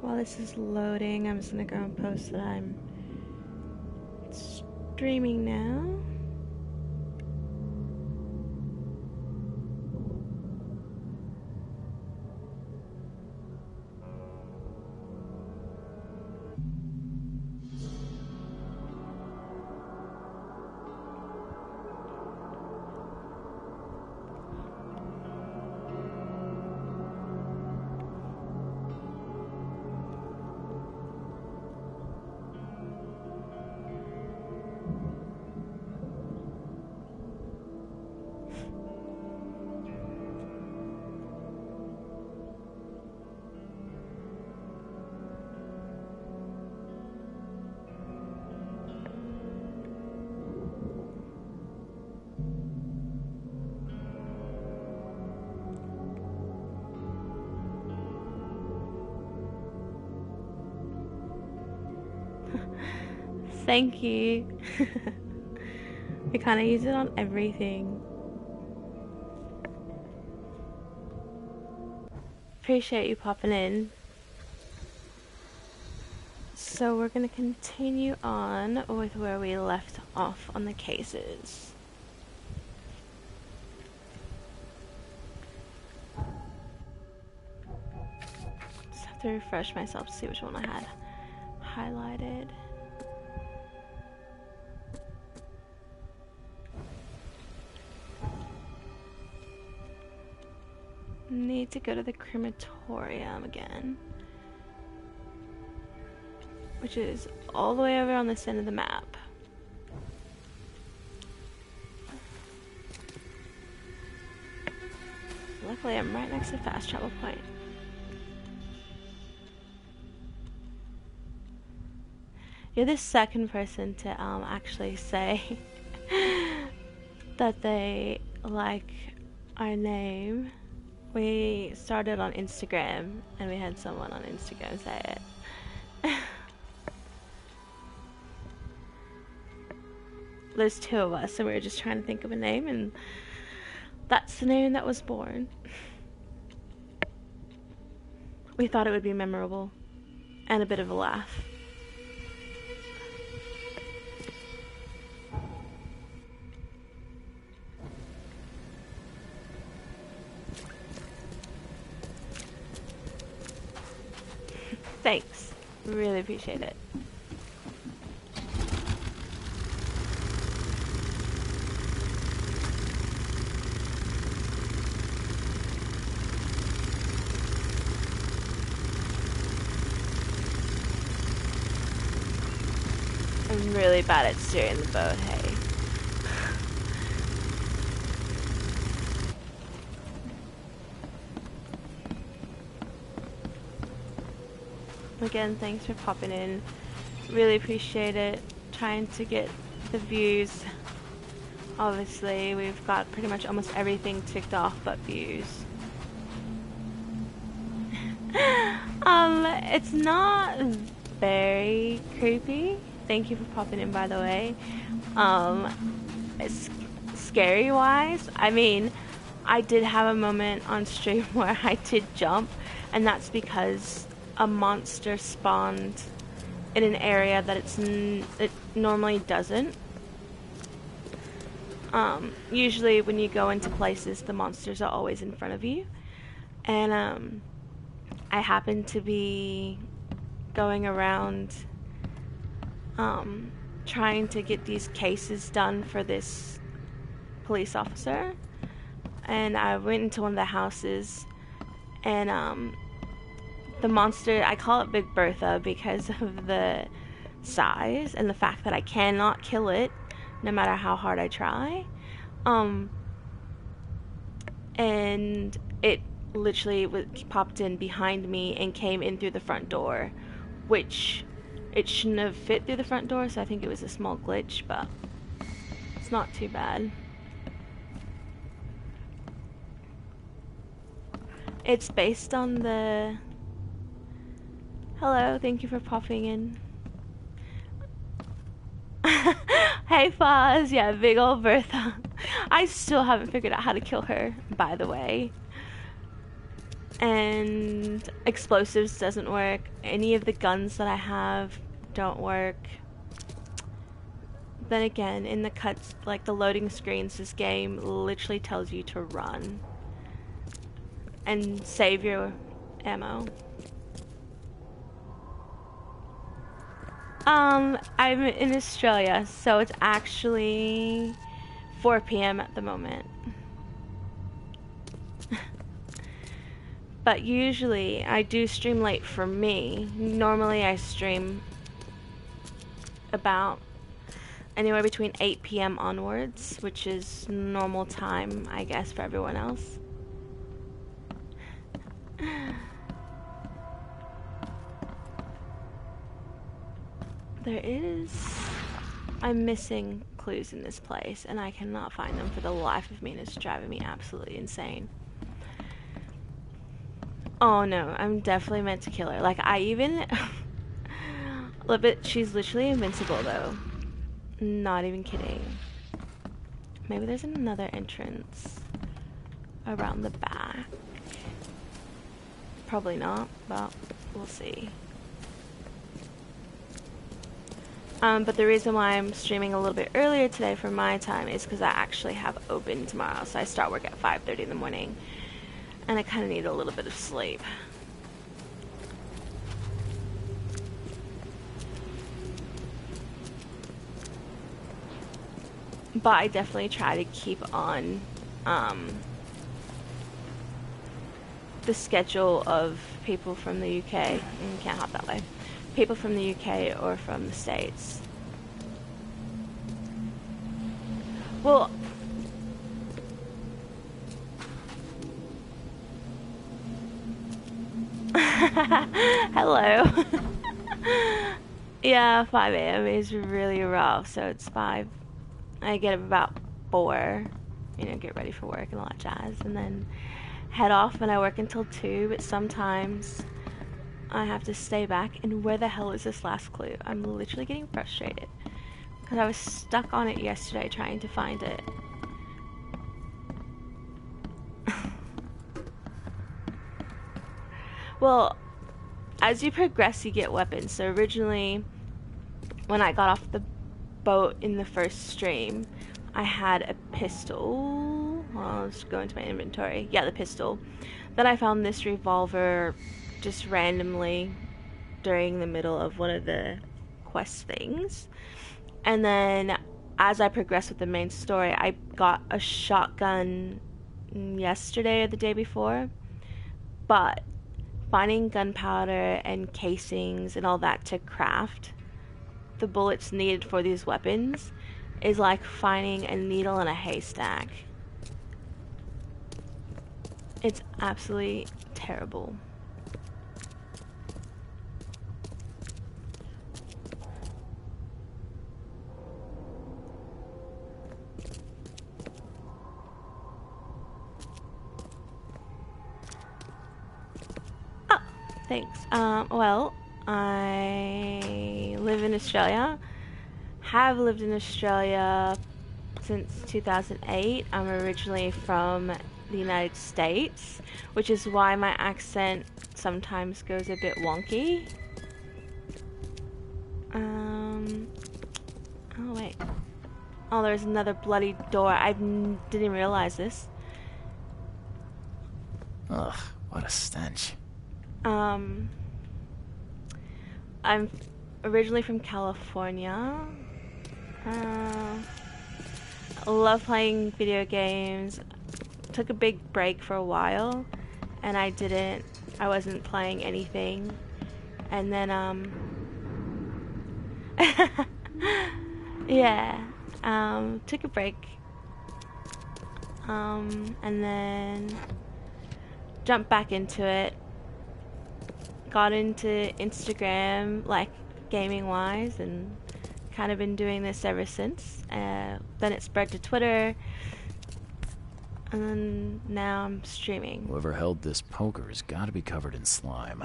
while this is loading, I'm just gonna go and post that I'm streaming now. Thank you. We kind of use it on everything. Appreciate you popping in. So we're going to continue on with where we left off on the cases. Just have to refresh myself to see which one I had highlighted. Need to go to the crematorium again, which is all the way over on this end of the map. Luckily, I'm right next to the fast travel point. You're the second person to actually say that they like our name. We started on Instagram, and we had someone on Instagram say it. There's two of us, and we were just trying to think of a name, and that's the name that was born. We thought it would be memorable, and a bit of a laugh. Thanks. Really appreciate it. I'm really bad at steering the boat, hey. Again, thanks for popping in. Really appreciate it. Trying to get the views. Obviously, we've got pretty much almost everything ticked off but views. It's not very creepy. Thank you for popping in, by the way. It's scary wise. I mean, I did have a moment on stream where I did jump, and that's because a monster spawned in an area that it normally doesn't. Usually when you go into places, the monsters are always in front of you. And I happened to be going around trying to get these cases done for this police officer. And I went into one of the houses, and the monster, I call it Big Bertha because of the size and the fact that I cannot kill it no matter how hard I try. And it literally popped in behind me and came in through the front door, which it shouldn't have fit through the front door, so I think it was a small glitch, but it's not too bad. It's based on the... Hello, thank you for popping in. Hey Foz, yeah, big old Bertha. I still haven't figured out how to kill her, by the way. And explosives doesn't work. Any of the guns that I have don't work. Then again, in the cuts, like the loading screens, this game literally tells you to run and save your ammo. I'm in Australia, so it's actually 4 p.m. at the moment. But usually I do stream late for me. Normally I stream about anywhere between 8 p.m. onwards, which is normal time, I guess, for everyone else. I'm missing clues in this place, and I cannot find them for the life of me, and it's driving me absolutely insane. Oh no, I'm definitely meant to kill her. Like, I even... Look, but she's literally invincible, though. Not even kidding. Maybe there's another entrance around the back. Probably not, but we'll see. But the reason why I'm streaming a little bit earlier today for my time is because I actually have open tomorrow. So I start work at 5:30 in the morning. And I kind of need a little bit of sleep. But I definitely try to keep on the schedule of people from the UK. You can't hop that way. People from the UK or from the States. Well, hello. Yeah, 5 a.m. is really rough, so it's 5. I get up about 4, you know, get ready for work and all that jazz, and then head off, and I work until 2, but sometimes I have to stay back. And where the hell is this last clue? I'm literally getting frustrated because I was stuck on it yesterday trying to find it. Well, as you progress, you get weapons. So originally, when I got off the boat in the first stream, I had a pistol. Well, let's go into my inventory. Yeah, the pistol. Then I found this revolver just randomly during the middle of one of the quest things. And then as I progressed with the main story, I got a shotgun yesterday or the day before. But finding gunpowder and casings and all that to craft the bullets needed for these weapons is like finding a needle in a haystack. It's absolutely terrible. Oh, thanks. Well, I live in Australia. Have lived in Australia since 2008. I'm originally from the United States, which is why my accent sometimes goes a bit wonky. Oh wait. Oh, there's another bloody door. I didn't realize this. Ugh, what a stench. I'm originally from California. I love playing video games. Took a big break for a while, and I wasn't playing anything. And then, yeah, took a break. And then jumped back into it. Got into Instagram, like, gaming-wise, and kind of been doing this ever since. Then it spread to Twitter, and then now I'm streaming. Whoever held this poker has got to be covered in slime.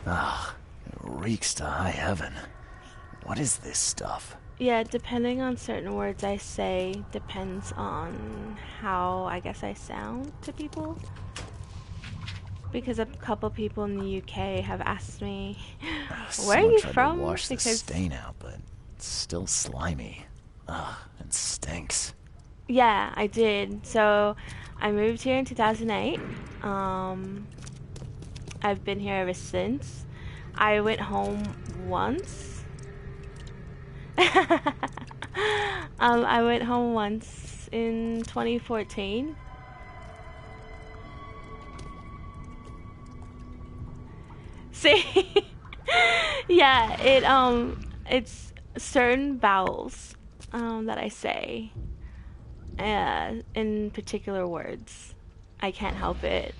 Ugh, it reeks to high heaven. What is this stuff? Yeah, depending on certain words I say depends on how I guess I sound to people. Because a couple people in the UK have asked me, where are Someone you tried from? to wash the Because stain out, but it's still slimy. Ugh, and stinks. yeah, I did. So I moved here in 2008. I've been here ever since. I went home once. I went home once in 2014. See? Yeah, it's certain vowels that I say in particular words. I can't help it.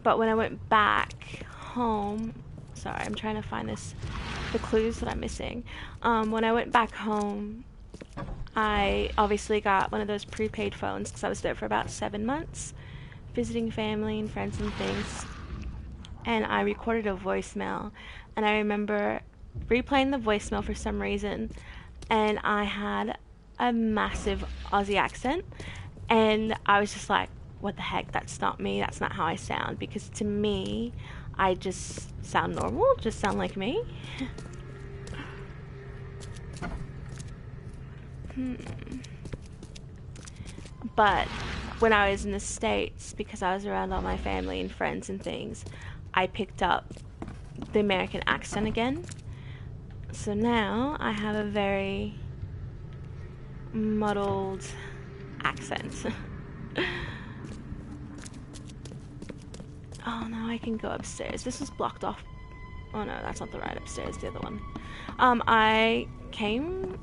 But when I went back home, sorry, I'm trying to find the clues that I'm missing. When I went back home, I obviously got one of those prepaid phones because I was there for about 7 months, visiting family and friends and things. And I recorded a voicemail, and I remember replaying the voicemail for some reason, and I had a massive Aussie accent, and I was just like, what the heck, that's not me, that's not how I sound, because to me, I just sound normal, just sound like me. But when I was in the States, because I was around all my family and friends and things, I picked up the American accent again. So now I have a very muddled accent. Oh, now I can go upstairs. This is blocked off. Oh no, that's not the right upstairs, the other one. I came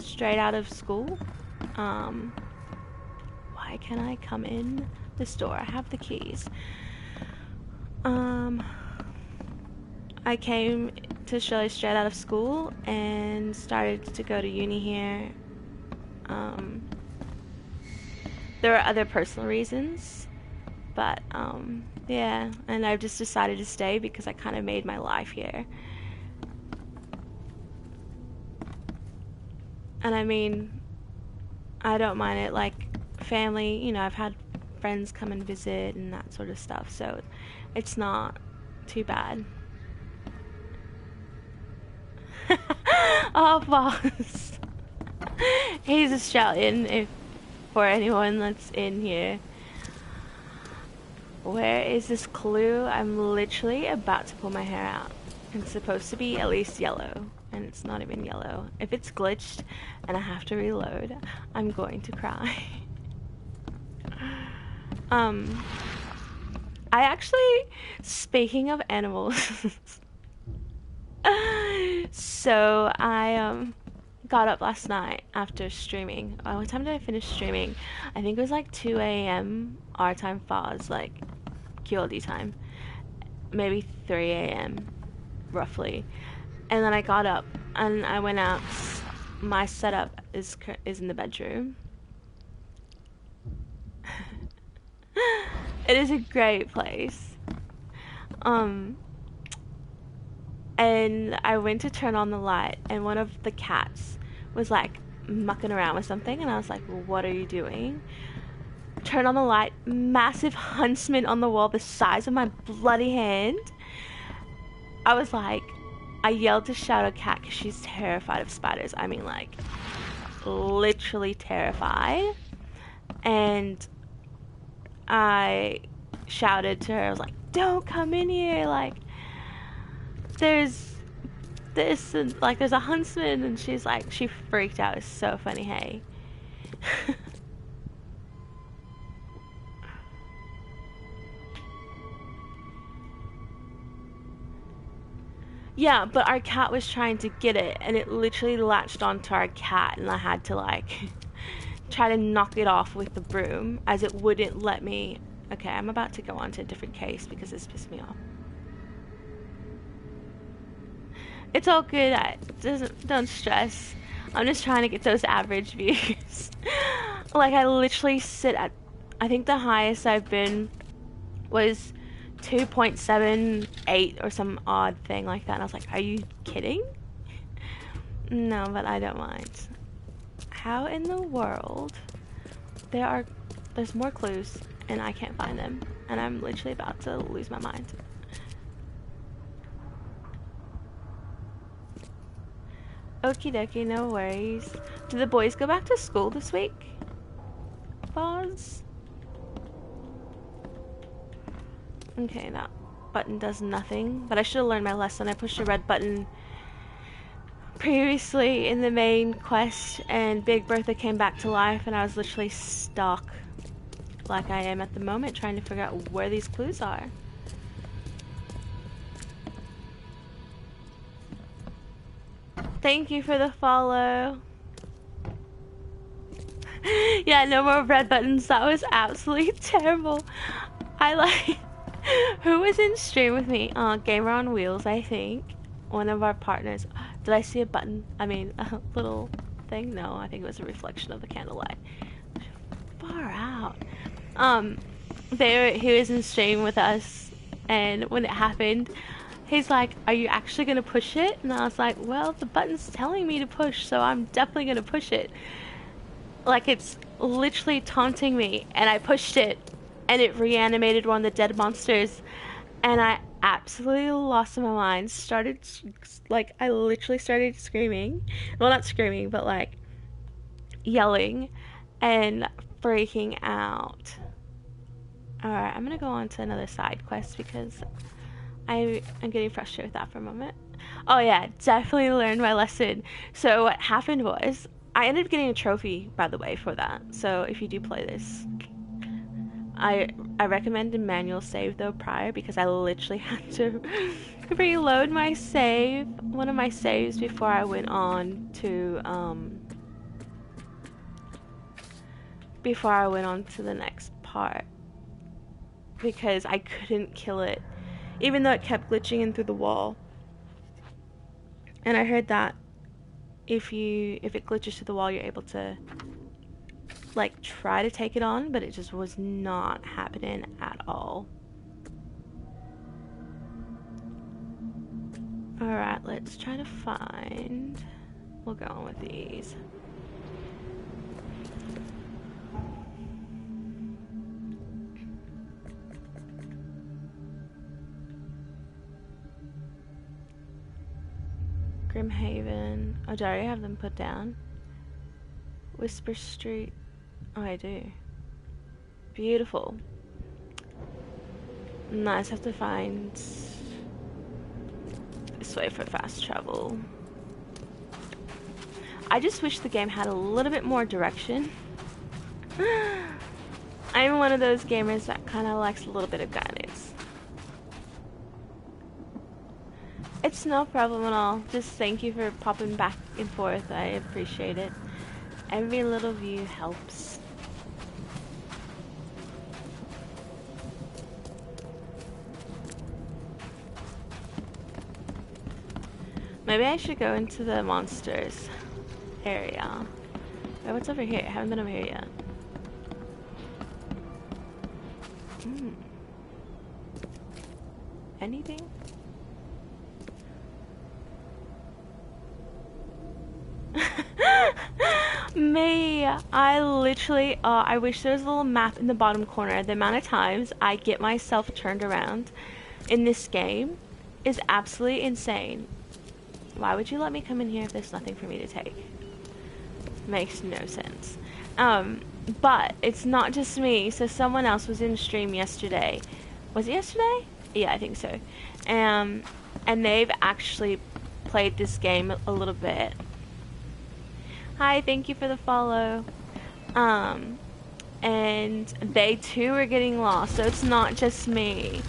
straight out of school. Why can't I come in this door? I have the keys. I came to Australia straight out of school and started to go to uni here. There are other personal reasons, but yeah, and I've just decided to stay because I kind of made my life here. And I mean, I don't mind it, like family, you know, I've had friends come and visit and that sort of stuff, so it's not too bad. Oh, boss. He's Australian, if for anyone that's in here. Where is this clue? I'm literally about to pull my hair out. It's supposed to be at least yellow, and it's not even yellow. If it's glitched and I have to reload, I'm going to cry. I actually, speaking of animals, so I got up last night after streaming. What time did I finish streaming? I think it was like 2 a.m. our time, Foz, like QLD time. Maybe 3 a.m. roughly. And then I got up and I went out. My setup is in the bedroom. It is a great place. And I went to turn on the light, and one of the cats was like mucking around with something, and I was like, well, what are you doing? Turn on the light, massive huntsman on the wall the size of my bloody hand. I was like, I yelled to Shadow Cat because she's terrified of spiders. I mean, like, literally terrified. And I shouted to her, I was like, don't come in here, like, there's this, and like, there's a huntsman, and she's like, she freaked out. It's so funny, hey. Yeah, but our cat was trying to get it, and it literally latched onto our cat, and I had to, like, try to knock it off with the broom, as it wouldn't let me. Okay, I'm about to go on to a different case because this pissed me off. It's all good. Don't stress. I'm just trying to get those average views. Like, I literally sit at, I think the highest I've been was 2.78 or some odd thing like that. And I was like, are you kidding? No, but I don't mind. How in the world there's more clues and I can't find them, and I'm literally about to lose my mind. Okie dokie, no worries. Do the boys go back to school this week? Boz? Okay, that button does nothing, but I should have learned my lesson. I pushed a red button previously in the main quest, and Big Bertha came back to life, and I was literally stuck like I am at the moment, trying to figure out where these clues are. Thank you for the follow. Yeah, no more red buttons. That was absolutely terrible. I like... Who was in stream with me? Gamer on Wheels, I think. One of our partners. Did I see a button? I mean, a little thing? No, I think it was a reflection of the candlelight. Far out. He was in stream with us, and when it happened, he's like, "Are you actually gonna push it?" And I was like, "Well, the button's telling me to push, so I'm definitely gonna push it." Like, it's literally taunting me, and I pushed it, and it reanimated one of the dead monsters, and I absolutely lost my mind. I literally started screaming. Well, not screaming, but like yelling and freaking out. Alright, I'm gonna go on to another side quest because I'm getting frustrated with that for a moment. Oh yeah, definitely learned my lesson. So what happened was, I ended up getting a trophy, by the way, for that. So if you do play this, I recommend a manual save though prior, because I literally had to reload my save, one of my saves, before I went on to the next part, because I couldn't kill it, even though it kept glitching in through the wall. And I heard that if it glitches through the wall, you're able to like try to take it on, but it just was not happening at all. Alright, let's try to find... We'll go on with these. Grimhaven. Oh, do I already have them put down? Whisper Street. Oh, I do. Beautiful. Nice, have to find this way for fast travel. I just wish the game had a little bit more direction. I'm one of those gamers that kind of likes a little bit of guidance. It's no problem at all. Just thank you for popping back and forth. I appreciate it. Every little view helps. Maybe I should go into the monsters area. Wait, what's over here? I haven't been over here yet. Anything? Me, I literally, I wish there was a little map in the bottom corner. The amount of times I get myself turned around in this game is absolutely insane. Why would you let me come in here if there's nothing for me to take? Makes no sense. But it's not just me. So someone else was in stream yesterday. Was it yesterday? Yeah, I think so. And they've actually played this game a little bit. Hi, thank you for the follow. And they too are getting lost, so it's not just me.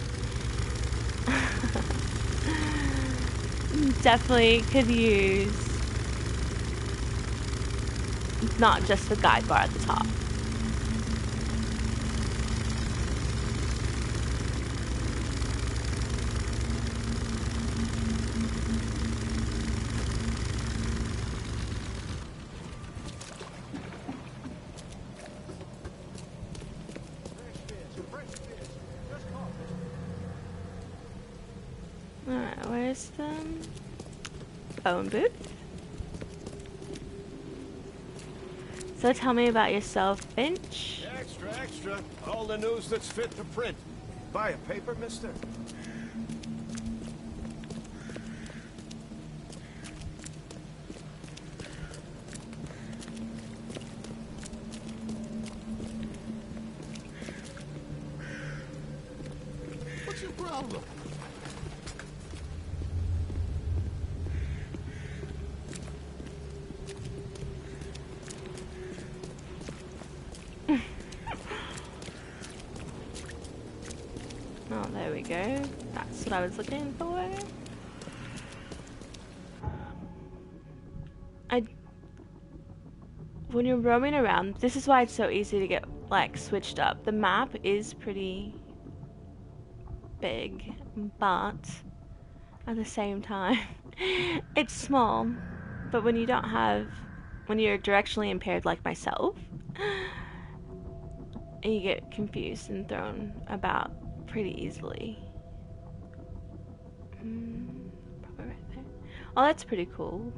Definitely could use not just the guide bar at the top. Alright, where's the phone booth? So tell me about yourself, Finch. Extra, extra. All the news that's fit to print. Buy a paper, mister? What's your problem? Oh, there we go. That's what I was looking for. When you're roaming around, this is why it's so easy to get, like, switched up. The map is pretty big, but at the same time, it's small. But when you don't have, when you're directionally impaired like myself, and you get confused and thrown about pretty easily. Probably right there. Oh, that's pretty cool.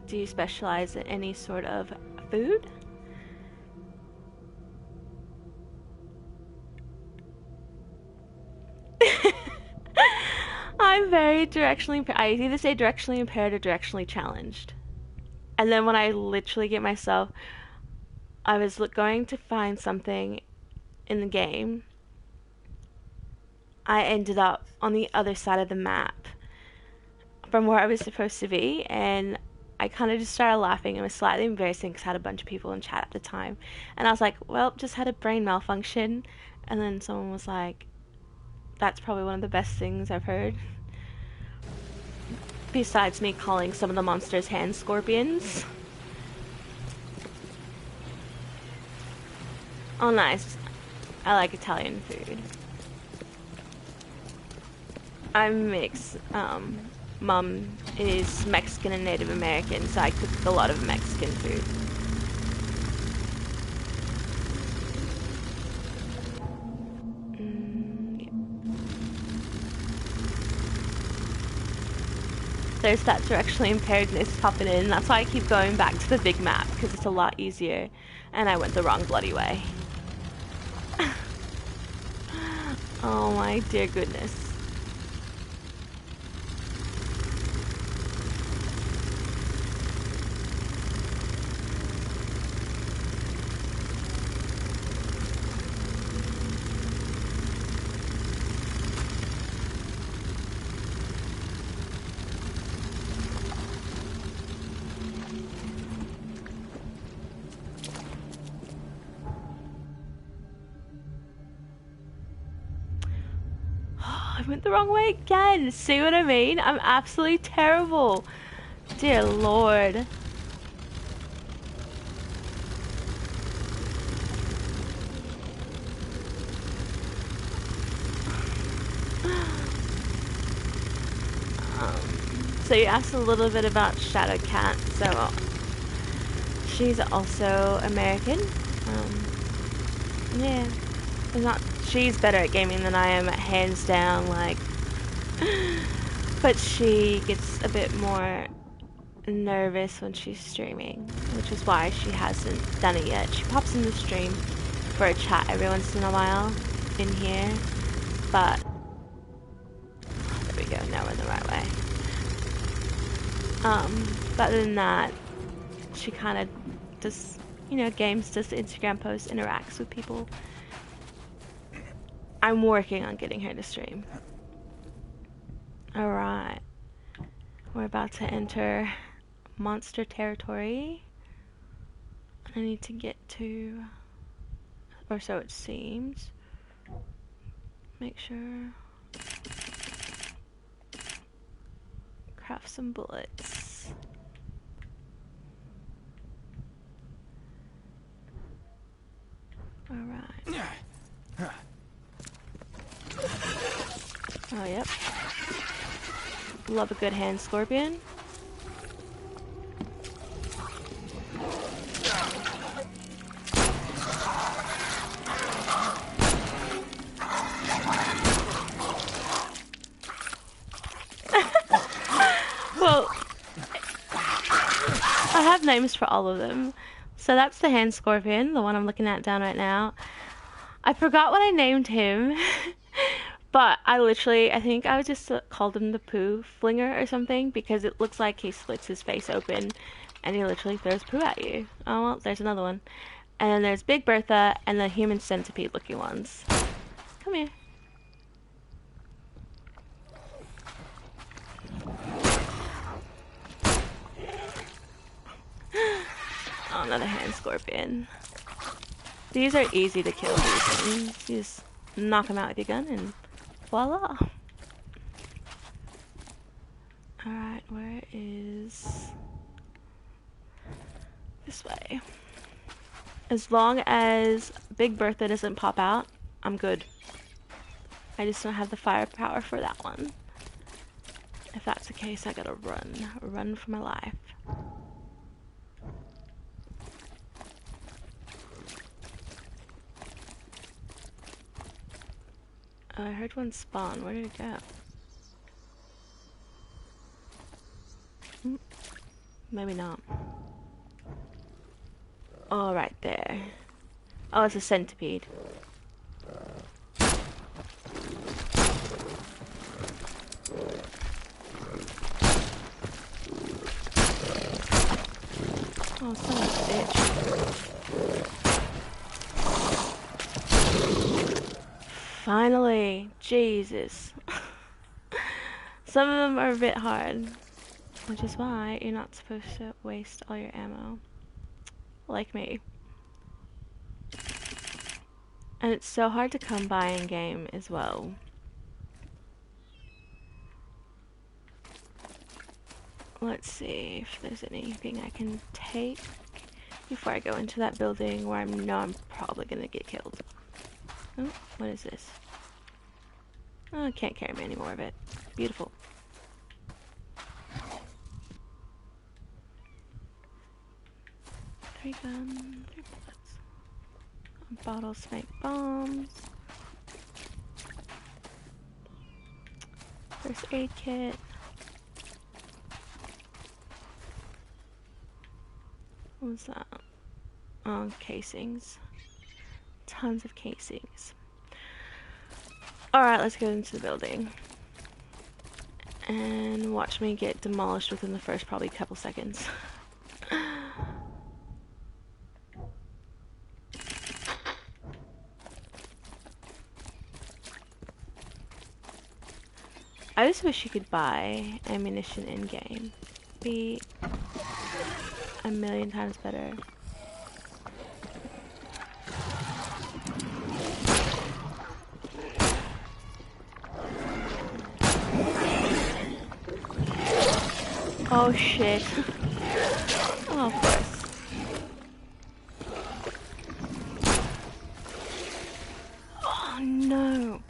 Do you specialize in any sort of food? I'm very directionally impaired. I either say directionally impaired or directionally challenged. And then when I literally get myself, I was going to find something in the game, I ended up on the other side of the map from where I was supposed to be, and I kind of just started laughing. It was slightly embarrassing because I had a bunch of people in chat at the time, and I was like, well, just had a brain malfunction. And then someone was like, that's probably one of the best things I've heard, besides me calling some of the monsters hand scorpions. Oh, nice. I like Italian food. I'm mixed. Mom is Mexican and Native American, so I cook a lot of Mexican food. Yep. There's that directionally impairedness popping in. That's why I keep going back to the big map, because it's a lot easier, and I went the wrong bloody way. Oh my dear goodness. I went the wrong way again. See what I mean? I'm absolutely terrible. Dear Lord. So you asked a little bit about Shadowcat. So she's also American. Yeah. She's better at gaming than I am, hands down, like, but she gets a bit more nervous when she's streaming, which is why she hasn't done it yet. She pops in the stream for a chat every once in a while in here, but there we go, now we're in the right way. But other than that, she kind of does, you know, games, does the Instagram posts, interacts with people. I'm working on getting her to stream. Alright. We're about to enter monster territory. I need to get to, or so it seems. Make sure. Craft some bullets. Alright. Oh, yep. Love a good hand scorpion. Well, I have names for all of them. So that's the hand scorpion, the one I'm looking at down right now. I forgot what I named him, but I think I just called him the poo flinger or something because it looks like he splits his face open and he literally throws poo at you. Oh well, there's another one. And then there's Big Bertha and the human centipede looking ones. Come here. Oh, another hand scorpion. These are easy to kill. You just knock them out with your gun and voila. Alright, where is... This way. As long as Big Bertha doesn't pop out, I'm good. I just don't have the firepower for that one. If that's the case, I gotta run for my life. Oh, I heard one spawn. Where did it go? Maybe not. Oh, right there. Oh, it's a centipede. Oh, son of a bitch. Finally! Jesus. Some of them are a bit hard. Which is why you're not supposed to waste all your ammo. Like me. And it's so hard to come by in game as well. Let's see if there's anything I can take before I go into that building where I know I'm probably gonna get killed. Oh, what is this? Oh, I can't carry me any more of it. Beautiful. 3 guns, 3 bullets. Bottles make bombs. First aid kit. What was that? Oh, casings. Tons of casings. Alright, let's go into the building. And watch me get demolished within the first probably couple seconds. I just wish you could buy ammunition in-game. Be a million times better. Oh shit. Oh, of course. Oh no.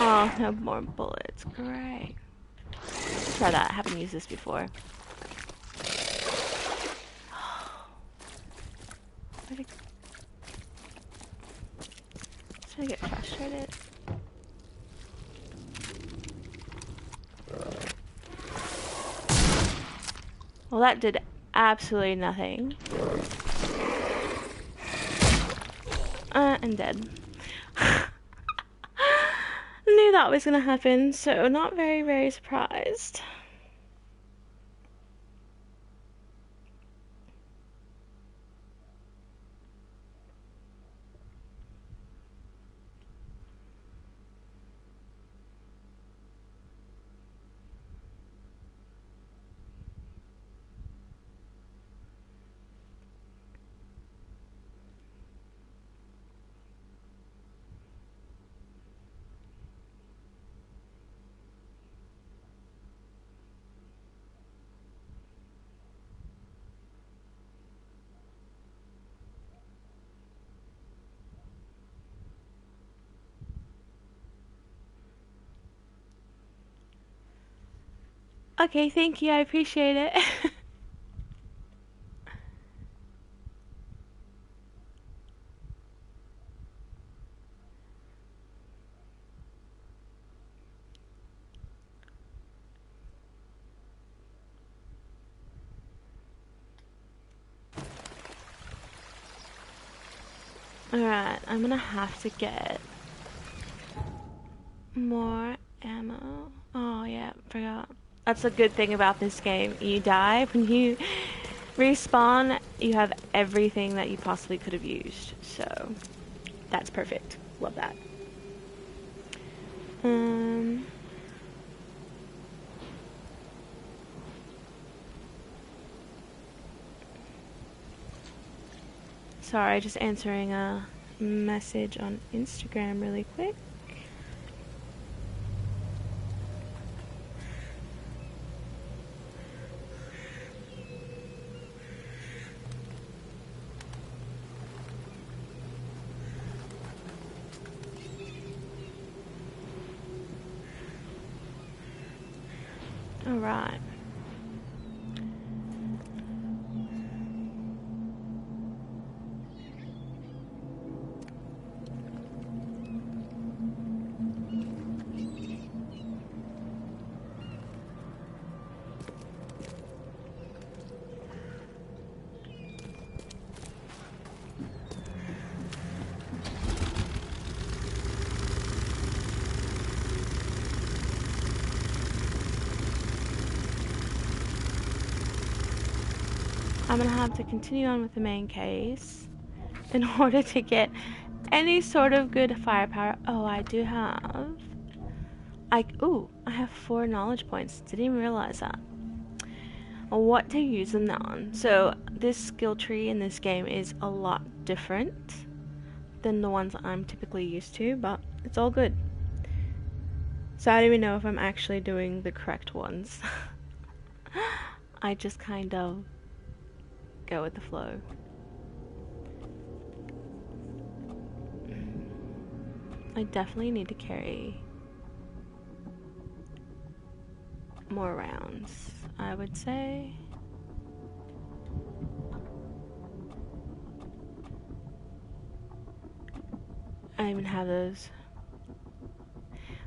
Oh, no more bullets. Great. Let's try that. I haven't used this before. Should I get frustrated? Well, that did absolutely nothing. And dead. Knew that was gonna happen, so not very, very surprised. Okay, thank you. I appreciate it. Alright, I'm gonna have to get more ammo. Oh yeah, forgot. That's a good thing about this game. You die, when you respawn, you have everything that you possibly could have used. So, that's perfect. Love that. Sorry, just answering a message on Instagram really quick. Alright. I'm gonna have to continue on with the main case in order to get any sort of good firepower. Oh, I do have... I have 4 knowledge points. Didn't even realize that. What to use them on. So, this skill tree in this game is a lot different than the ones I'm typically used to, but it's all good. So I don't even know if I'm actually doing the correct ones. I just kind of go with the flow. I definitely need to carry more rounds, I would say. I even have those.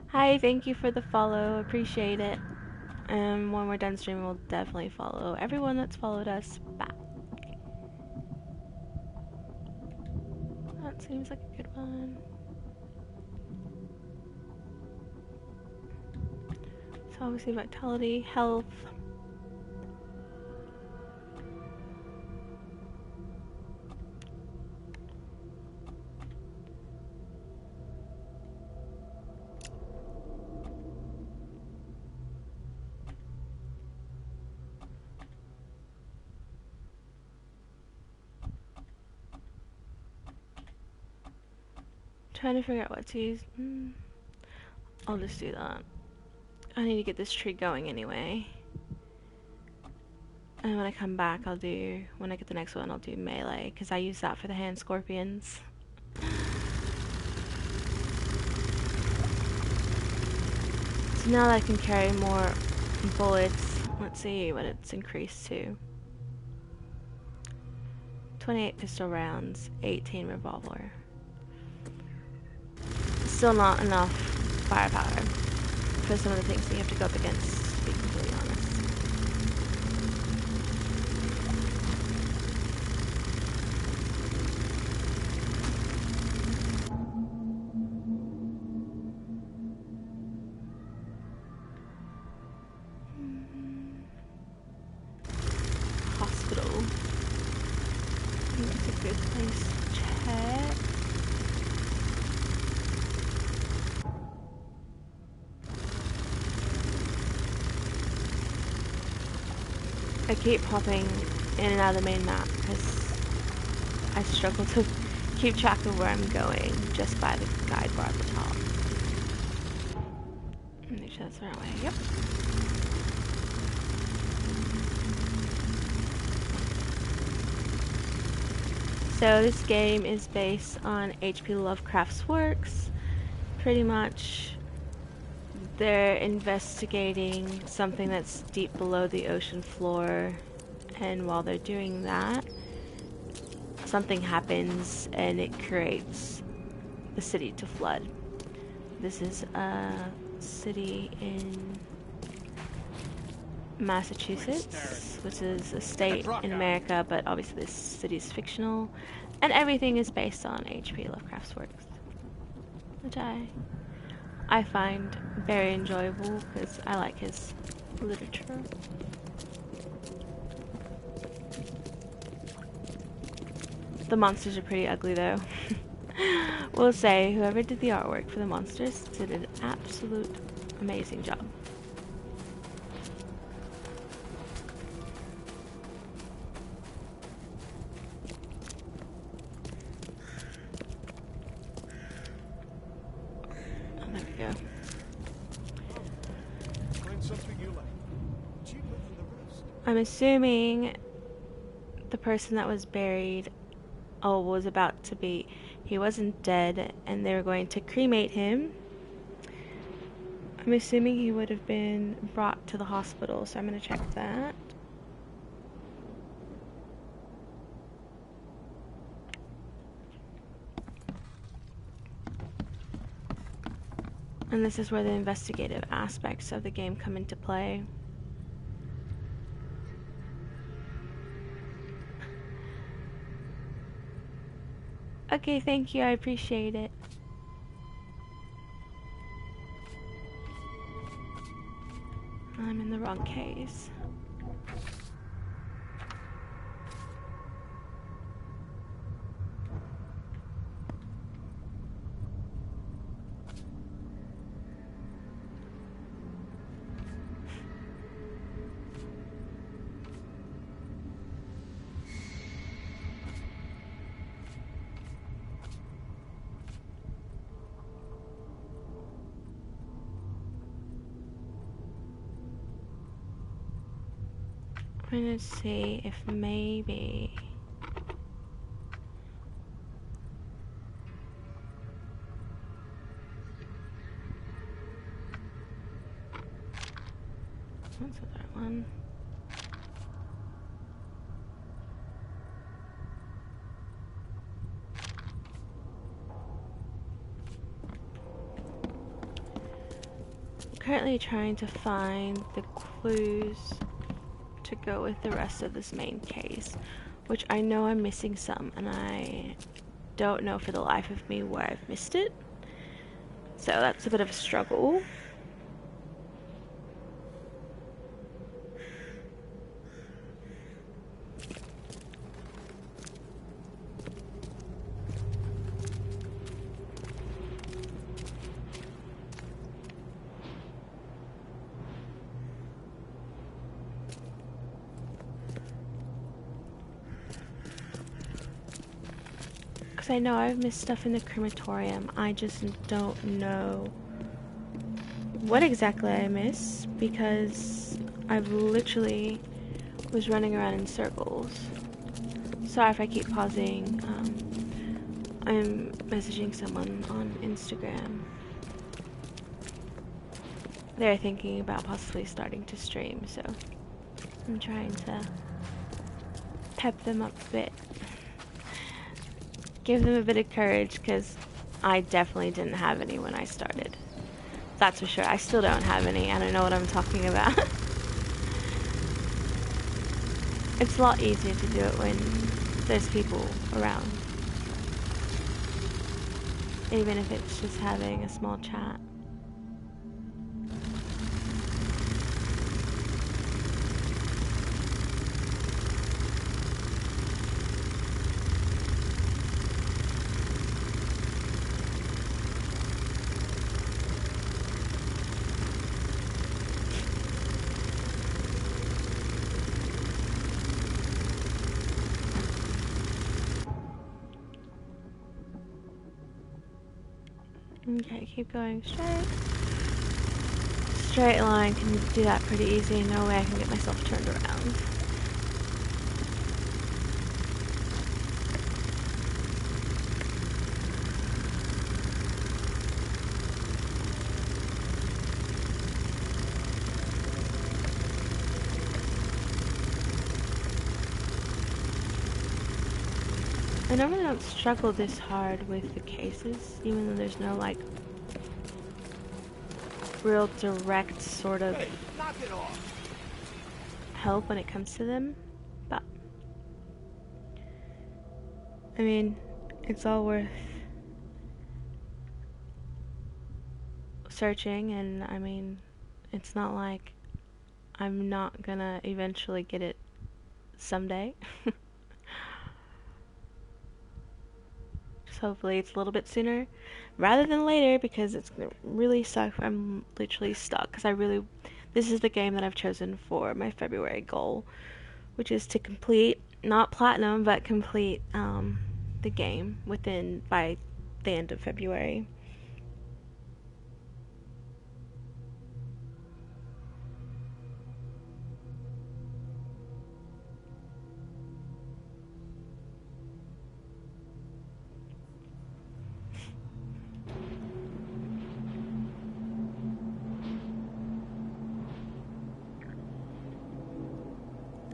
Hi, thank you for the follow, appreciate it. And when we're done streaming, we'll definitely follow everyone that's followed us back. That seems like a good one. So obviously vitality, health. Trying to figure out what to use. I'll just do that. I need to get this tree going anyway. And when I come back, when I get the next one, I'll do melee, because I use that for the hand scorpions. So now that I can carry more bullets, let's see what it's increased to. 28 pistol rounds, 18 revolver. Still not enough firepower for some of the things that you have to go up against, to be completely honest. Hospital. I think it's a good place to check. I keep popping in and out of the main map because I struggle to keep track of where I'm going just by the guide bar at the top. Make sure that's the right way. Yep. So this game is based on H.P. Lovecraft's works. Pretty much they're investigating something that's deep below the ocean floor, and while they're doing that, something happens and it creates the city to flood. This is a city in Massachusetts, which is a state in America, but obviously this city is fictional, and everything is based on H.P. Lovecraft's works, which I find very enjoyable because I like his literature. The monsters are pretty ugly though. We'll say whoever did the artwork for the monsters did an absolute amazing job. Oh, there we go. Find something you like. Cheaper than the rest. I'm assuming the person that was buried, was about to be, he wasn't dead, and they were going to cremate him. I'm assuming he would have been brought to the hospital, so I'm going to check that. And this is where the investigative aspects of the game come into play. Okay, thank you, I appreciate it. I'm in the wrong case. I'm gonna see if maybe what's the other one? I'm currently trying to find the clues to go with the rest of this main case, which I know I'm missing some, and I don't know for the life of me where I've missed it, so that's a bit of a struggle. Because I know I've missed stuff in the crematorium. I just don't know what exactly I missed, because I've literally was running around in circles. Sorry if I keep pausing. I'm messaging someone on Instagram. They're thinking about possibly starting to stream, so I'm trying to pep them up a bit. Give them a bit of courage, because I definitely didn't have any when I started. That's for sure. I still don't have any. I don't know what I'm talking about. It's a lot easier to do it when there's people around. Even if it's just having a small chat. Okay, keep going straight. Straight line can do that pretty easy. No way I can get myself turned around. I normally don't struggle this hard with the cases, even though there's no, like, real direct sort of Hey, knock it off. help when it comes to them. But, I mean, it's all worth searching, and I mean, it's not like I'm not gonna eventually get it someday. Just hopefully it's a little bit sooner rather than later, because it's gonna really suck. I'm literally stuck because this is the game that I've chosen for my February goal, which is to complete, not platinum, but complete the game by the end of February.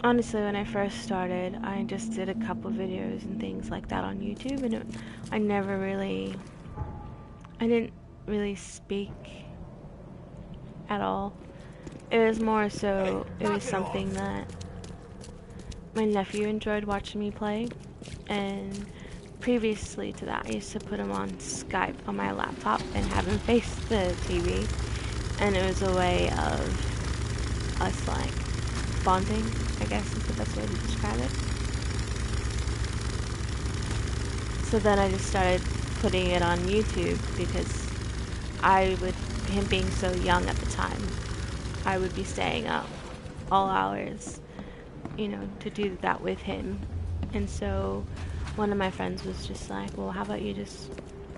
Honestly, when I first started, I just did a couple videos and things like that on YouTube, and I didn't really speak at all. It was more so, it was something that my nephew enjoyed watching me play, and previously to that, I used to put him on Skype on my laptop and have him face the TV, and it was a way of us, like, bonding, I guess is the best way to describe it. So then I just started putting it on YouTube, because him being so young at the time, I would be staying up all hours, to do that with him. And so one of my friends was just like, well, how about you just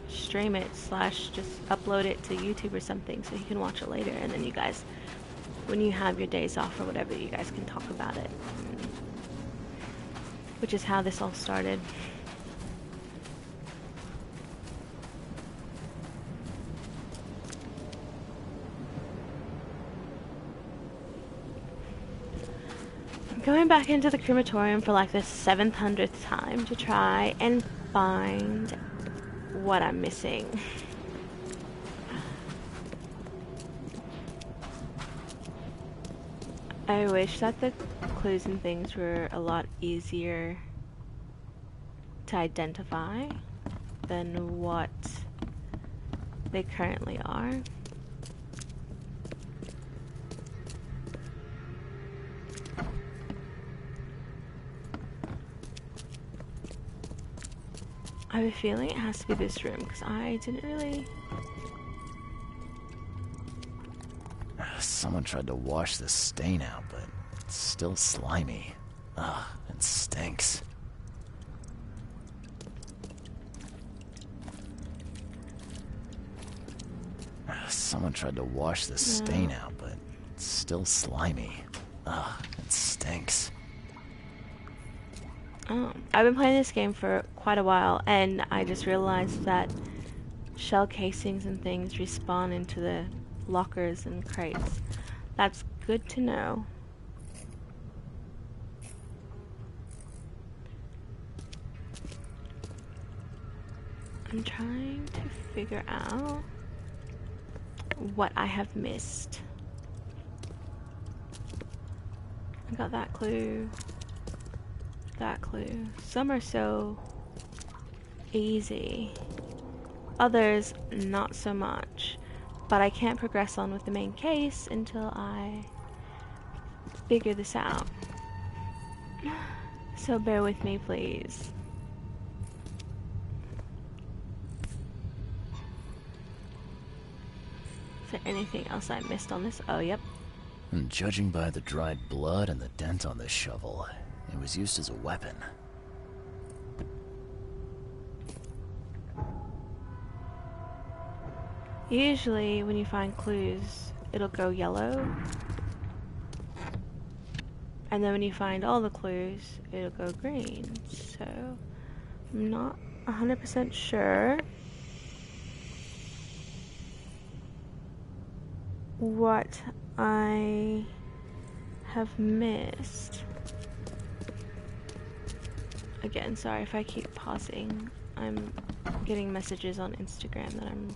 stream it / just upload it to YouTube or something so he can watch it later, and then you guys, when you have your days off or whatever, you guys can talk about it. Which is how this all started. I'm going back into the crematorium for like the 700th time to try and find what I'm missing. I wish that the clues and things were a lot easier to identify than what they currently are. I have a feeling it has to be this room, because I didn't really... Someone tried to wash the stain out, but it's still slimy. Ugh, and stinks. Someone tried to wash the stain out, but it's still slimy. Ugh, it stinks. I've been playing this game for quite a while, and I just realized that shell casings and things respawn into the lockers and crates. That's good to know. I'm trying to figure out what I have missed. I got that clue. That clue. Some are so easy. Others, not so much. But I can't progress on with the main case until I figure this out. So bear with me, please. Is there anything else I missed on this? Oh, yep. And judging by the dried blood and the dent on the shovel, it was used as a weapon. Usually, when you find clues, it'll go yellow. And then when you find all the clues, it'll go green. So, I'm not 100% sure what I have missed. Again, sorry if I keep pausing. I'm getting messages on Instagram that I'm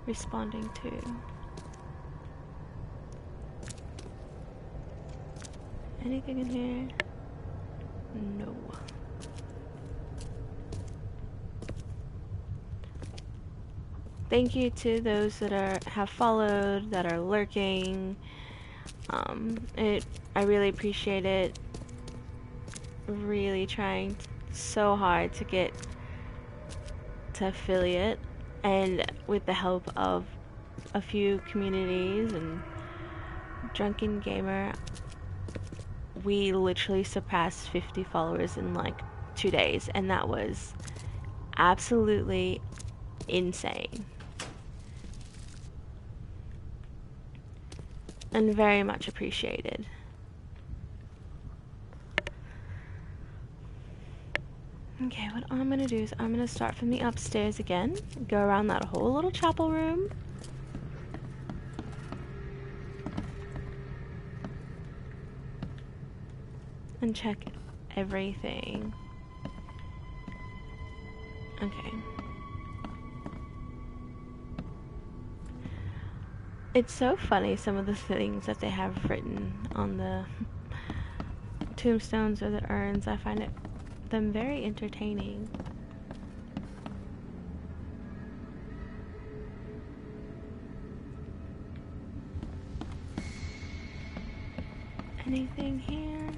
responding to. Anything in here? No. Thank you to those that have followed, that are lurking. I really appreciate it. Really trying so hard to get to affiliate, and with the help of a few communities and Drunken Gamer, we literally surpassed 50 followers in like 2 days, and that was absolutely insane. And very much appreciated. Okay, what I'm gonna do is I'm gonna start from the upstairs again, go around that whole little chapel room. And check everything. Okay. It's so funny, some of the things that they have written on the tombstones or the urns. I find them very entertaining. Anything here?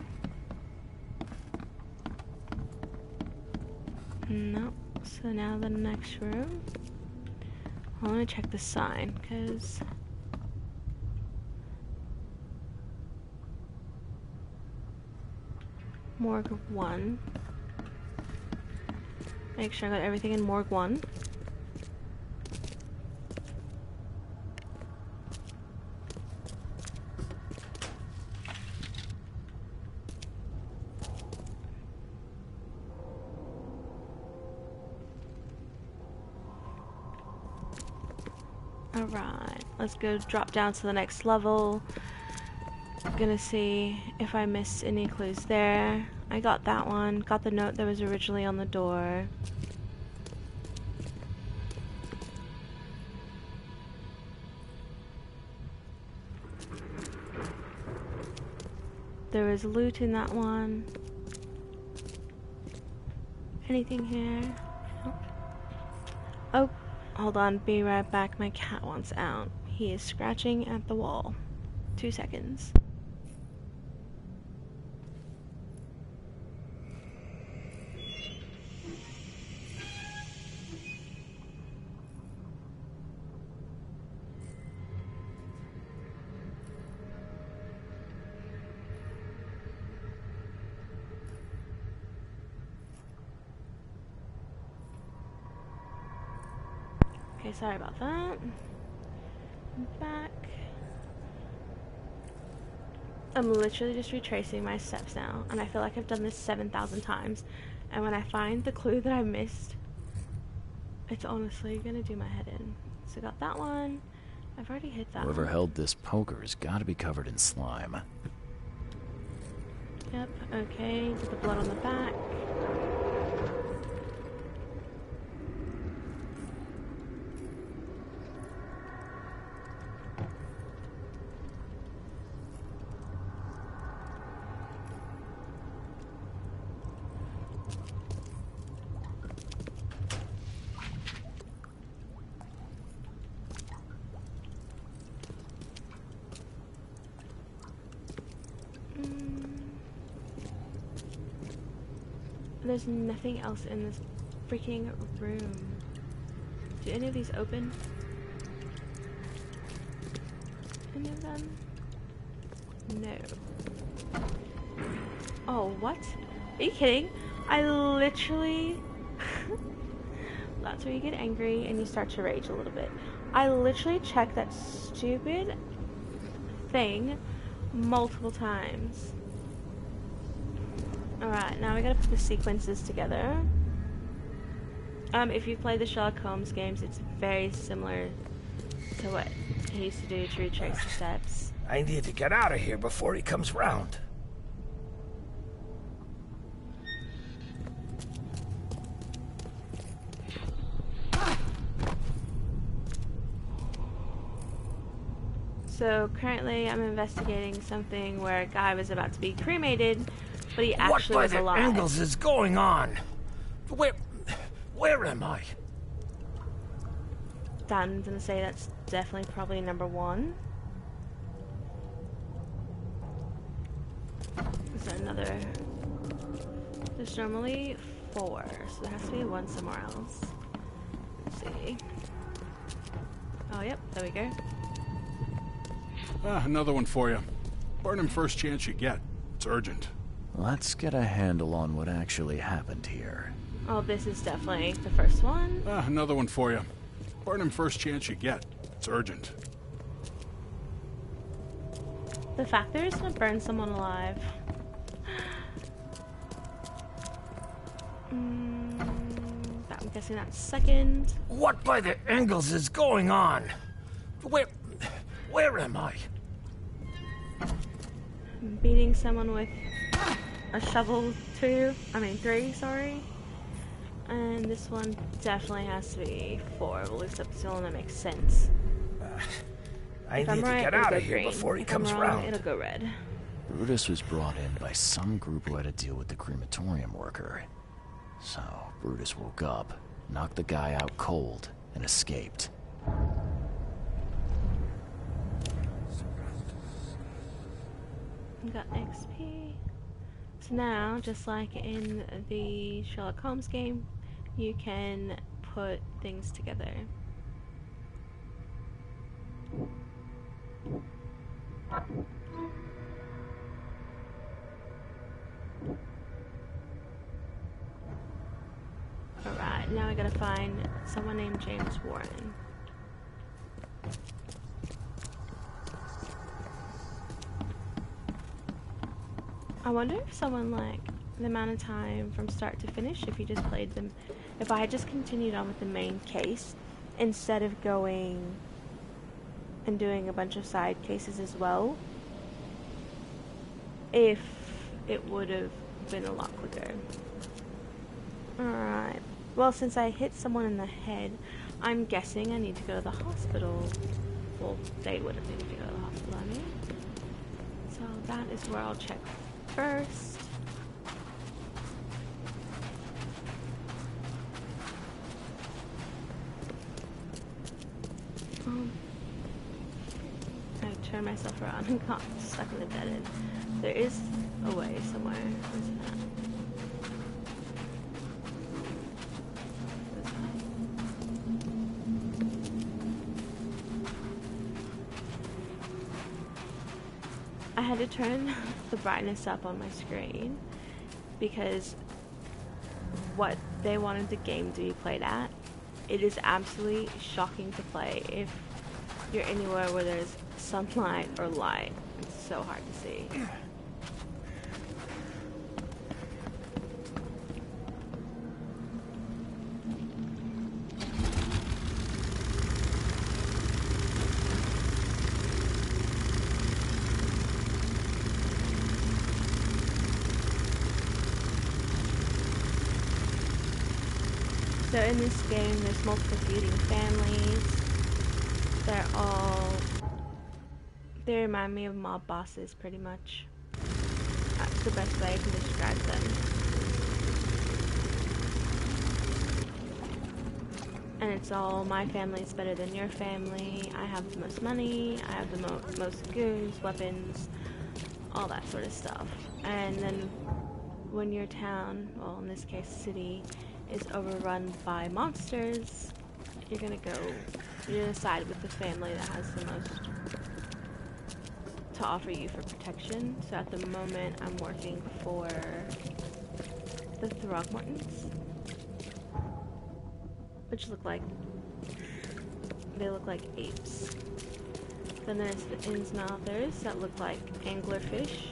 No. So now the next room. I want to check the sign, because Morgue 1. Make sure I got everything in Morgue 1. Alright, let's go drop down to the next level. Gonna see if I missed any clues there. I got that one. Got the note that was originally on the door. There was loot in that one. Anything here? Oh, hold on. Be right back. My cat wants out. He is scratching at the wall. 2 seconds. Okay, sorry about that. I'm back. I'm literally just retracing my steps now, and I feel like I've done this 7,000 times. And when I find the clue that I missed, it's honestly gonna do my head in. So got that one. I've already hit that Whoever one. held this poker has got to be covered in slime. Yep, okay. Get the blood on the back. There's nothing else in this freaking room. Do any of these open? Any of them? No. Oh, what? Are you kidding? I literally... That's where you get angry and you start to rage a little bit. I literally checked that stupid thing multiple times. Alright, now we gotta put the sequences together. If you play the Sherlock Holmes games, it's very similar to what he used to do to retrace the steps. I need to get out of here before he comes round. So currently I'm investigating something where a guy was about to be cremated, but he actually was alive. What by the Engels is going on? Where am I? I'm gonna say that's definitely probably number one. Is there another? There's normally 4, so there has to be one somewhere else. Let's see. Oh, yep, there we go. Another one for you. Burn him first chance you get. It's urgent. Let's get a handle on what actually happened here. Oh, this is definitely the first one. Another one for you. Burn him first chance you get. It's urgent. The fact that it's gonna burn someone alive. I'm guessing that's second. What by the Engels is going on? Where am I? Beating someone with a shovel 3, sorry. And this one definitely has to be 4, at least that's the one that makes sense. I If need I'm to right, get it'll out go of here green. before he If comes I'm wrong, round. it'll go red. Brutus was brought in by some group who had to deal with the crematorium worker. So, Brutus woke up, knocked the guy out cold, and escaped. Got XP. So now, just like in the Sherlock Holmes game, you can put things together. Alright, now we gotta find someone named James Warren. I wonder if someone, like, the amount of time from start to finish, if you just played them, if I had just continued on with the main case instead of going and doing a bunch of side cases as well, if it would have been a lot quicker. Alright. Well, since I hit someone in the head, I'm guessing I need to go to the hospital. Well, they wouldn't need to go to the hospital, I mean. So that is where I'll check first. I turned myself around and got stuck in the dead end. There is a way somewhere. Where's it at? I had to turn the brightness up on my screen because what they wanted the game to be played at, it is absolutely shocking to play if you're anywhere where there's sunlight or light. It's so hard to see. So in this game, there's multiple feuding families. They remind me of mob bosses, pretty much. That's the best way I can describe them. And it's all, my family's better than your family, I have the most money, I have the most goons, weapons, all that sort of stuff. And then when your town, well in this case city, is overrun by monsters, you're gonna side with the family that has the most to offer you for protection. So at the moment I'm working for the Throgmortons, which look like apes. Then there's the Innsmouthers that look like anglerfish.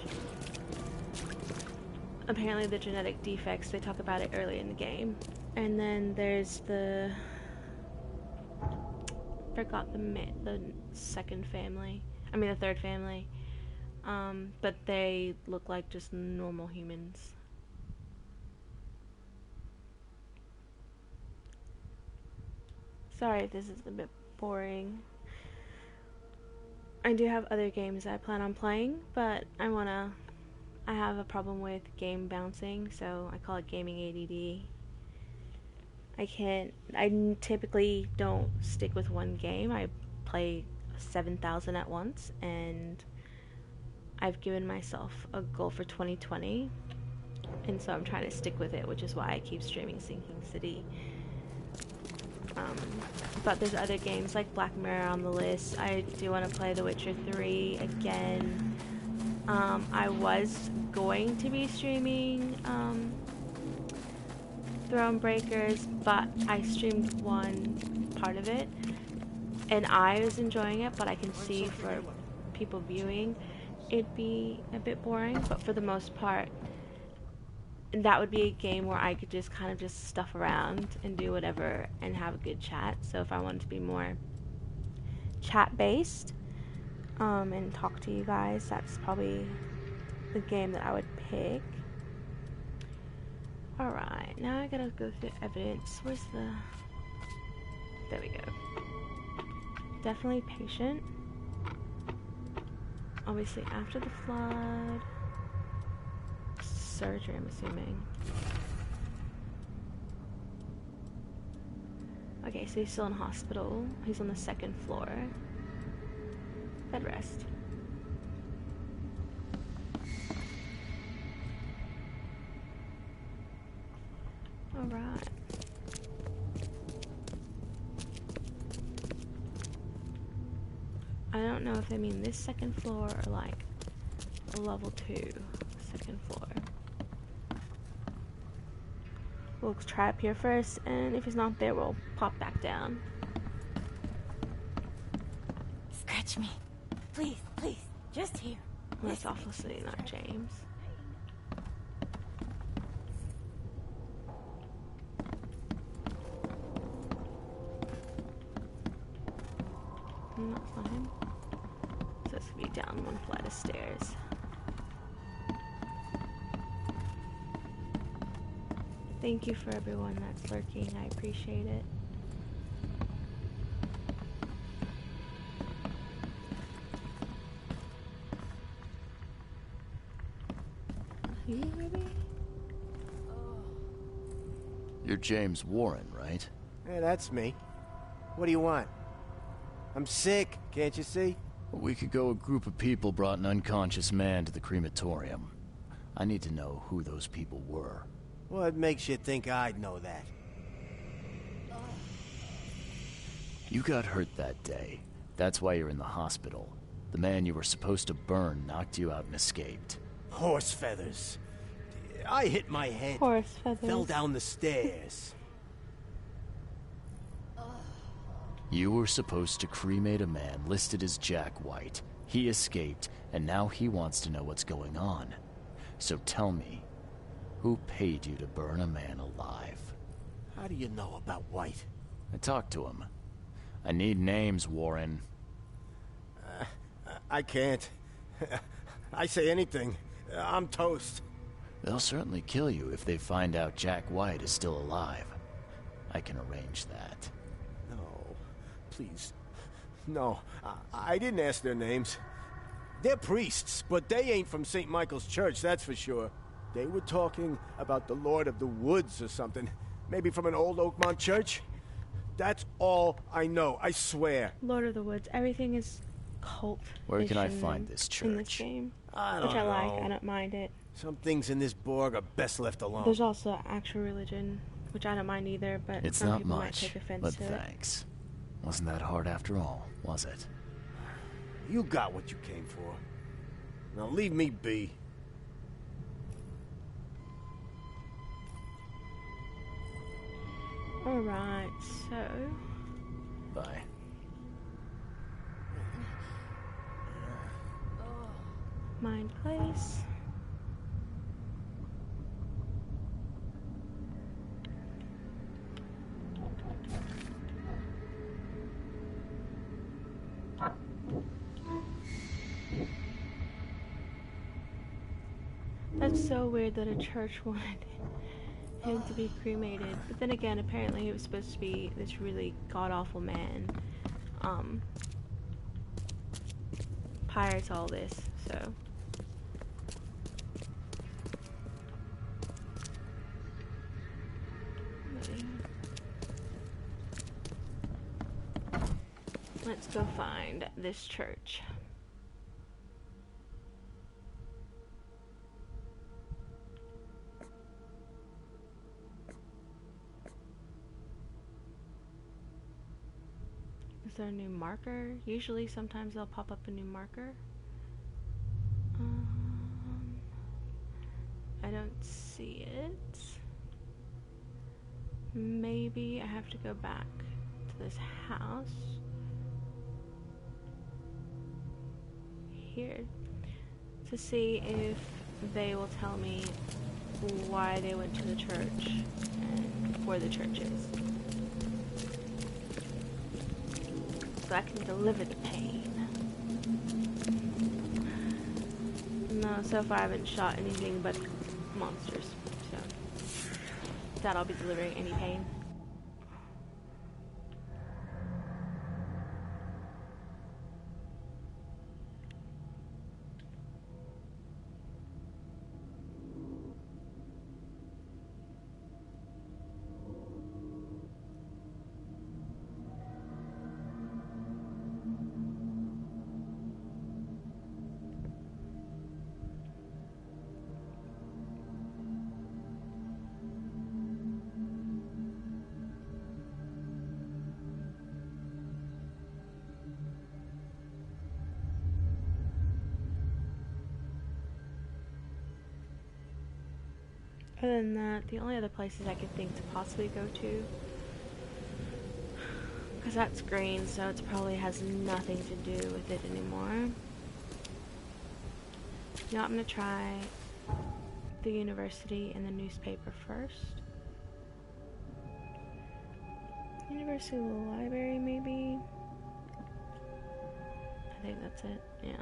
Apparently the genetic defects, they talk about it early in the game. And then there's the third family. But they look like just normal humans. Sorry if this is a bit boring. I do have other games I plan on playing, but I have a problem with game bouncing, so I call it gaming ADD. I typically don't stick with one game. I play 7,000 at once, and I've given myself a goal for 2020, and so I'm trying to stick with it, which is why I keep streaming Sinking City. But there's other games like Black Mirror on the list. I do want to play The Witcher 3 again. I was going to be streaming Thronebreakers, but I streamed one part of it, and I was enjoying it, but I can see for people viewing it'd be a bit boring. But for the most part, that would be a game where I could just kind of just stuff around and do whatever and have a good chat. So if I wanted to be more chat based and talk to you guys, that's probably the game that I would pick. Alright, now I gotta go through evidence. Where's the... There we go. Definitely patient. Obviously after the flood. Surgery, I'm assuming. Okay, so he's still in hospital. He's on the 2nd floor. Bed rest. Alright. I don't know if they mean this 2nd floor or like a level 2 2nd floor. We'll try up here first, and if he's not there, we'll pop back down. Scratch me. Please, please. Just here. That's obviously not James. No, it's not him. So it's gonna be down one flight of stairs. Thank you for everyone that's lurking. I appreciate it. You maybe? You're James Warren, right? Yeah, that's me. What do you want? I'm sick, can't you see? A week ago, a group of people brought an unconscious man to the crematorium. I need to know who those people were. What makes you think I'd know that? You got hurt that day. That's why you're in the hospital. The man you were supposed to burn knocked you out and escaped. Horse feathers. I hit my head. Horse feathers. Fell down the stairs. You were supposed to cremate a man listed as Jack White. He escaped, and now he wants to know what's going on. So tell me, who paid you to burn a man alive? How do you know about White? I talked to him. I need names, Warren. I can't. I say anything. I'm toast. They'll certainly kill you if they find out Jack White is still alive. I can arrange that. No, please. No, I didn't ask their names. They're priests, but they ain't from St. Michael's Church, that's for sure. They were talking about the Lord of the Woods or something. Maybe from an old Oakmont church? That's all I know, I swear. Lord of the Woods. Everything is cult. Where can I find this In this church? game. I don't Which I like. know. I don't mind it. Some things in this Borg are best left alone. There's also actual religion, which I don't mind either, but It's some not people might much, take offense but to it. thanks. Wasn't that hard after all, was it? You got what you came for. Now leave me be. Alright, so... Bye. Mind place. That's so weird that a church wanted him to be cremated. But then again, apparently he was supposed to be this really god-awful man. prior to all this, so. Let's go find this church. Is there a new marker? Usually, sometimes they'll pop up a new marker. I don't see it. Maybe I have to go back to this house. Here. To see if they will tell me why they went to the church and where the church is. So I can deliver the pain. No, so far I haven't shot anything but monsters, so doubt I'll be delivering any pain. Other than that, the only other places I could think to possibly go to, because that's green, so it probably has nothing to do with it anymore. You know, I'm going to try the university and the newspaper first. University library, maybe? I think that's it, yeah.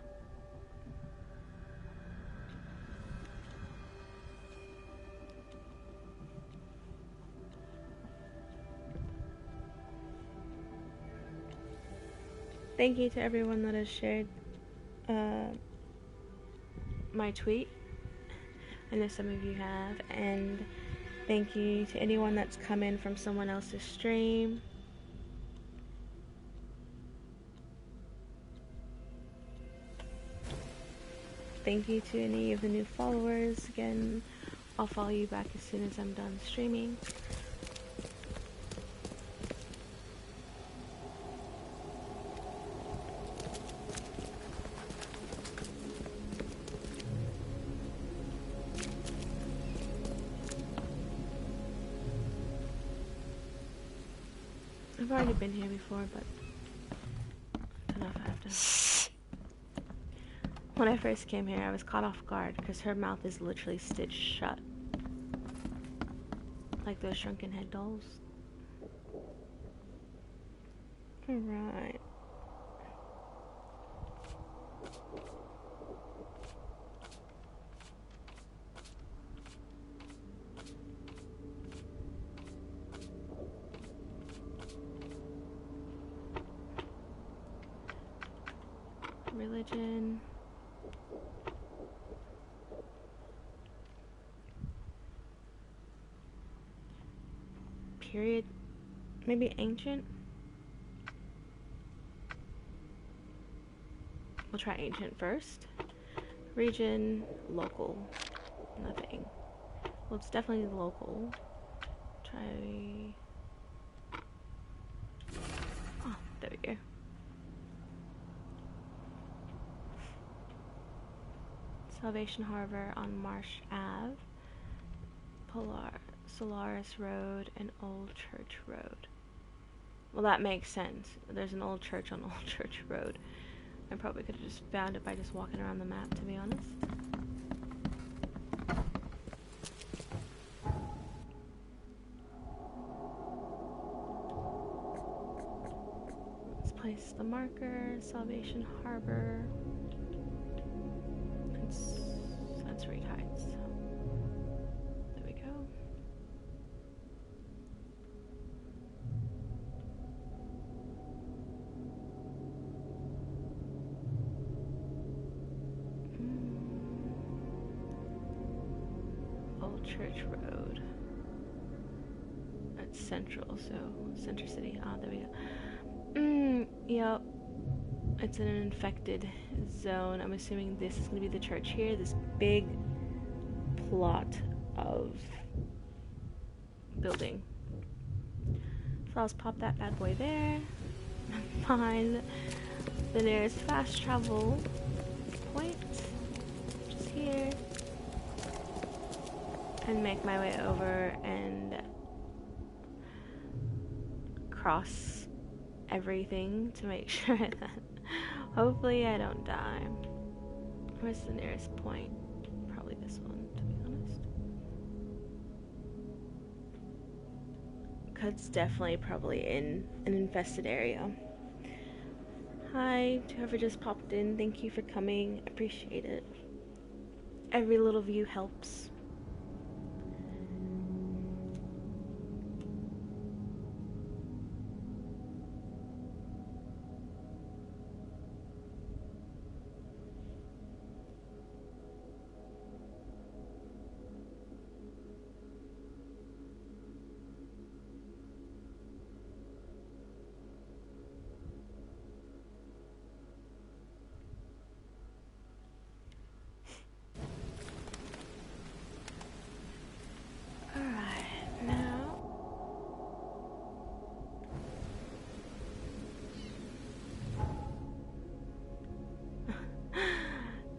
Thank you to everyone that has shared my tweet. I know some of you have. And thank you to anyone that's come in from someone else's stream. Thank you to any of the new followers. Again, I'll follow you back as soon as I'm done streaming. I've already been here before, but I don't know if I have to. When I first came here, I was caught off guard because her mouth is literally stitched shut. Like those shrunken head dolls. Alright. Religion. Period. Maybe ancient. We'll try ancient first. Region, local. Nothing. Well, it's definitely local. Try. Oh, there we go. Salvation Harbor on Marsh Ave, Solaris Road, and Old Church Road. Well, that makes sense. There's an old church on Old Church Road. I probably could have just found it by just walking around the map, to be honest. Let's place the marker, Salvation Harbor. Sensory Heights. There we go. Old Church Road. It's Central, so Center City. Ah, there we go. Yep. It's in an infected zone. I'm assuming this is going to be the church here. This big plot of building. So I'll just pop that bad boy there. Find the nearest fast travel point, which is here, and make my way over and cross everything to make sure that hopefully I don't die. Where's the nearest point? Probably this one, to be honest. It's definitely probably in an infested area. Hi to whoever just popped in. Thank you for coming. Appreciate it. Every little view helps.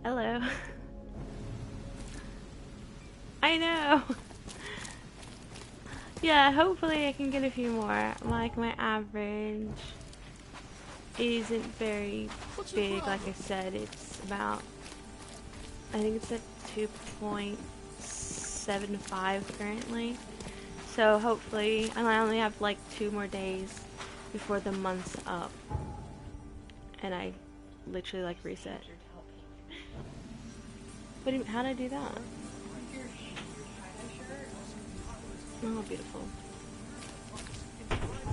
Hello. I know. Yeah, hopefully I can get a few more. Like, my average isn't very big. Like I said, it's about, I think it's at 2.75 currently. So hopefully, and I only have like 2 more days before the month's up. And I literally like reset. But how did I do that? Oh, beautiful.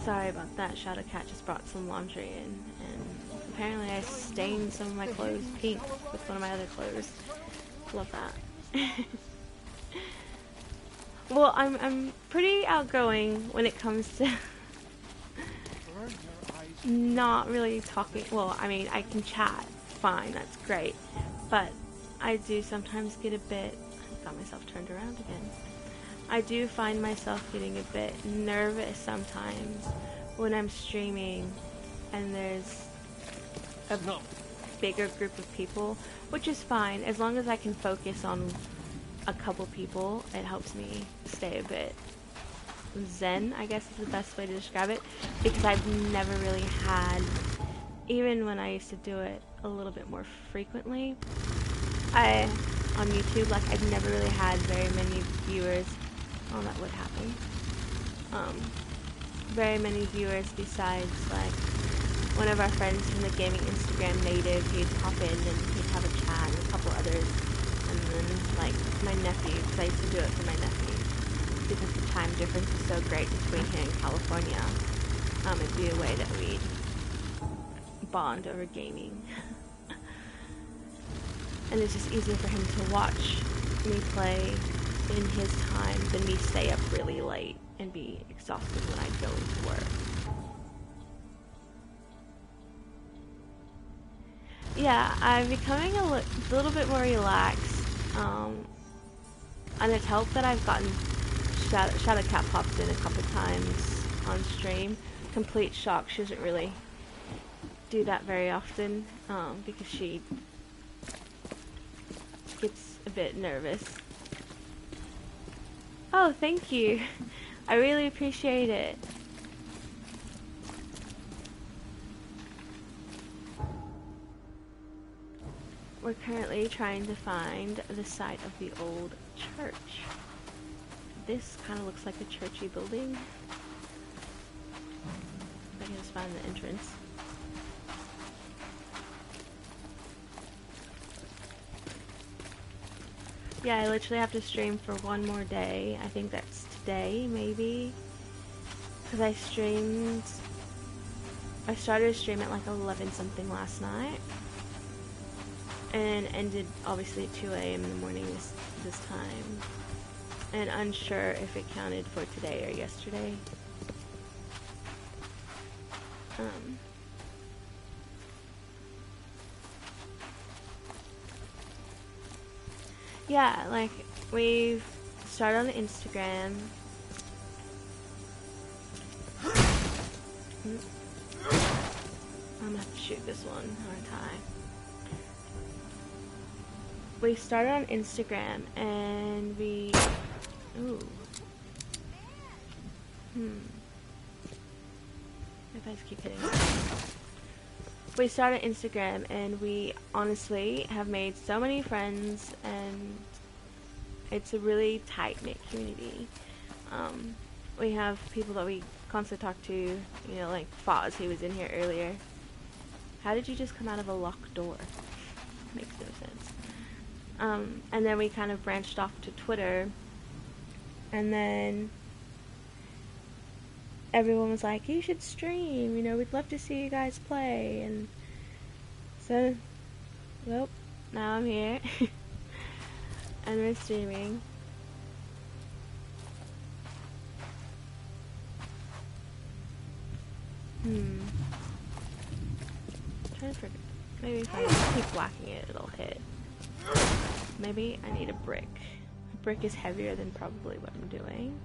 Sorry about that. Shadowcat just brought some laundry in, and apparently I stained some of my clothes pink with one of my other clothes. Love that. Well, I'm pretty outgoing when it comes to not really talking. Well, I mean, I can chat fine, that's great, but I do sometimes get a bit, I got myself turned around again. I do find myself getting a bit nervous sometimes when I'm streaming and there's a bigger group of people, which is fine as long as I can focus on a couple people. It helps me stay a bit zen, I guess is the best way to describe it, because I've never really had, even when I used to do it a little bit more frequently, on YouTube, like, I've never really had very many viewers. Oh, that would happen. Very many viewers besides, like, one of our friends from the gaming Instagram native, he'd pop in and he'd have a chat, and a couple others, and then, like, my nephew, because I used to do it for my nephew, because the time difference is so great between here and California. It'd be a way that we'd bond over gaming. And it's just easier for him to watch me play in his time than me stay up really late and be exhausted when I go into work. Yeah, I'm becoming a little bit more relaxed, and it's helped that I've gotten Shadowcat popped in a couple times on stream. Complete shock, she doesn't really do that very often, because she gets a bit nervous. Oh, thank you. I really appreciate it. We're currently trying to find the site of the old church. This kind of looks like a churchy building. I can just find the entrance. Yeah, I literally have to stream for one more day. I think that's today, maybe. Because I started to stream at like 11 something last night. And ended obviously at 2 a.m. in the morning this time. and unsure if it counted for today or yesterday. Yeah, like, we've started on Instagram. I'm gonna have to shoot this one, aren't I? We started on Instagram and we... Ooh. If I just keep hitting it. We started Instagram and we honestly have made so many friends, and it's a really tight-knit community. We have people that we constantly talk to, you know, like Foz, who was in here earlier. How did you just come out of a locked door? Makes no sense. And then we kind of branched off to Twitter, and then everyone was like, you should stream, you know, we'd love to see you guys play. And so, well, now I'm here and we're streaming. I'm trying to figure, maybe if I keep whacking it, it'll hit. Maybe I need a brick. A brick is heavier than probably what I'm doing.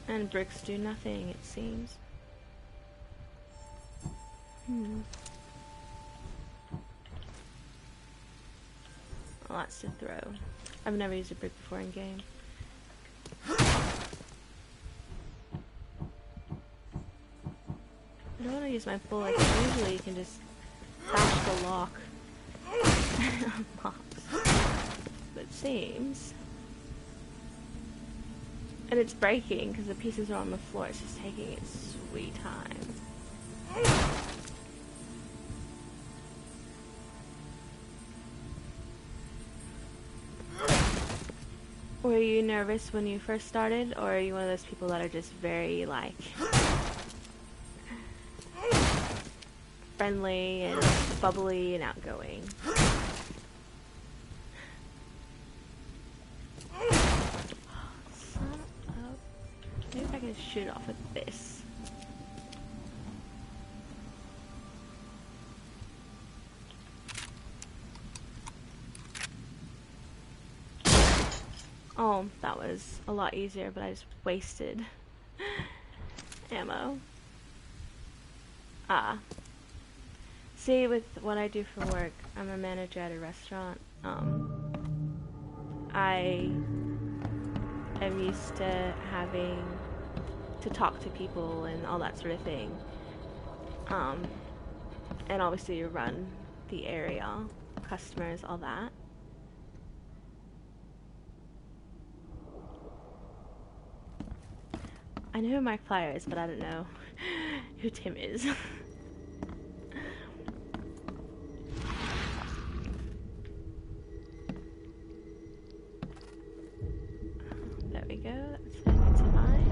And bricks do nothing, it seems. Lots to throw. I've never used a brick before in game. I don't want to use my bullets. Usually you can just bash the lock. Unlocks. But it seems... And it's breaking because the pieces are on the floor. It's just taking its sweet time. Were you nervous when you first started, or are you one of those people that are just very, like, friendly and bubbly and outgoing? Maybe if I can shoot off with this. Oh, that was a lot easier, but I just wasted ammo. See, with what I do for work, I'm a manager at a restaurant. I am used to having to talk to people and all that sort of thing. And obviously you run the area, customers, all that. I know who Markiplier is, but I don't know who Tim is. There we go, that's second to mine.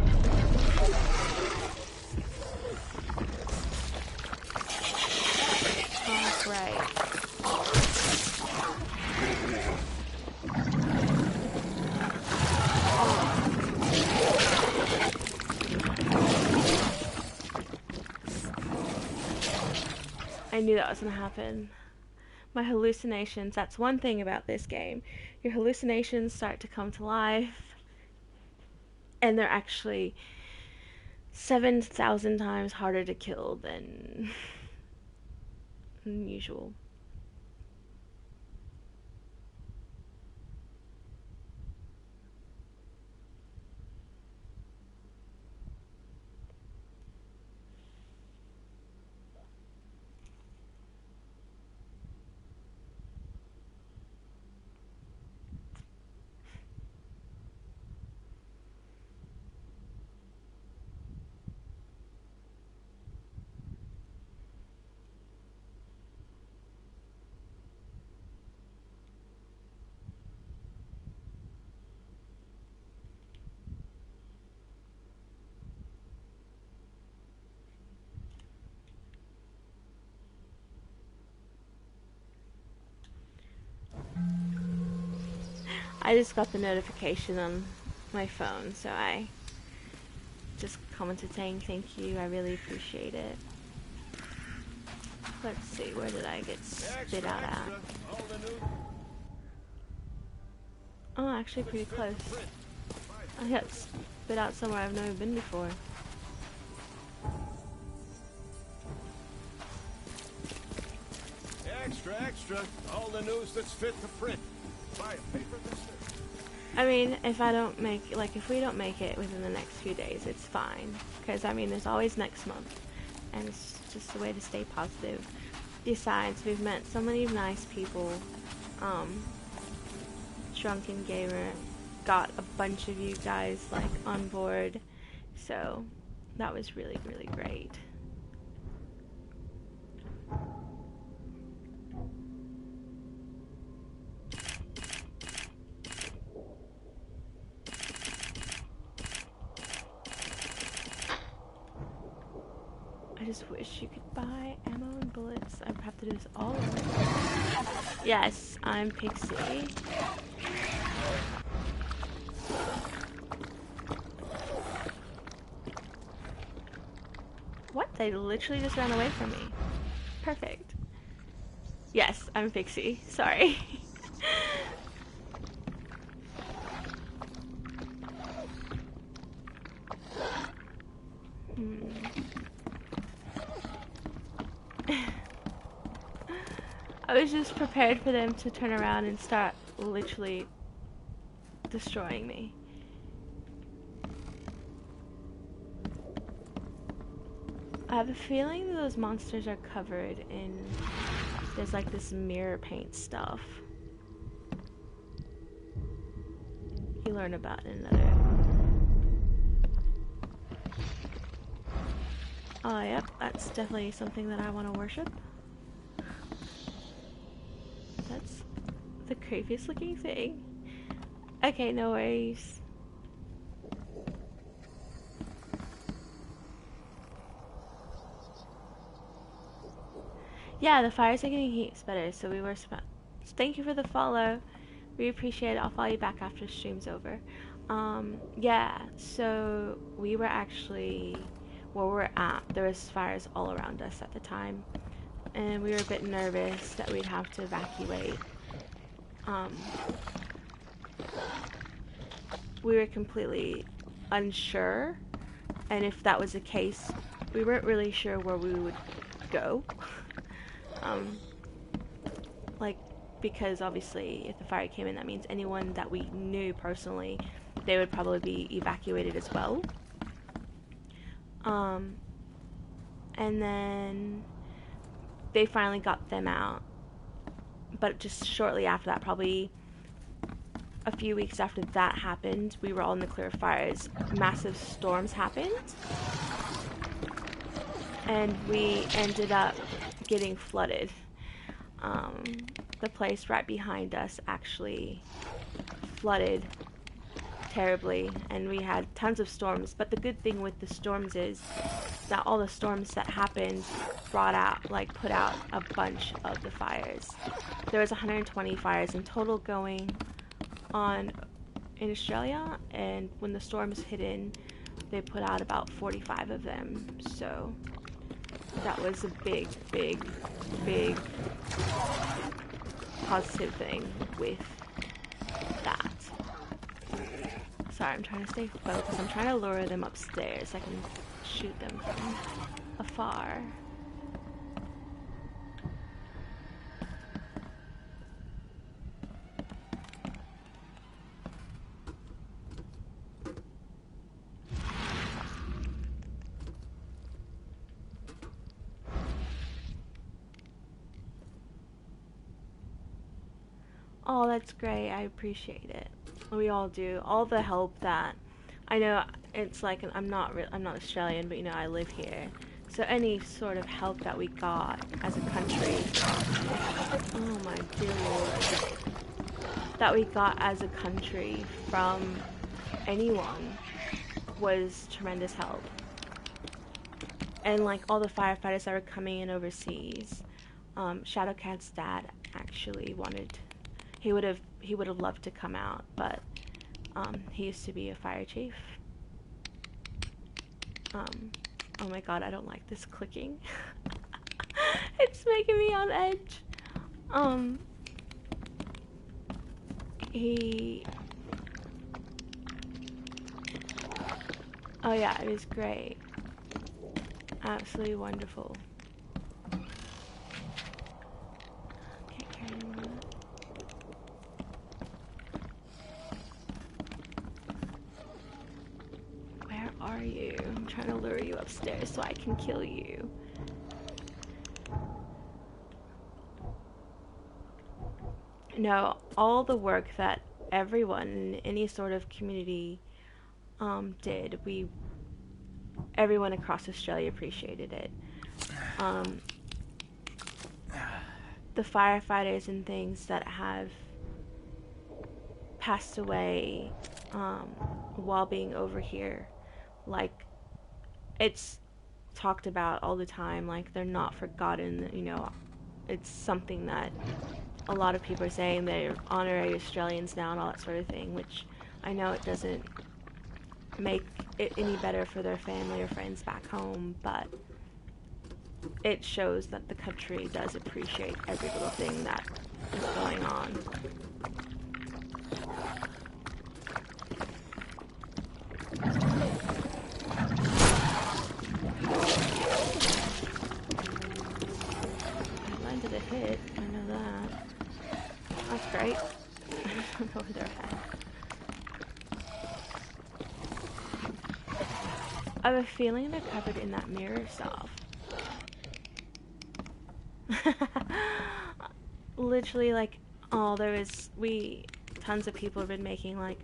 Oh, right. I knew that was gonna happen. My hallucinations, that's one thing about this game. Your hallucinations start to come to life, and they're actually 7,000 times harder to kill than usual. I just got the notification on my phone, so I just commented saying thank you. I really appreciate it. Let's see, where did I get spit out at? Oh, actually pretty close. I got spit out somewhere I've never been before. Extra, extra. All the news that's fit to print. Buy a paper, mister? I mean, if I don't make, like, if we don't make it within the next few days, it's fine. Because, I mean, there's always next month. And it's just a way to stay positive. Besides, we've met so many nice people. Drunken Gamer got a bunch of you guys, like, on board. So, that was really, really great. I just wish you could buy ammo and bullets. I'd have to do this all over. Yes, I'm Pixie. What? They literally just ran away from me. Perfect. Yes, I'm Pixie. Sorry. I was just prepared for them to turn around and start literally destroying me. I have a feeling that those monsters are covered in, there's like this mirror paint stuff. You learn about in another. Oh, yep, that's definitely something that I want to worship. That's the creepiest looking thing. Okay, no worries. Yeah, the fires are getting heaps better, so we were thank you for the follow. We appreciate it. I'll follow you back after the stream's over. Yeah, so we were actually where we're at. There was fires all around us at the time, and we were a bit nervous that we'd have to evacuate. We were completely unsure, and if that was the case, we weren't really sure where we would go. Like, because obviously if the fire came in, that means anyone that we knew personally, they would probably be evacuated as well. And then they finally got them out, but just shortly after that, probably a few weeks after that happened, we were all in the clear of fires. Massive storms happened, and we ended up getting flooded. The place right behind us actually flooded terribly, and we had tons of storms. But the good thing with the storms is that all the storms that happened put out a bunch of the fires. There was 120 fires in total going on in Australia, and when the storms hit in, they put out about 45 of them. So that was a big positive thing with that. Sorry, I'm trying to stay focused. I'm trying to lure them upstairs so I can shoot them from afar. Oh, that's great. I appreciate it. We all do. All the help that I know. It's like I'm not Australian, but you know I live here. So any sort of help that we got as a country, oh my dear Lord, that we got as a country from anyone was tremendous help. And like all the firefighters that were coming in overseas, Shadowcat's dad actually wanted. he would have loved to come out, but he used to be a fire chief. Oh my god, I don't like this clicking. It's making me on edge. Oh yeah, it was great. Absolutely wonderful. Can't carry anymore. Where are you? I'm trying to lure you upstairs so I can kill you. No, all the work that everyone in any sort of community did, everyone across Australia appreciated it. The firefighters and things that have passed away while being over here, like, it's talked about all the time, like, they're not forgotten, you know. It's something that a lot of people are saying they're honorary Australians now and all that sort of thing, which I know it doesn't make it any better for their family or friends back home, but it shows that the country does appreciate every little thing that is going on. I landed a hit, I know that. That's great. I don't know where they're at. I have a feeling they're covered in that mirror stuff. Literally, like, tons of people have been making, like,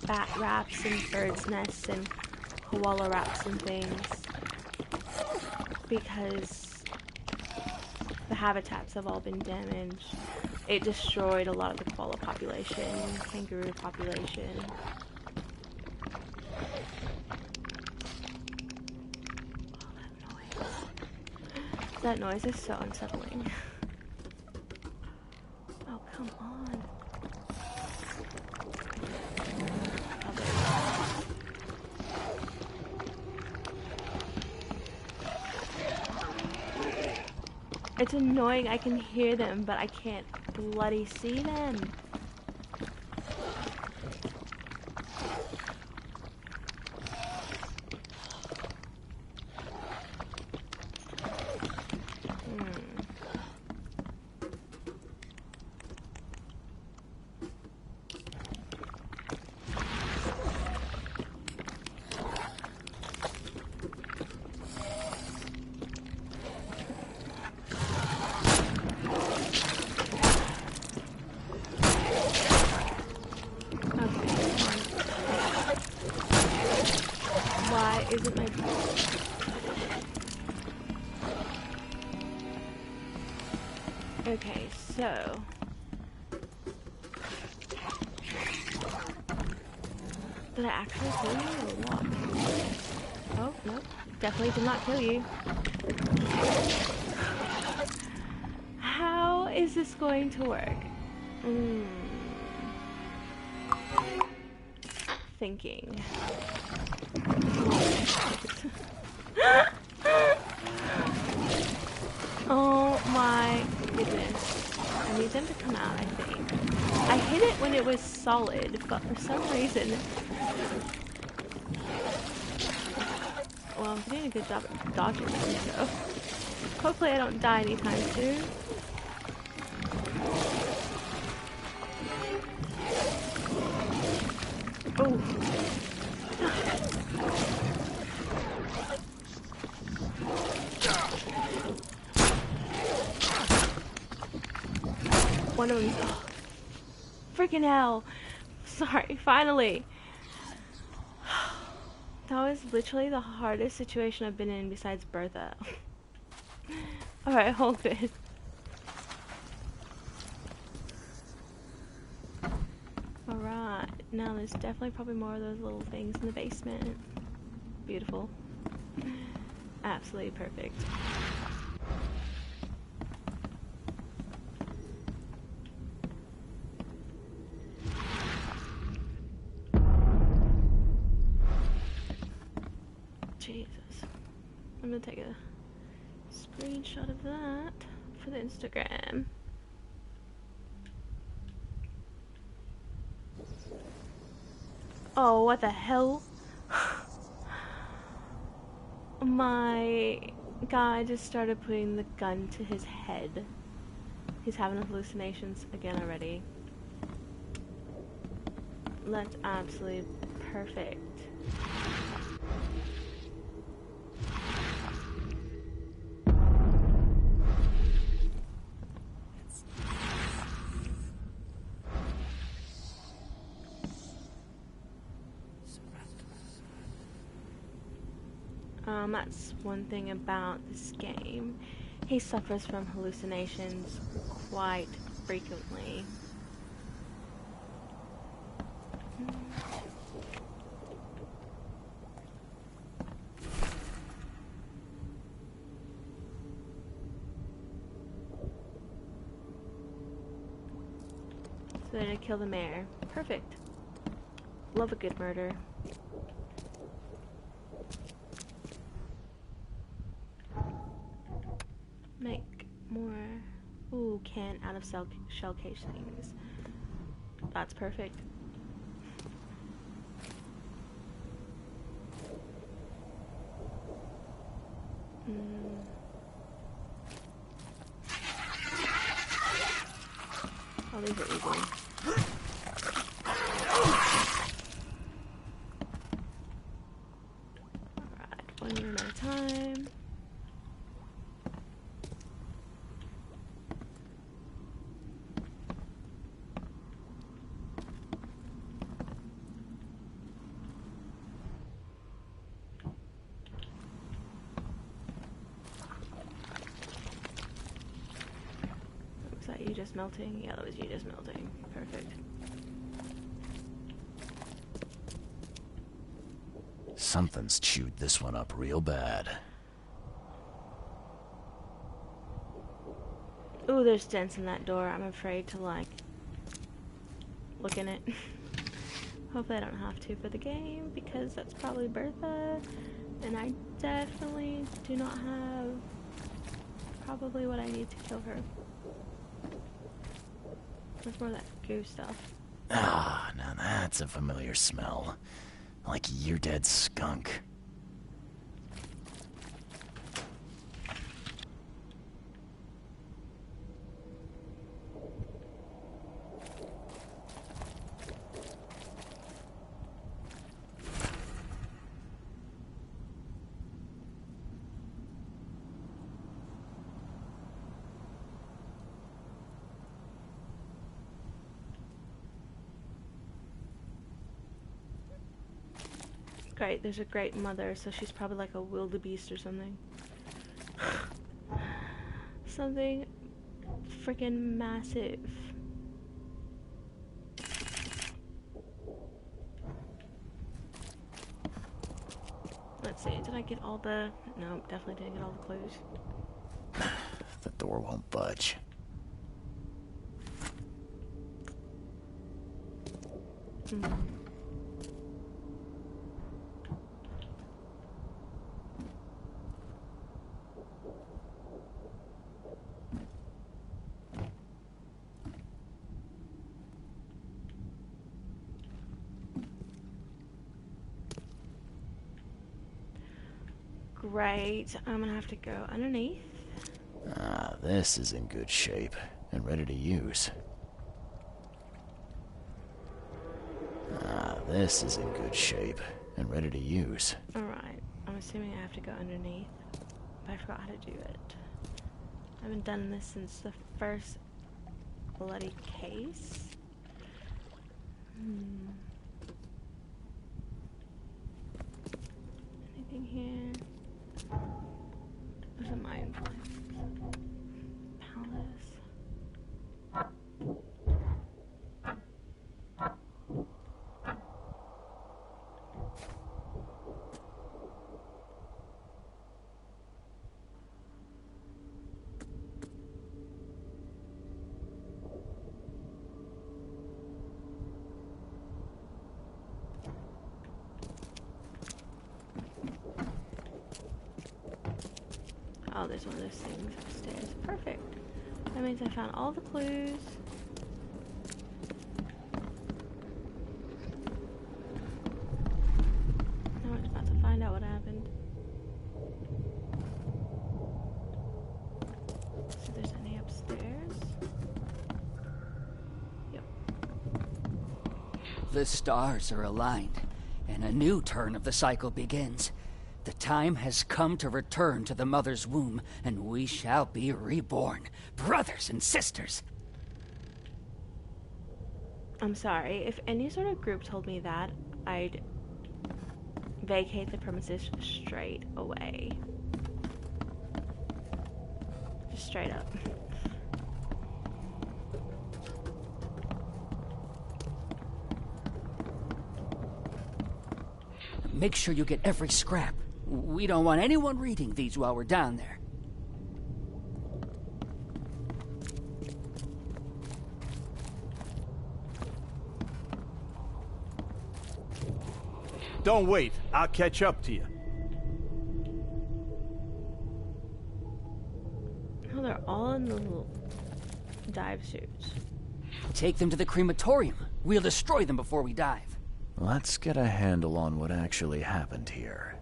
bat wraps and bird's nests and koala wraps and things because the habitats have all been damaged. It destroyed a lot of the koala population, kangaroo population. That noise is so unsettling. Oh, come on. It's annoying, I can hear them, but I can't bloody see them. Isn't my okay, so did I actually kill you or what? Oh, nope, definitely did not kill you. How is this going to work? Thinking. Oh my goodness. I need them to come out, I think. I hit it when it was solid, but for some reason... Well, I'm doing a good job at dodging them, so... Hopefully I don't die anytime soon. Oh. One of them's... Oh, freaking hell. Sorry, finally. That was literally the hardest situation I've been in besides Bertha. Alright, all good. Alright, now there's definitely probably more of those little things in the basement. Beautiful. Absolutely perfect. I'm gonna take a screenshot of that for the Instagram. Oh, what the hell? My guy just started putting the gun to his head. He's having hallucinations again already. That's absolutely perfect. That's one thing about this game. He suffers from hallucinations quite frequently. So they're gonna kill the mayor. Perfect. Love a good murder. Make more. Ooh, can out of shell casings. That's perfect. Oh, these are easy. Alright, 1 room at a time. Was that you just melting? Yeah, that was you just melting. Perfect. Something's chewed this one up real bad. Ooh, there's dents in that door. I'm afraid to, like, look in it. Hopefully I don't have to for the game, because that's probably Bertha, and I definitely do not have probably what I need to kill her. There's more of that goo stuff. Ah, now that's a familiar smell. Like year-dead skunk. Great, there's a great mother, so she's probably like a wildebeest or something. Something freaking massive. Let's see, did I get all the... No, definitely didn't get all the clues. The door won't budge. Great, I'm gonna have to go underneath. Ah, this is in good shape and ready to use. Ah, this is in good shape and ready to use. Alright, I'm assuming I have to go underneath, but I forgot how to do it. I haven't done this since the first bloody case. Anything here? There's a mine palace. Oh, there's one of those things upstairs. Perfect. That means I found all the clues. Now I'm about to find out what happened. See if there's any upstairs. Yep. The stars are aligned, and a new turn of the cycle begins. The time has come to return to the mother's womb, and we shall be reborn, brothers and sisters. I'm sorry. If any sort of group told me that, I'd vacate the premises straight away. Just straight up. Make sure you get every scrap. We don't want anyone reading these while we're down there. Don't wait. I'll catch up to you. Oh, they're all in the little dive suits. Take them to the crematorium. We'll destroy them before we dive. Let's get a handle on what actually happened here.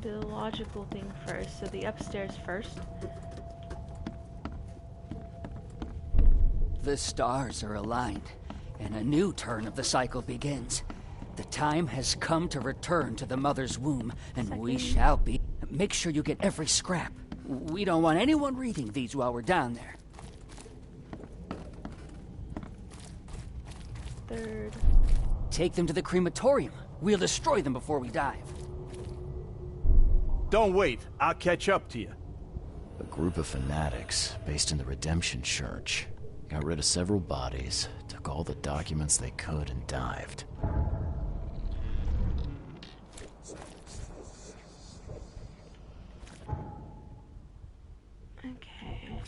Do the logical thing first. So the upstairs first. The stars are aligned, and a new turn of the cycle begins. The time has come to return to the mother's womb, and we shall be... Make sure you get every scrap. We don't want anyone reading these while we're down there. Third. Take them to the crematorium. We'll destroy them before we dive. Don't wait. I'll catch up to you. A group of fanatics based in the Redemption Church got rid of several bodies, took all the documents they could, and dived. Okay.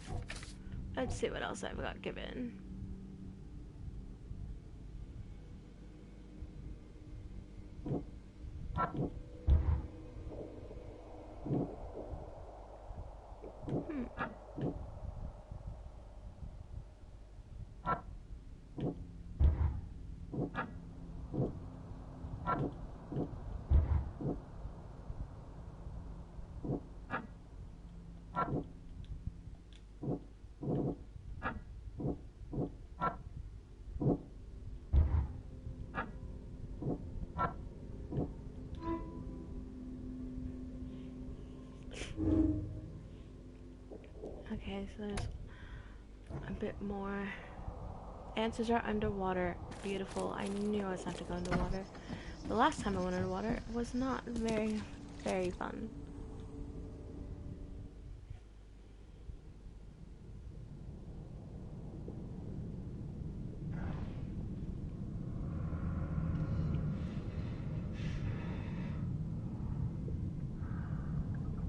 Let's see what else I've got given. Okay, so there's a bit more. Answers are underwater. Beautiful. I knew I was have to go underwater. The last time I went underwater was not very, very fun.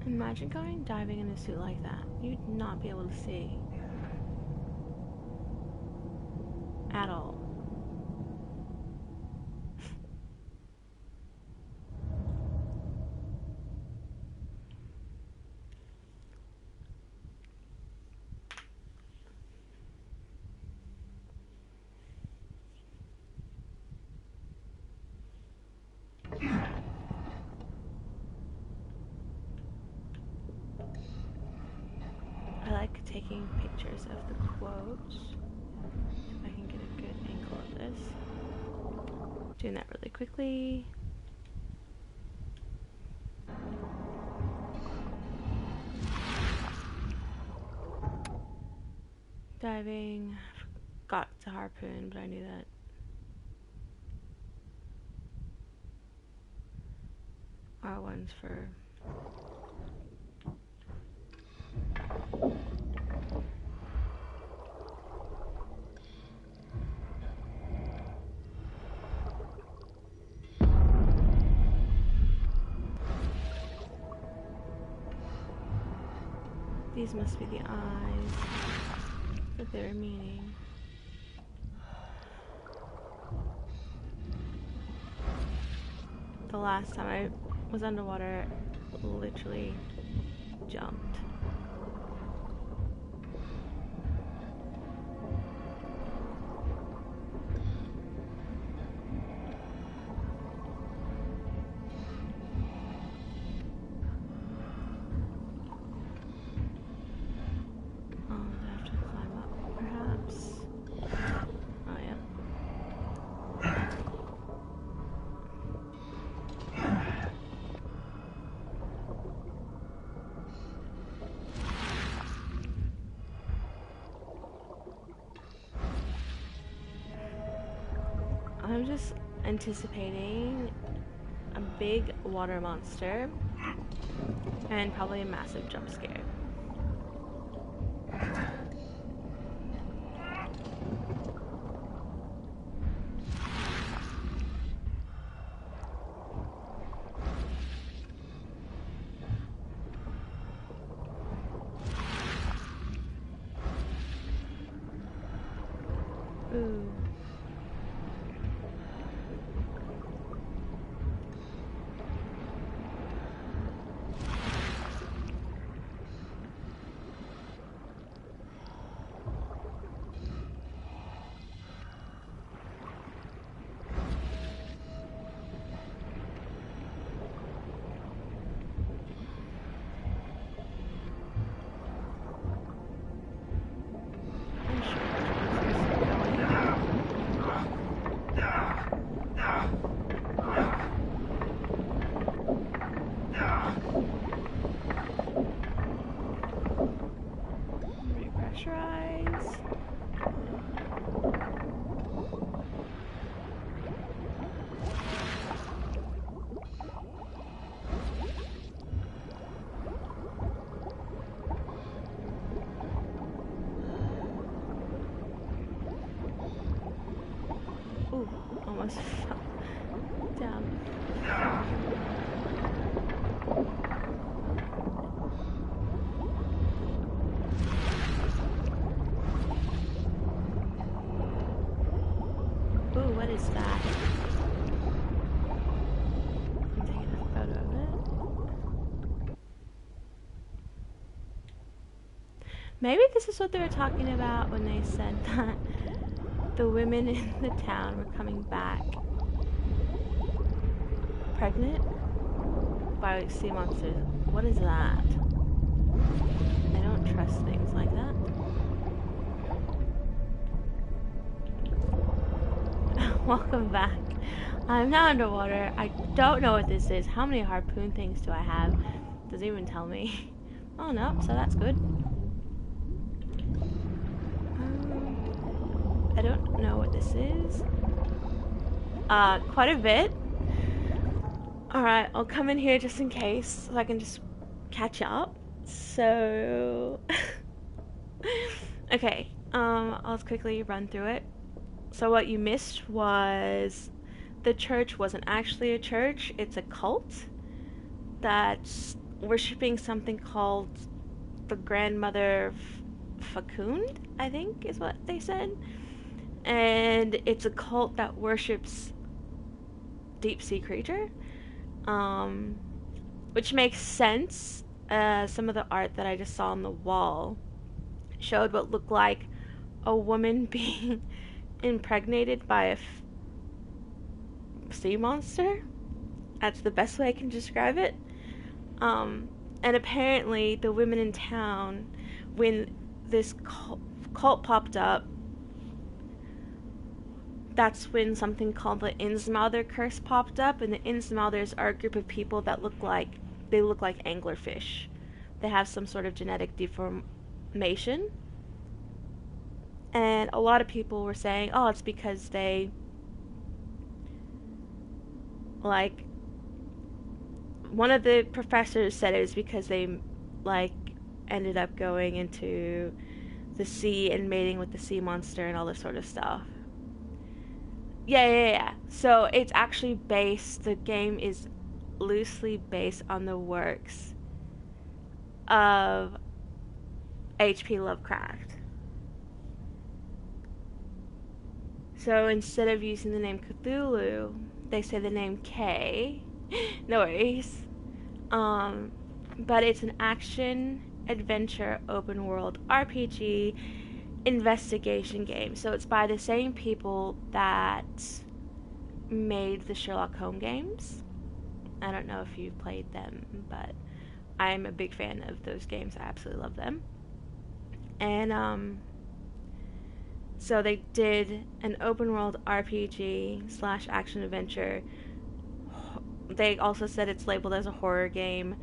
Imagine going diving in a suit like that. You'd not be able to see. At all. I like taking pictures of the quotes. If I can get a good angle of this. Doing that really quickly. Diving. Forgot to harpoon, but I knew that. R1's for... These must be the eyes that they were meaning. the last time I was underwater, literally jumped. I'm just anticipating a big water monster and probably a massive jump scare. Ooh. Repressurize. Ooh, almost fell down. Ooh, what is that? I'm taking a photo of it. Maybe this is what they were talking about when they said that the women in the town were coming back pregnant by like, sea monsters. What is that? I don't trust things like that. Welcome back. I'm now underwater. I don't know what this is. How many harpoon things do I have? Doesn't even tell me. Oh no, so that's good. I don't know what this is. Quite a bit. Alright, I'll come in here just in case, so I can just catch up. So... okay, I'll quickly run through it. So what you missed was the church wasn't actually a church, it's a cult that's worshipping something called the Grandmother Fecund, I think is what they said. And it's a cult that worships deep sea creature, which makes sense. Some of the art that I just saw on the wall showed what looked like a woman being impregnated by a sea monster. That's the best way I can describe it. And apparently the women in town, when this cult popped up, that's when something called the Innsmouther curse popped up, and the Innsmouthers are a group of people that look like anglerfish. They have some sort of genetic deformation. And a lot of people were saying, oh, it's because they, like, one of the professors said it was because they, like, ended up going into the sea and mating with the sea monster and all this sort of stuff. Yeah. So it's actually the game is loosely based on the works of H.P. Lovecraft. So instead of using the name Cthulhu, they say the name K, No worries. But it's an action adventure open world RPG investigation game. So it's by the same people that made the Sherlock Holmes games. I don't know if you've played them, but I'm a big fan of those games. I absolutely love them. And so they did an open world RPG / action adventure. They also said it's labeled as a horror game.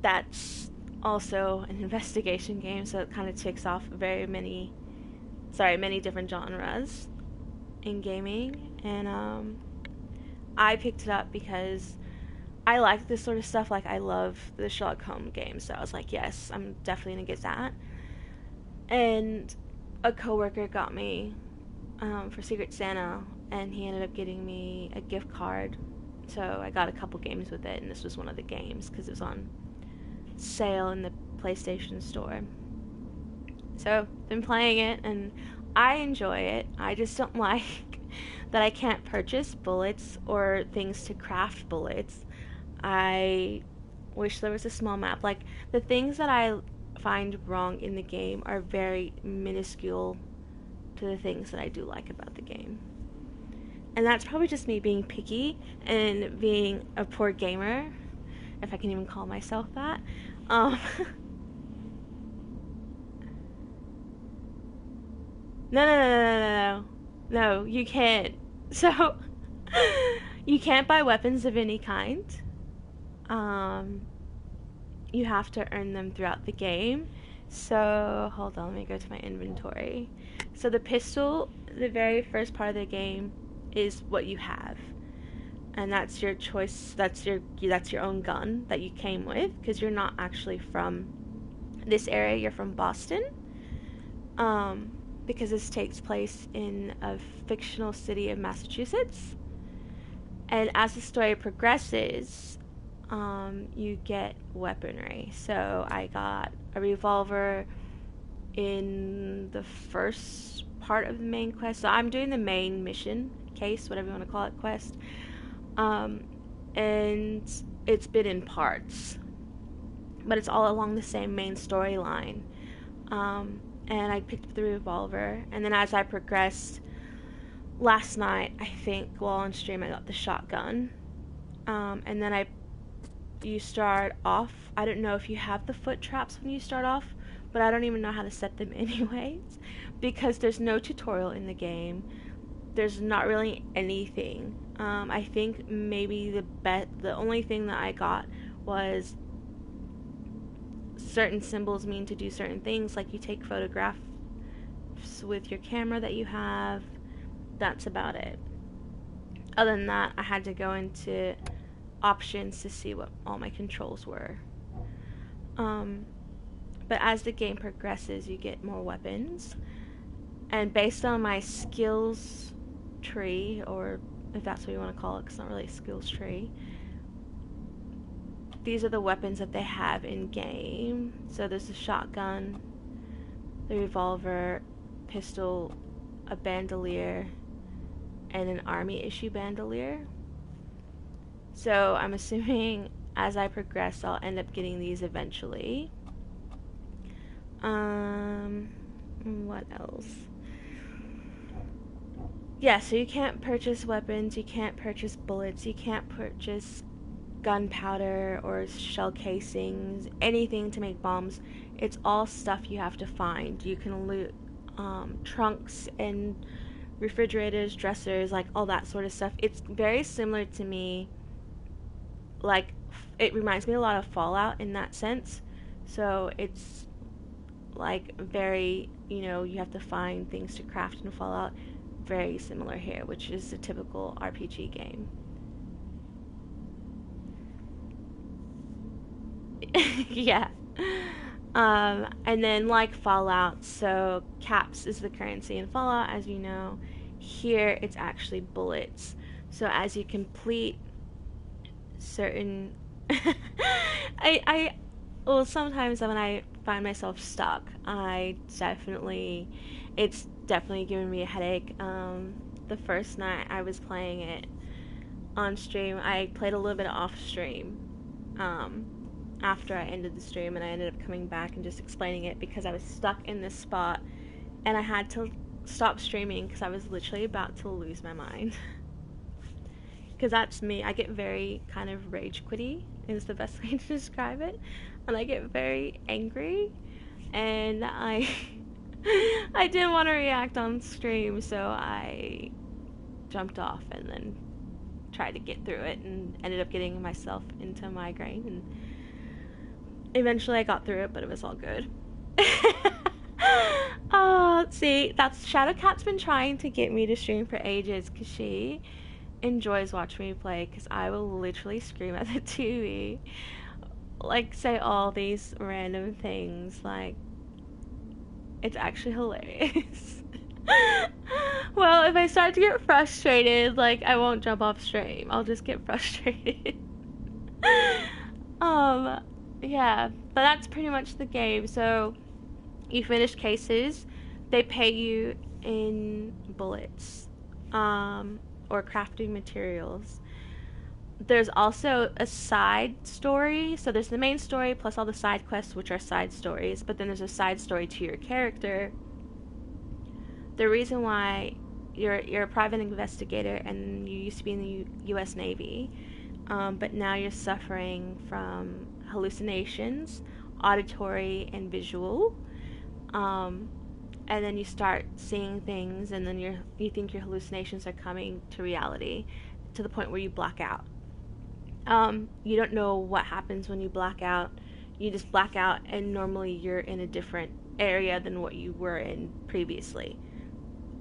That's also an investigation game, so it kind of ticks off many different genres in gaming. And I picked it up because I like this sort of stuff. Like, I love the Sherlock Holmes games, so I was like, yes, I'm definitely gonna get that. And a coworker got me for Secret Santa, and he ended up getting me a gift card. So I got a couple games with it, and this was one of the games because it was on sale in the PlayStation Store. So been playing it, and I enjoy it. I just don't like that I can't purchase bullets or things to craft bullets. I wish there was a small map. Like, the things that I find wrong in the game are very minuscule to the things that I do like about the game. And that's probably just me being picky and being a poor gamer, if I can even call myself that. No, you can't. So, you can't buy weapons of any kind. You have to earn them throughout the game. So, hold on, let me go to my inventory. So the pistol, the very first part of the game, is what you have. And that's your choice, that's your own gun that you came with, because you're not actually from this area, you're from Boston. Because this takes place in a fictional city of Massachusetts. And as the story progresses, you get weaponry. So I got a revolver in the first part of the main quest. So I'm doing the main mission, case, whatever you want to call it, quest. And it's been in parts, but it's all along the same main storyline. And I picked up the revolver, and then as I progressed, last night, I think, while on stream, I got the shotgun. And then you start off, I don't know if you have the foot traps when you start off, but I don't even know how to set them anyways, because there's no tutorial in the game. There's not really anything. I think maybe the only thing that I got was certain symbols mean to do certain things, like you take photographs with your camera that you have. That's about it. Other than that, I had to go into options to see what all my controls were. But as the game progresses, you get more weapons, and based on my skills tree, or if that's what you want to call it, 'cause it's not really a skills tree, these are the weapons that they have in game. So there's a shotgun, the revolver, pistol, a bandolier, and an army issue bandolier. So I'm assuming as I progress, I'll end up getting these eventually. What else? Yeah, so you can't purchase weapons, you can't purchase bullets, you can't purchase gunpowder or shell casings, anything to make bombs. It's all stuff you have to find. You can loot trunks and refrigerators, dressers, like all that sort of stuff. It's very similar to me, like, it reminds me a lot of Fallout in that sense. So it's like very, you have to find things to craft in Fallout. Very similar here, which is a typical RPG game. Yeah. And then, like Fallout, so caps is the currency in Fallout, as you know. Here, it's actually bullets. So as you complete certain... Well, sometimes when I find myself stuck, it's definitely giving me a headache. The first night I was playing it, on stream. I played a little bit off stream after I ended the stream, and I ended up coming back and just explaining it because I was stuck in this spot and I had to stop streaming because I was literally about to lose my mind. Because that's me. I get very kind of rage quitty is the best way to describe it, and I get very angry, and I didn't want to react on stream, so I jumped off and then tried to get through it and ended up getting myself into a migraine, and eventually I got through it, but it was all good. Oh, see, that's Shadowcat's been trying to get me to stream for ages because she enjoys watching me play, because I will literally scream at the TV, like say all these random things, like it's actually hilarious. Well, if I start to get frustrated, like I won't jump off stream, I'll just get frustrated. Yeah, but that's pretty much the game. So you finish cases, they pay you in bullets, or crafting materials. There's also a side story, so there's the main story plus all the side quests, which are side stories, but then there's a side story to your character. The reason why you're a private investigator and you used to be in the U.S. Navy, but now you're suffering from hallucinations, auditory and visual, and then you start seeing things, and then you think your hallucinations are coming to reality, to the point where you black out. You don't know what happens when you black out. You just black out, and normally you're in a different area than what you were in previously.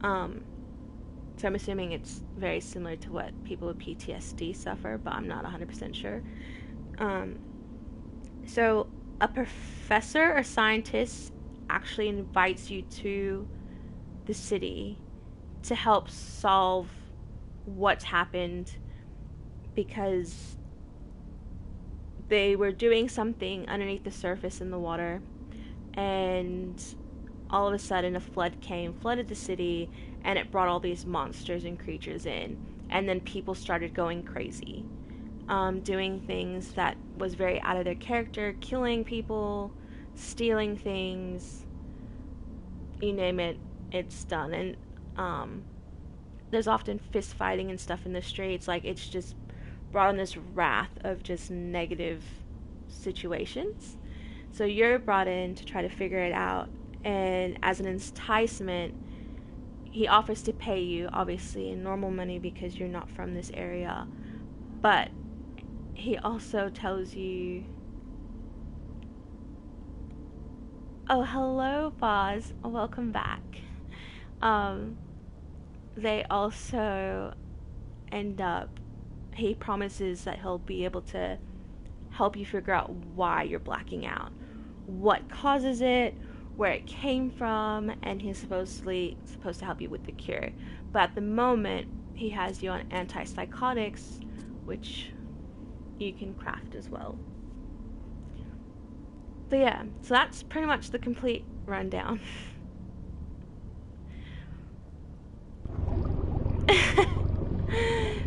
So I'm assuming it's very similar to what people with PTSD suffer, but I'm not 100% sure. So a professor or scientist actually invites you to the city to help solve what's happened, because they were doing something underneath the surface in the water, and all of a sudden a flood came, flooded the city, and it brought all these monsters and creatures in, and then people started going crazy, doing things that was very out of their character, killing people, stealing things, you name it, it's done. And there's often fist fighting and stuff in the streets. Like, it's just brought on this wrath of just negative situations. So you're brought in to try to figure it out, and as an enticement, he offers to pay you, obviously in normal money because you're not from this area, but he also tells you, oh, hello, Boz, welcome back. They also end up, he promises that he'll be able to help you figure out why you're blacking out, what causes it, where it came from, and he's supposed to help you with the cure. But at the moment, he has you on antipsychotics, which you can craft as well. But yeah, so that's pretty much the complete rundown.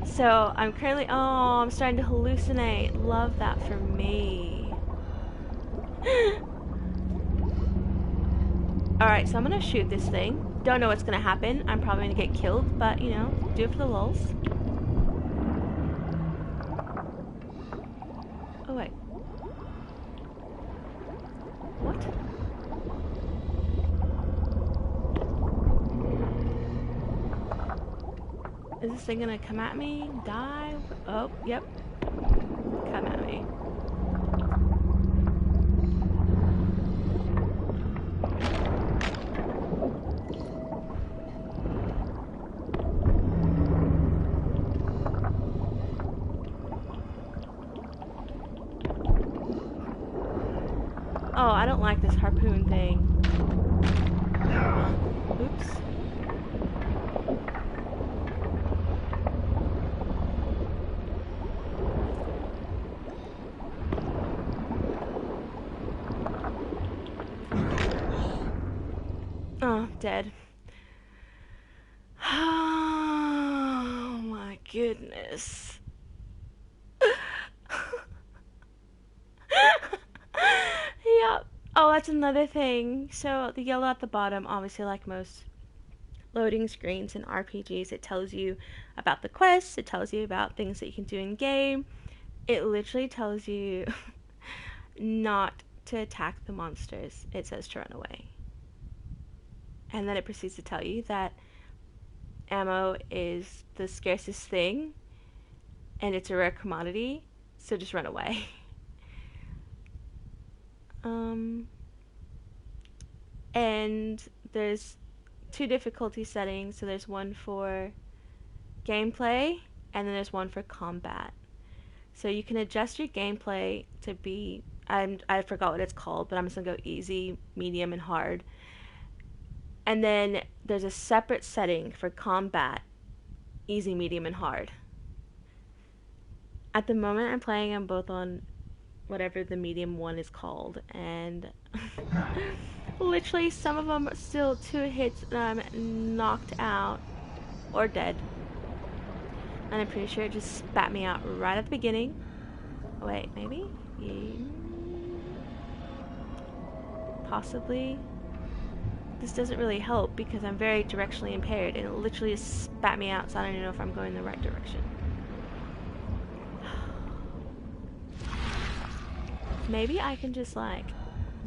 So I'm currently, I'm starting to hallucinate. Love that for me. Alright, so I'm gonna shoot this thing. Don't know what's gonna happen. I'm probably gonna get killed, but, you know, do it for the lulz. Oh, wait. What? Is this thing gonna come at me? Die? Oh, yep. Come at me. Oh, I don't like this harpoon thing. Oops. Oh, dead. Oh my goodness. Oh, that's another thing. So the yellow at the bottom, obviously like most loading screens in RPGs, it tells you about the quests, it tells you about things that you can do in game. It literally tells you not to attack the monsters. It says to run away. And then it proceeds to tell you that ammo is the scarcest thing and it's a rare commodity, so just run away. And there's 2 difficulty settings. So there's one for gameplay and then there's one for combat. So you can adjust your gameplay to be, I forgot what it's called, but I'm just gonna go easy, medium, and hard. And then there's a separate setting for combat, easy, medium, and hard. At the moment, I'm playing them both on whatever the medium one is called, and literally some of them still 2 hits and I'm knocked out or dead. And I'm pretty sure it just spat me out right at the beginning. Wait, maybe? Yeah. Possibly. This doesn't really help because I'm very directionally impaired and it literally just spat me out, so I don't even know if I'm going in the right direction. Maybe I can just like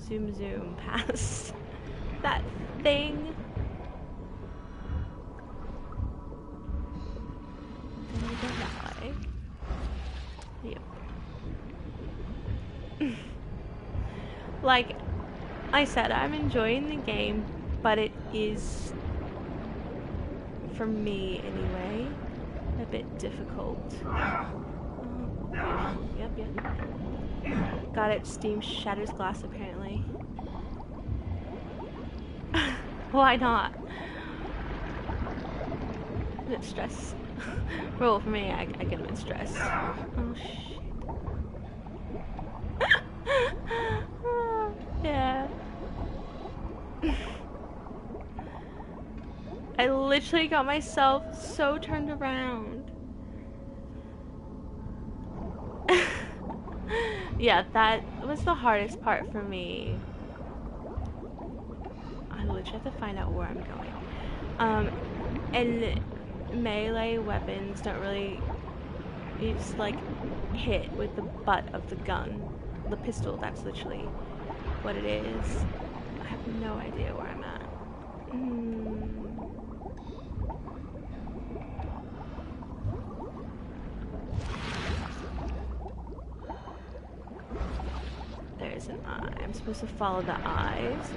zoom past that thing. Then we go that way. Yep. Like I said, I'm enjoying the game, but it is, for me anyway, a bit difficult. Yep. Got it, Steam shatters glass apparently. Why not? A bit stress. Well, for me, I get a bit stressed. Oh shit. Yeah. I literally got myself so turned around. Yeah, that was the hardest part for me. I literally have to find out where I'm going. And melee weapons don't really, you just like hit with the butt of the gun. The pistol, that's literally what it is. I have no idea where I'm at. There's an eye. I'm supposed to follow the eyes,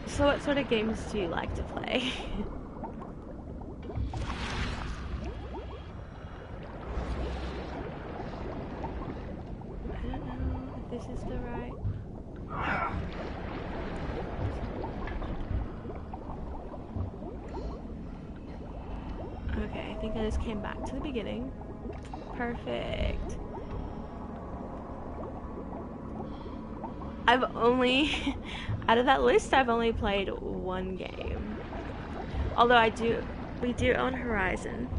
So what sort of games do you like to play? I don't know if this is the right... Okay, I think I just came back to the beginning. Perfect. I've only, out of that list, I've only played 1 game. Although we do own Horizon.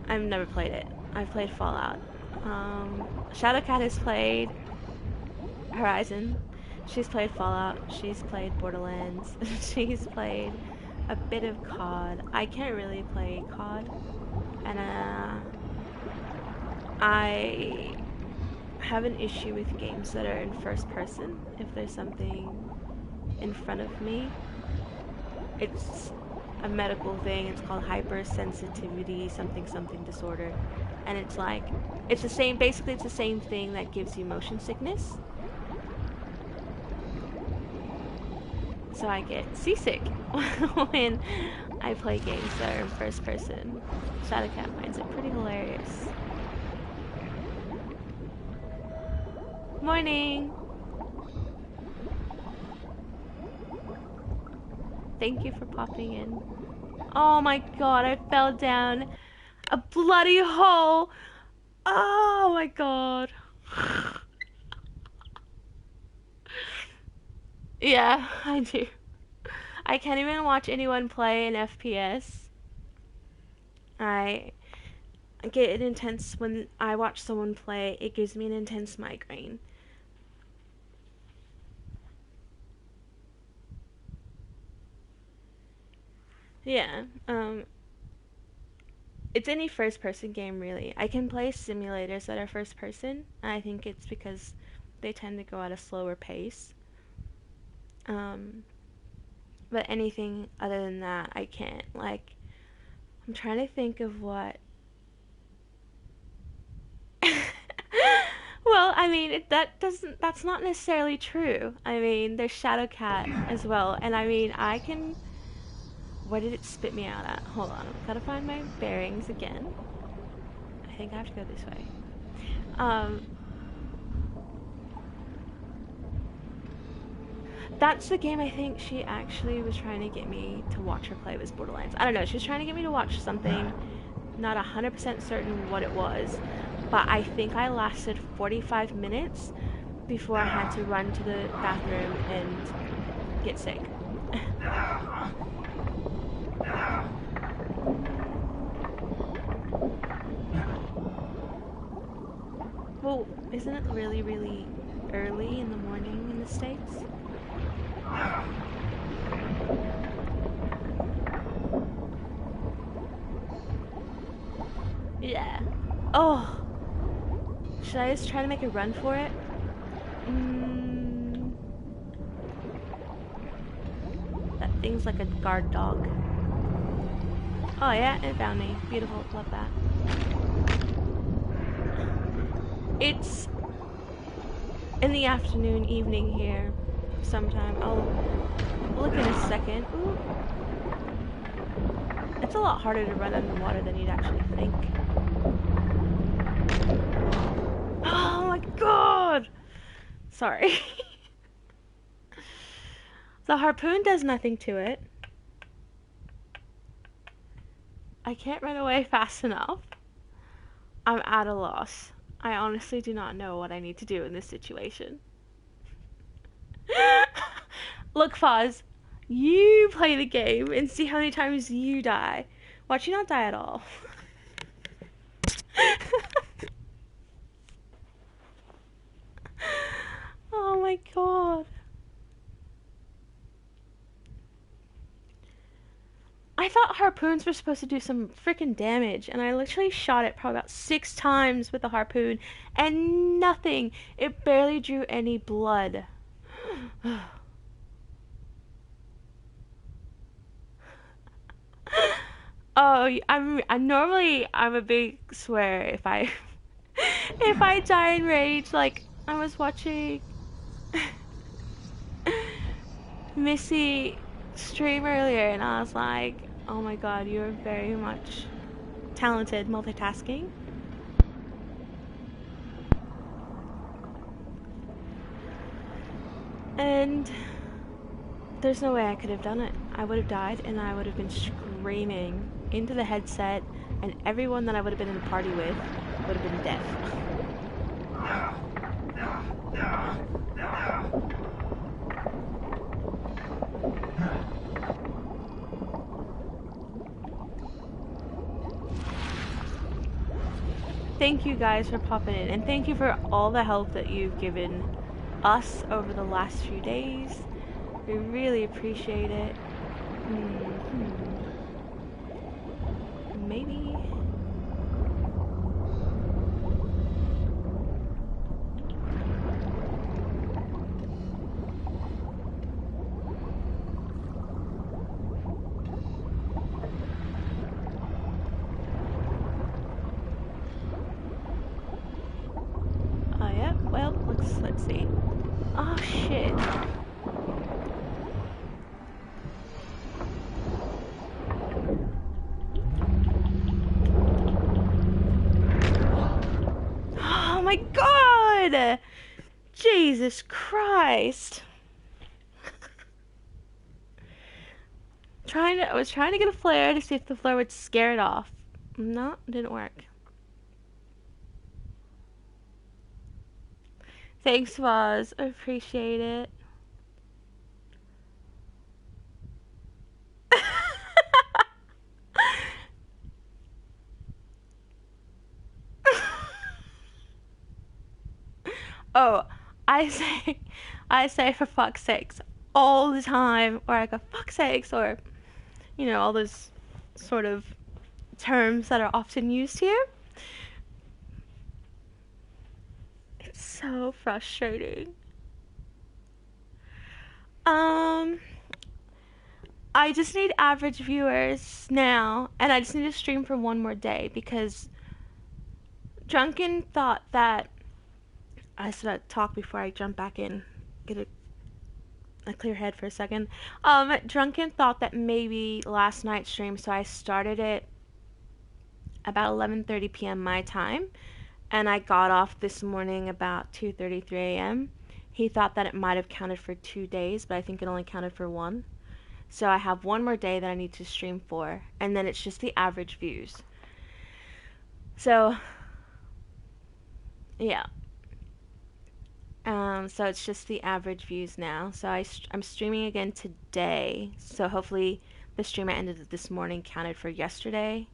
I've never played it. I've played Fallout. Shadowcat has played Horizon. She's played Fallout. She's played Borderlands. She's played a bit of COD. I can't really play COD. And I have an issue with games that are in first person. If there's something in front of me, it's a medical thing. It's called hypersensitivity something disorder, and it's like it's the same. Basically, it's the same thing that gives you motion sickness. So I get seasick when I play games that are in first person. Shadowcat finds it pretty hilarious. Morning! Thank you for popping in. Oh my god, I fell down a bloody hole! Oh my god. Yeah, I do. I can't even watch anyone play an FPS. get an intense, when I watch someone play, it gives me an intense migraine. Yeah, it's any first person game really. I can play simulators that are first person, and I think it's because they tend to go at a slower pace. But anything other than that, I can't. Like, I'm trying to think of what. Well, I mean, that's not necessarily true. I mean, there's Shadowcat as well, and I mean, I can. Where did it spit me out at? Hold on, I've gotta find my bearings again. I think I have to go this way. That's the game I think she actually was trying to get me to watch her play, was Borderlands. I don't know, she was trying to get me to watch something, not 100% certain what it was, but I think I lasted 45 minutes before I had to run to the bathroom and get sick. Well, isn't it really, really early in the morning in the States? Yeah. Oh! Should I just try to make a run for it? That thing's like a guard dog. Oh yeah, it found me. Beautiful, love that. It's in the afternoon, evening here sometime. I'll look in a second. Ooh. It's a lot harder to run underwater than you'd actually think. Oh my god! Sorry. The harpoon does nothing to it. I can't run away fast enough. I'm at a loss. I honestly do not know what I need to do in this situation. Look, Foz, you play the game and see how many times you die. Watch you not die at all. Oh my god. I thought harpoons were supposed to do some freaking damage, and I literally shot it probably about 6 times with the harpoon, and nothing. It barely drew any blood. Oh, I'm a big swear if I if I die in rage. Like, I was watching Missy stream earlier, and I was like, oh my god, you're very much talented multitasking. And there's no way I could have done it. I would have died, and I would have been screaming into the headset, and everyone that I would have been in the party with would have been deaf. Thank you guys for popping in, and thank you for all the help that you've given us over the last few days. We really appreciate it. Maybe. Oh yeah, well, let's see. Oh shit. Oh my god! Jesus Christ. I was trying to get a flare to see if the flare would scare it off. No, it didn't work. Thanks, Woz. I appreciate it. Oh, I say for fuck's sakes all the time, or I go fuck's sakes, or you know, all those sort of terms that are often used here. It's so frustrating. I just need average viewers now, and I just need to stream for one more day because Drunken thought that I should talk before I jump back in, get a clear head for a second. Drunken thought that maybe last night's stream, so I started it about 11:30 p.m. my time, and I got off this morning about 2:33 a.m. He thought that it might have counted for 2 days, but I think it only counted for 1. So I have one more day that I need to stream for, and then it's just the average views. So, yeah. So it's just the average views now. So I'm streaming again today. So hopefully the stream I ended this morning counted for yesterday.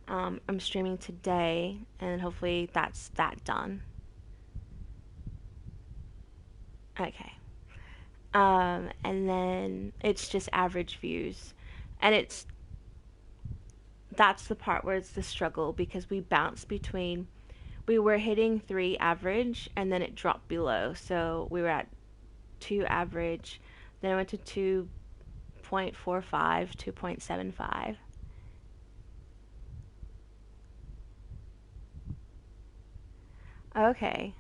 I'm streaming today, and hopefully that's that done. Okay. And then it's just average views. And that's the part where it's the struggle, because we bounce between, we were hitting 3 average, and then it dropped below. So we were at 2 average, then it went to 2.45, 2.75. Okay.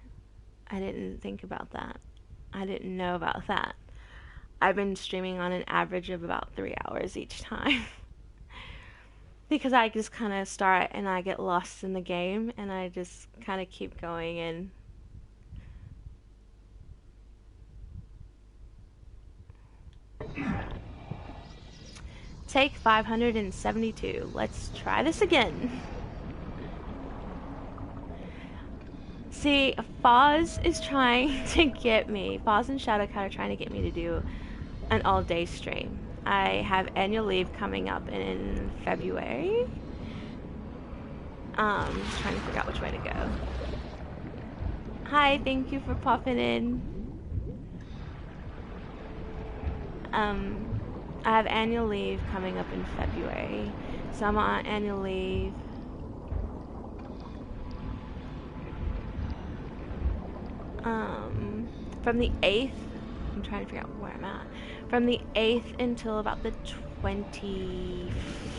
I didn't think about that. I didn't know about that. I've been streaming on an average of about 3 hours each time. Because I just kind of start and I get lost in the game, and I just kind of keep going. And take 572. Let's try this again. See, Foz is trying to get me, Foz and Shadowcat are trying to get me to do an all-day stream. I have annual leave coming up in February. Just trying to figure out which way to go. Hi, thank you for popping in. I have annual leave coming up in February, so I'm on annual leave. From the 8th, I'm trying to figure out where I'm at. From the 8th until about the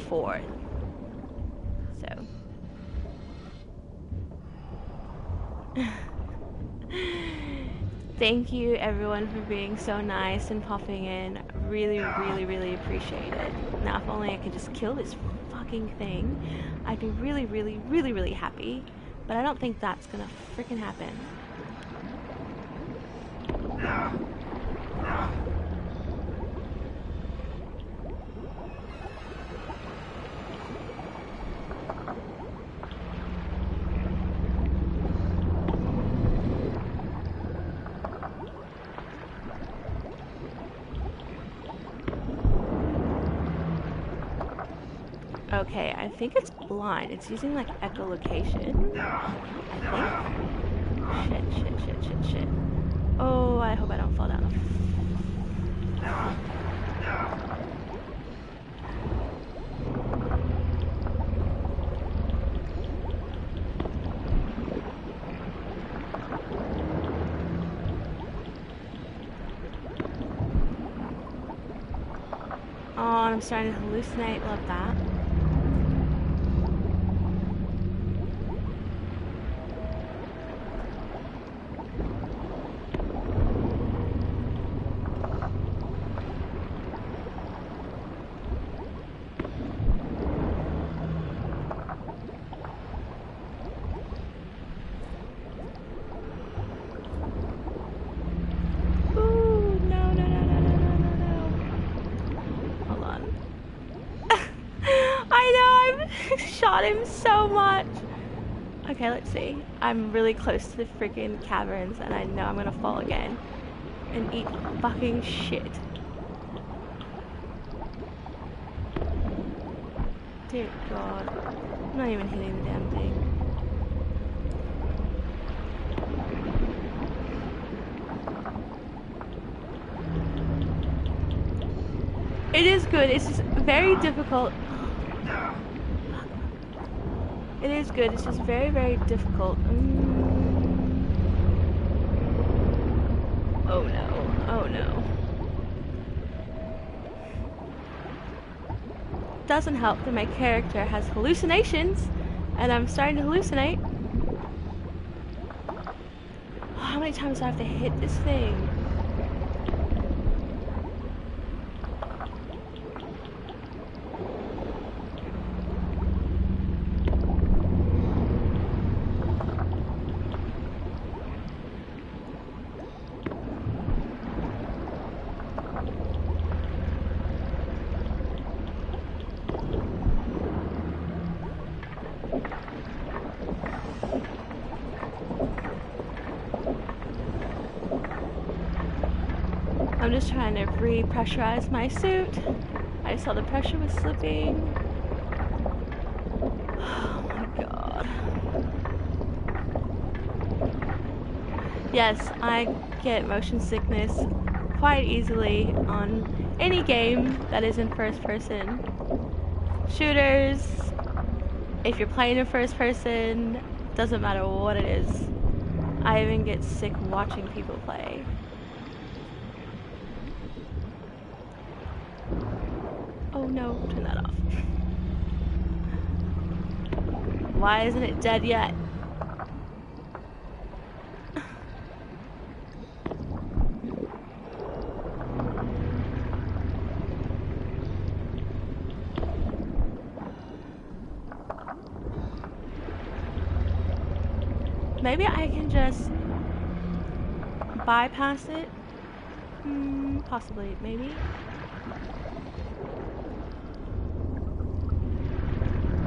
24th. So. Thank you everyone for being so nice and popping in. Really, really, really appreciate it. Now if only I could just kill this fucking thing, I'd be really, really, really, really happy. But I don't think that's gonna freaking happen. Okay, I think it's blind. It's using like echolocation. I think. Shit. Oh, I hope I don't fall down. Oh, I'm starting to hallucinate. Love that. Him so much. Okay, let's see. I'm really close to the freaking caverns, and I know I'm gonna fall again and eat fucking shit. Dear God, I'm not even hitting the damn thing. It is good. It's just very difficult. It is good. It's just very, very difficult. Oh no. Oh no. Doesn't help that my character has hallucinations, and I'm starting to hallucinate. How many times do I have to hit this thing? I'm just trying to repressurize my suit. I saw the pressure was slipping. Oh my god. Yes, I get motion sickness quite easily on any game that is in first person. Shooters, if you're playing in first person, doesn't matter what it is. I even get sick watching people play. Oh no, turn that off. Why isn't it dead yet? Maybe I can just bypass it? Possibly, maybe.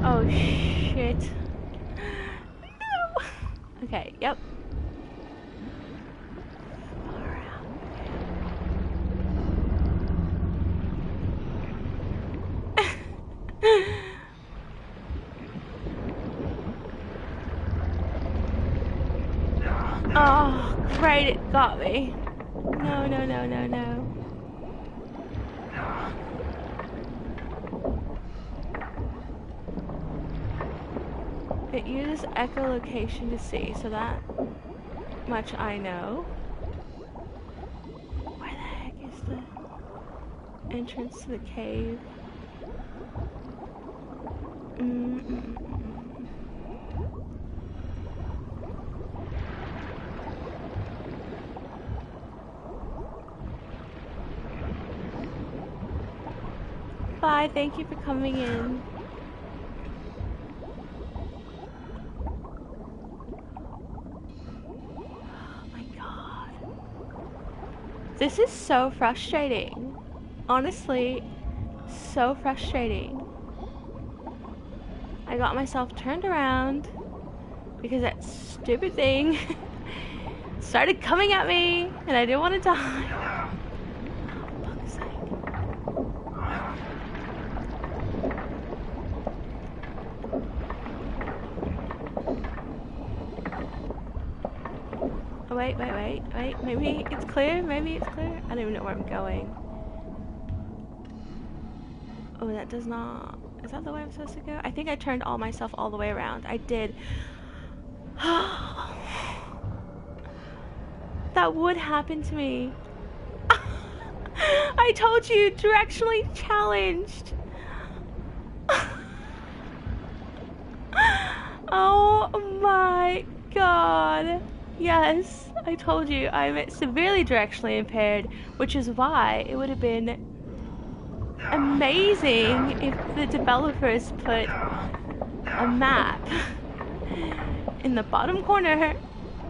Oh shit. No! Okay, yep. Oh, great, it got me. No, no, no, no, no. It uses echolocation to see, so that much I know. Where the heck is the entrance to the cave? Bye, thank you for coming in. This is so frustrating. Honestly, so frustrating. I got myself turned around because that stupid thing started coming at me and I didn't want to die. Oh, fuck's sake. Oh, wait. Maybe it's clear. Maybe it's clear. I don't even know where I'm going. Oh, that does not... Is that the way I'm supposed to go? I think I turned myself all the way around. I did. That would happen to me. I told you, directionally challenged. Oh my god. Yes, I told you, I'm severely directionally impaired, which is why it would have been amazing if the developers put a map in the bottom corner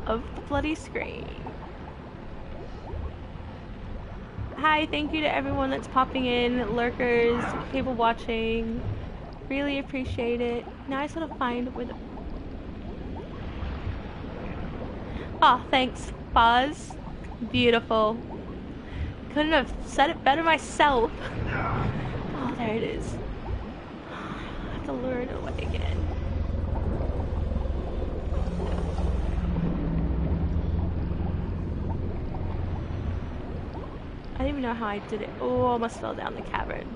of the bloody screen. Hi, thank you to everyone that's popping in, lurkers, people watching. Really appreciate it. Now I just want to find where the... Oh, thanks, Buzz. Beautiful. Couldn't have said it better myself. Oh, there it is. I have to lure it away again. I don't even know how I did it. Oh, almost fell down the cavern.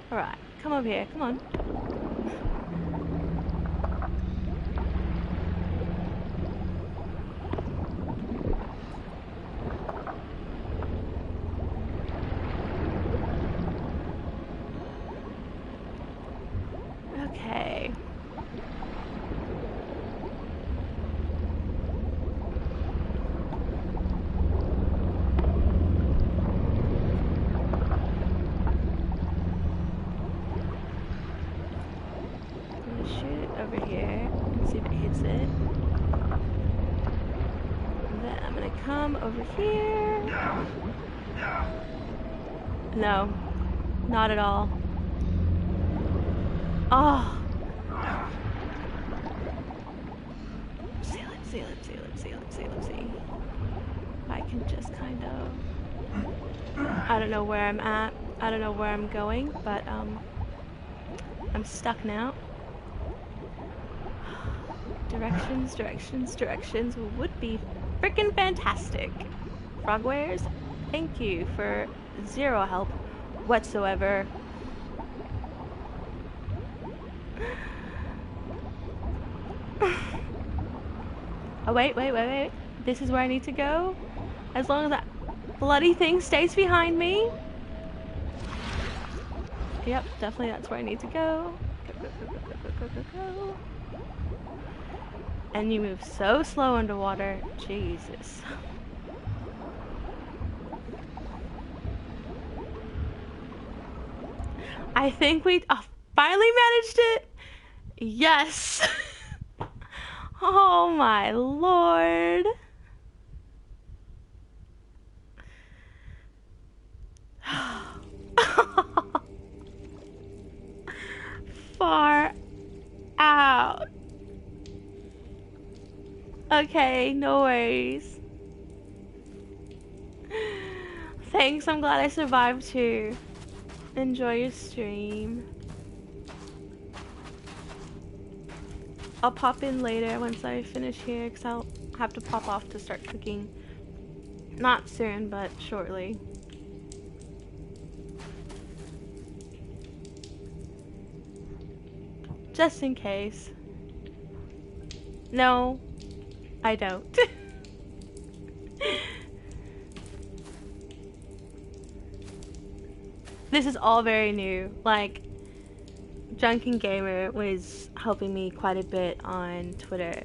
Alright, come over here, come on. Okay. I'm gonna shoot it over here and see if it hits it. And then I'm gonna come over here. No, not at all. Oh. See, let's see. I can just kind of... I don't know where I'm at. I don't know where I'm going, but I'm stuck now. Directions would be freaking fantastic. Frogwares, thank you for zero help whatsoever. Oh, wait. This is where I need to go? As long as that bloody thing stays behind me? Yep, definitely that's where I need to go. Go. And you move so slow underwater. Jesus. I think we finally managed it. Yes. Oh my lord. Far out. Okay, no worries. Thanks, I'm glad I survived too. Enjoy your stream. I'll pop in later once I finish here because I'll have to pop off to start cooking. Not soon, but shortly. Just in case. No, I don't. This is all very new. Like, Drunken Gamer was helping me quite a bit on Twitter.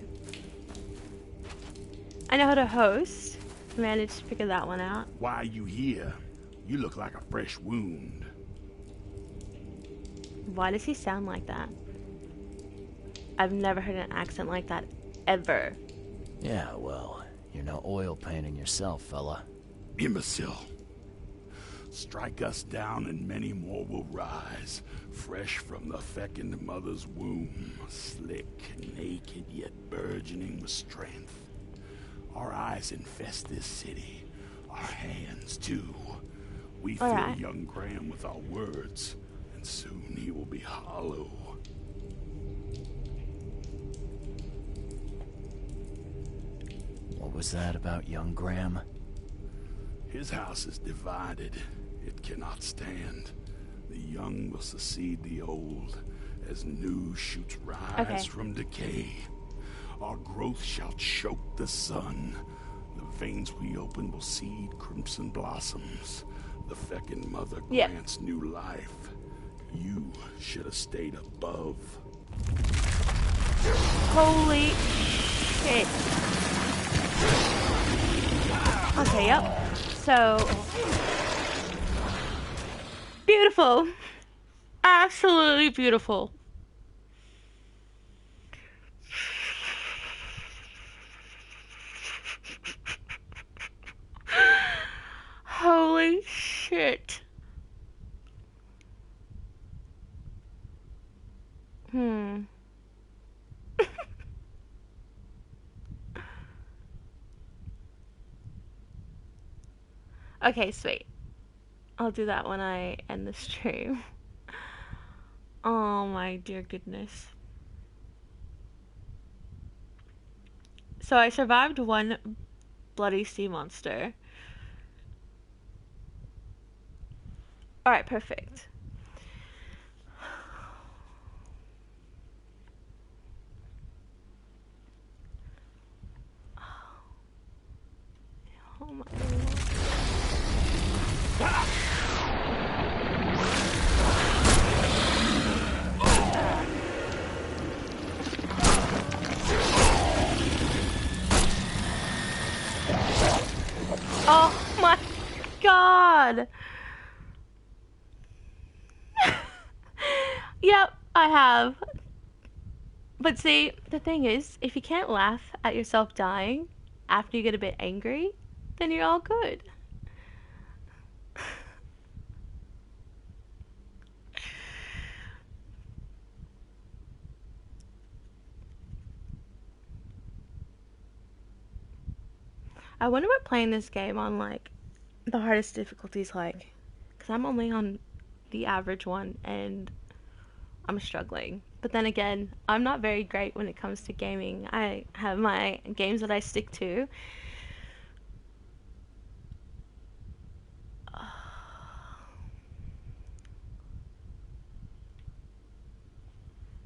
I know how to host. Managed to figure that one out. Why are you here? You look like a fresh wound. Why does he sound like that? I've never heard an accent like that, ever. Yeah, well, you're no oil painting yourself, fella. Imbecile. Strike us down and many more will rise, fresh from the fecund mother's womb, slick, naked, yet burgeoning with strength. Our eyes infest this city, our hands too. We fill young Graham with our words, and soon he will be hollow. What was that about young Graham? His house is divided. It cannot stand. The young will succeed the old, as new shoots rise from decay. Our growth shall choke the sun. The veins we open will seed crimson blossoms. The fecund mother grants new life. You should have stayed above. Holy shit. Okay, yep. So, beautiful. Absolutely beautiful. Holy shit. Okay, sweet. I'll do that when I end the stream. Oh my dear goodness. So I survived one bloody sea monster. Alright, perfect. Oh my God. Oh my God. Yep, I have. But see, the thing is, if you can't laugh at yourself dying after you get a bit angry, then you're all good. I wonder what playing this game on, like, the hardest difficulty is like. Because I'm only on the average one, and I'm struggling. But then again, I'm not very great when it comes to gaming. I have my games that I stick to.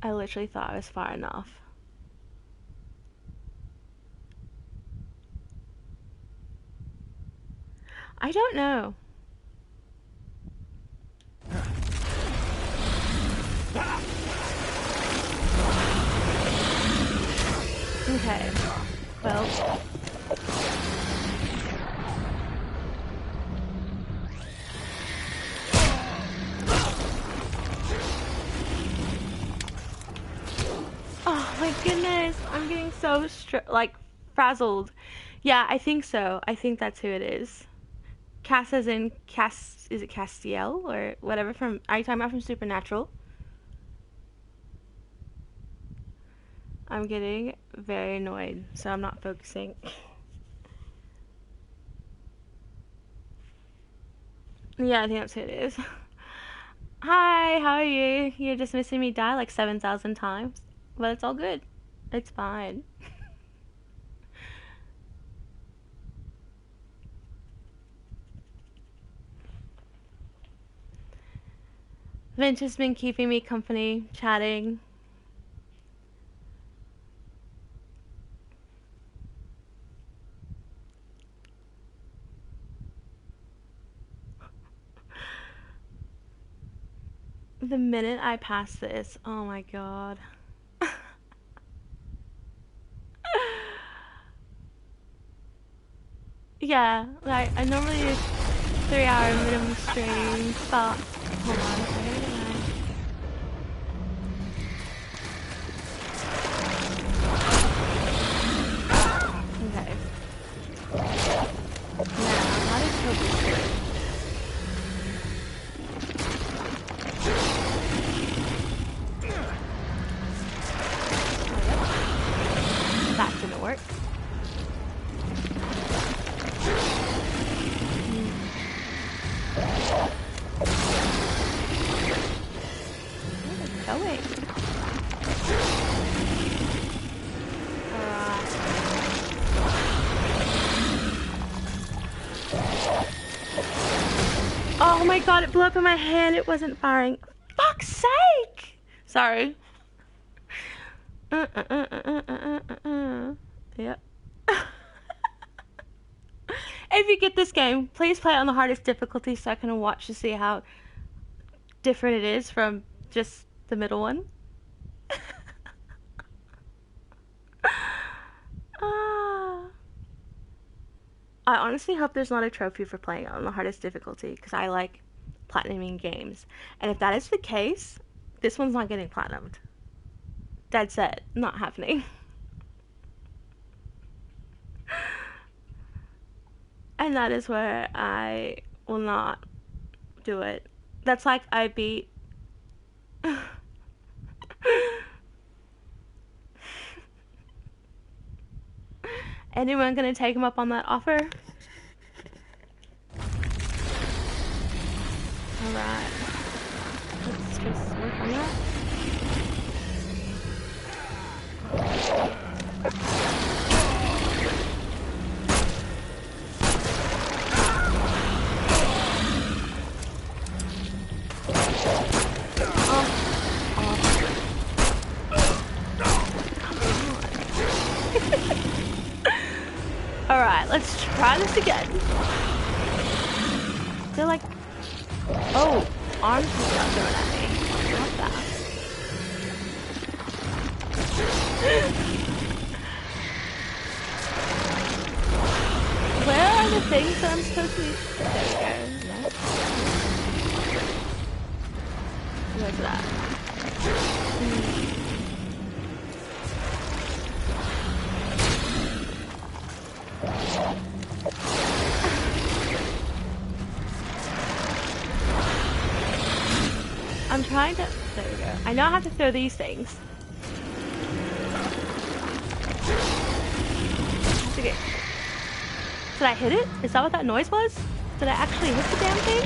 I literally thought I was far enough. I don't know. Okay. Well. Oh my goodness. I'm getting so frazzled. Yeah, I think so. I think that's who it is. Cass as in Cass, is it Castiel or whatever from, are you talking about from Supernatural? I'm getting very annoyed, so I'm not focusing. Yeah, I think that's who it is. Hi, how are you? You're just missing me die like 7,000 times. But it's all good. It's fine. Vince has been keeping me company, chatting. The minute I pass this, oh my God. Yeah, like I normally do 3-hour minimum streams, but hold on, I gotta get mine. Okay. Now, how to kill this thing? That didn't work. Going. Oh my God, it blew up in my hand. It wasn't firing. Fuck's sake! Sorry. Yep. If you get this game, please play it on the hardest difficulty so I can watch to see how different it is from just the middle one. I honestly hope there's not a trophy for playing it on the hardest difficulty because I like platinuming games. And if that is the case, this one's not getting platinumed. Dead set. Not happening. And that is where I will not do it. That's like I beat... Anyone gonna take him up on that offer? Alright. Let's just work on that. Alright, let's try this again. They're like... Oh, arms are not throwing at me. Not that. Where are the things that I'm supposed to be... There we go. No. Where's that? I'm trying to... There we go. I know I have to throw these things. Okay. Did I hit it? Is that what that noise was? Did I actually hit the damn thing?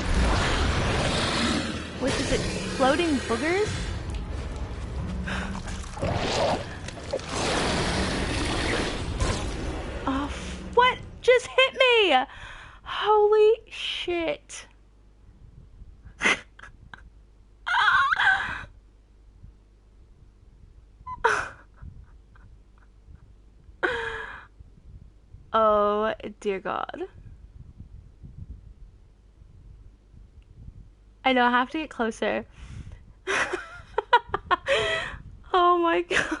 Which is it? Floating boogers? Oh, what just hit me? Holy shit. Oh, dear God. I know, I have to get closer. Oh my God.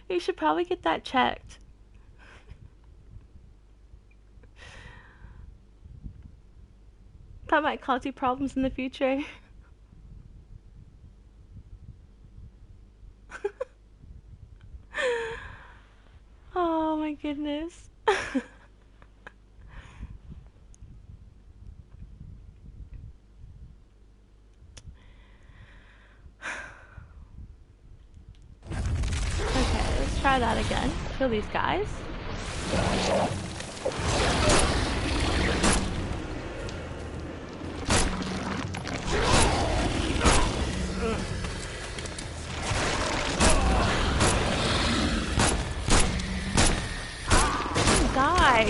You should probably get that checked. That might cause you problems in the future. Oh my goodness. Okay, let's try that again. Kill these guys. Die.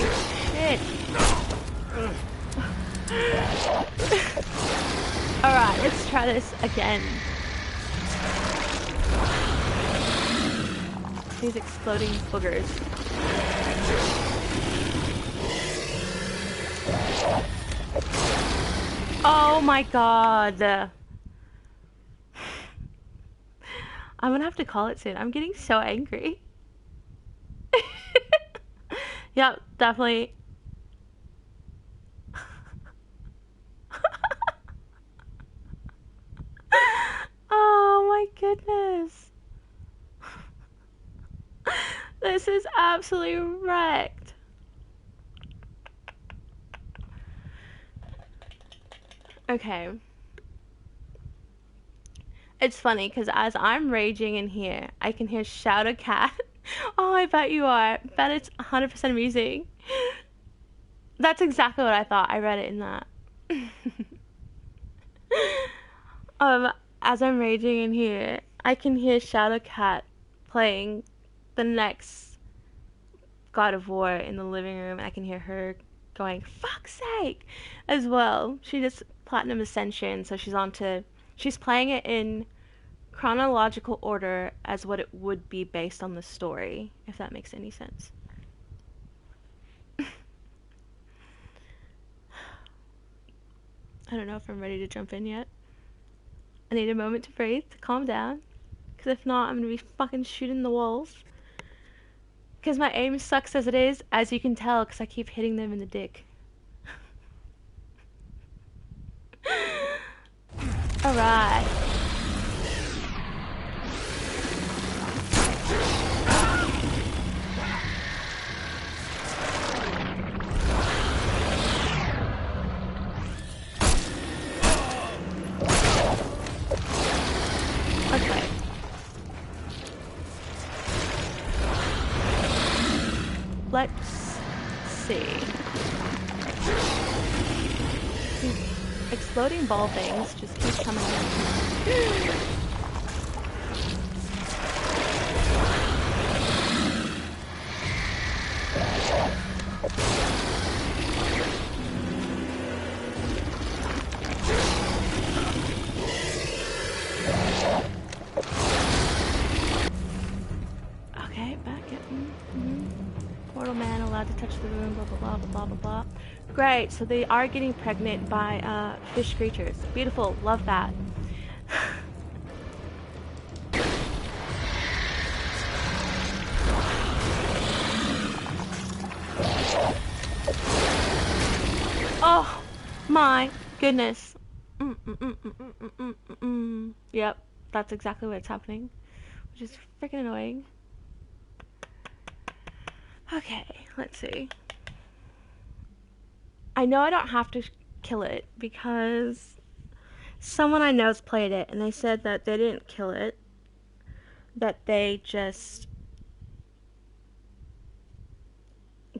Shit. Alright, let's try this again. These exploding boogers. Oh my God. I'm gonna have to call it soon. I'm getting so angry. Yep, definitely. Oh my goodness. This is absolutely wrecked. Okay. It's funny because as I'm raging in here, I can hear Shout a Cat. Oh, I bet you are. Bet it's 100% amusing. That's exactly what I thought. I read it in that. As I'm raging in here, I can hear Shadow Cat playing the next God of War in the living room. I can hear her going, "Fuck's sake," as well. She just Platinum Ascension, so she's playing it in chronological order as what it would be based on the story, if that makes any sense. I don't know if I'm ready to jump in yet. I need a moment to breathe, to calm down, because if not, I'm gonna be fucking shooting the walls. Because my aim sucks as it is, as you can tell, because I keep hitting them in the dick. Alright. Okay. Let's see. These exploding ball things just keep coming in. Okay, back at mortal man allowed to touch the room, blah blah blah blah blah blah blah. Great, so they are getting pregnant by fish creatures. Beautiful, love that. Oh my goodness. Yep, that's exactly what's happening, which is freaking annoying. Okay, let's see. I know I don't have to kill it because someone I know's played it and they said that they didn't kill it, that they just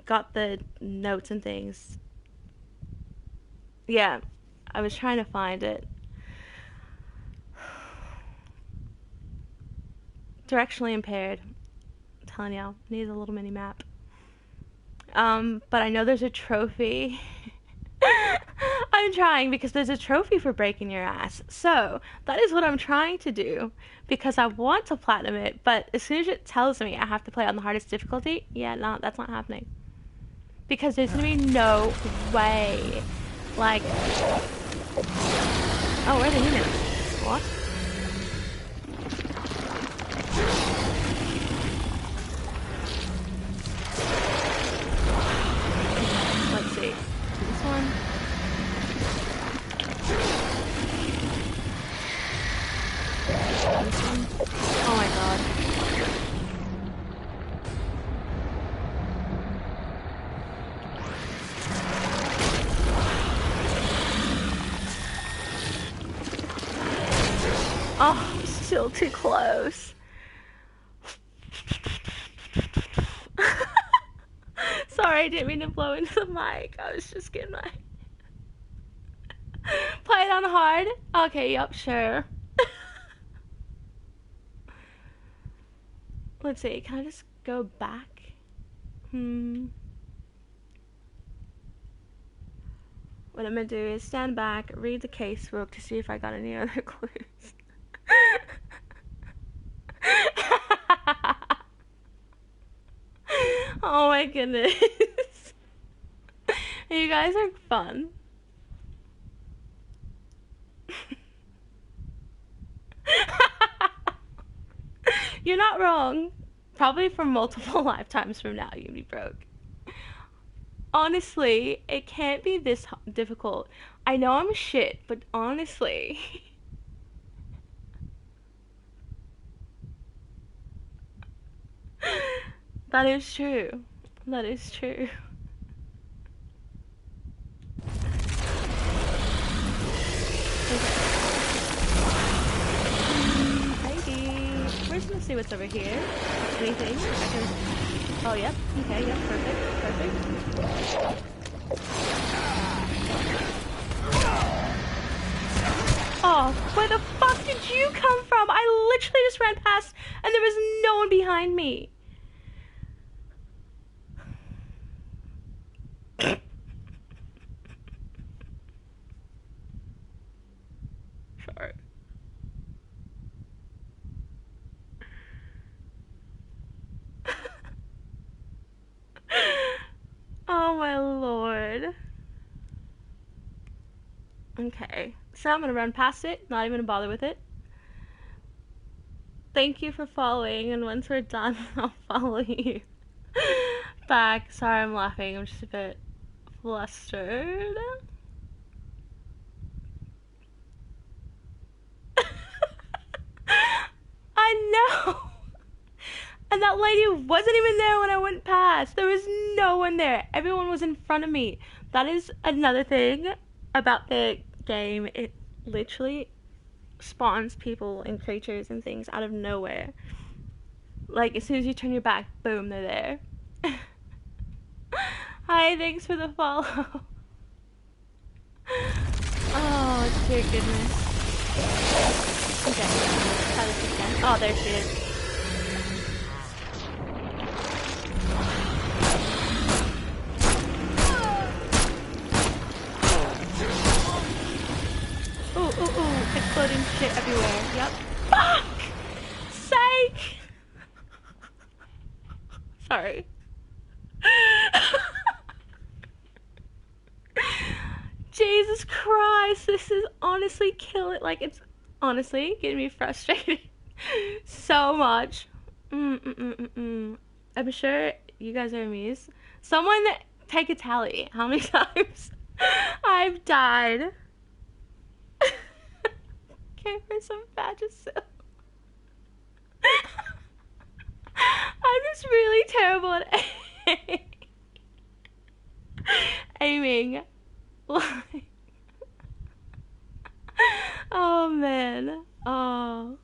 got the notes and things. Yeah, I was trying to find it. Directionally impaired. I'm telling you, needs a little mini map. But I know there's a trophy. I'm trying because there's a trophy for breaking your ass. So that is what I'm trying to do because I want to platinum it. But as soon as it tells me I have to play on the hardest difficulty, yeah, no, that's not happening. Because there's gonna be no way. Like, oh, where are the humans? What? Let's see. This one. This one. Oh my god. Oh, still too close. Sorry, I didn't mean to blow into the mic. I was just getting my... Play it on hard? Okay, yep, sure. Let's see, can I just go back? What I'm gonna do is stand back, read the casebook to see if I got any other clues. Oh my goodness. You guys are fun. You're not wrong. Probably for multiple lifetimes from now you'd be broke. Honestly, it can't be this difficult. I know I'm shit, but honestly... That is true. That is true. Maybe. We're just gonna see what's over here. Anything? Oh, yep. Okay, yep. Perfect. Perfect. Oh, where the fuck did you come from? I literally just ran past and there was no one behind me. Sorry. Oh my lord. Okay, so I'm gonna run past it, not even bother with it. Thank you for following, and once we're done, I'll follow you back. Sorry, I'm laughing, I'm just a bit flustered. I know! And that lady wasn't even there when I went past. There was no one there. Everyone was in front of me. That is another thing about the game. It literally spawns people and creatures and things out of nowhere. Like, as soon as you turn your back, boom, they're there. Hi, thanks for the follow. Oh, dear goodness. Okay, try this again. Oh, there she is. Ooh, exploding shit everywhere. Yep. Fuck! Sake! Sorry. Jesus Christ, this is honestly killing. Like, it's honestly getting me frustrated so much. I'm sure you guys are amused. Someone take a tally. How many times I've died? Okay, for some Vagisil. I'm just really terrible at aiming. Like, oh man. Oh.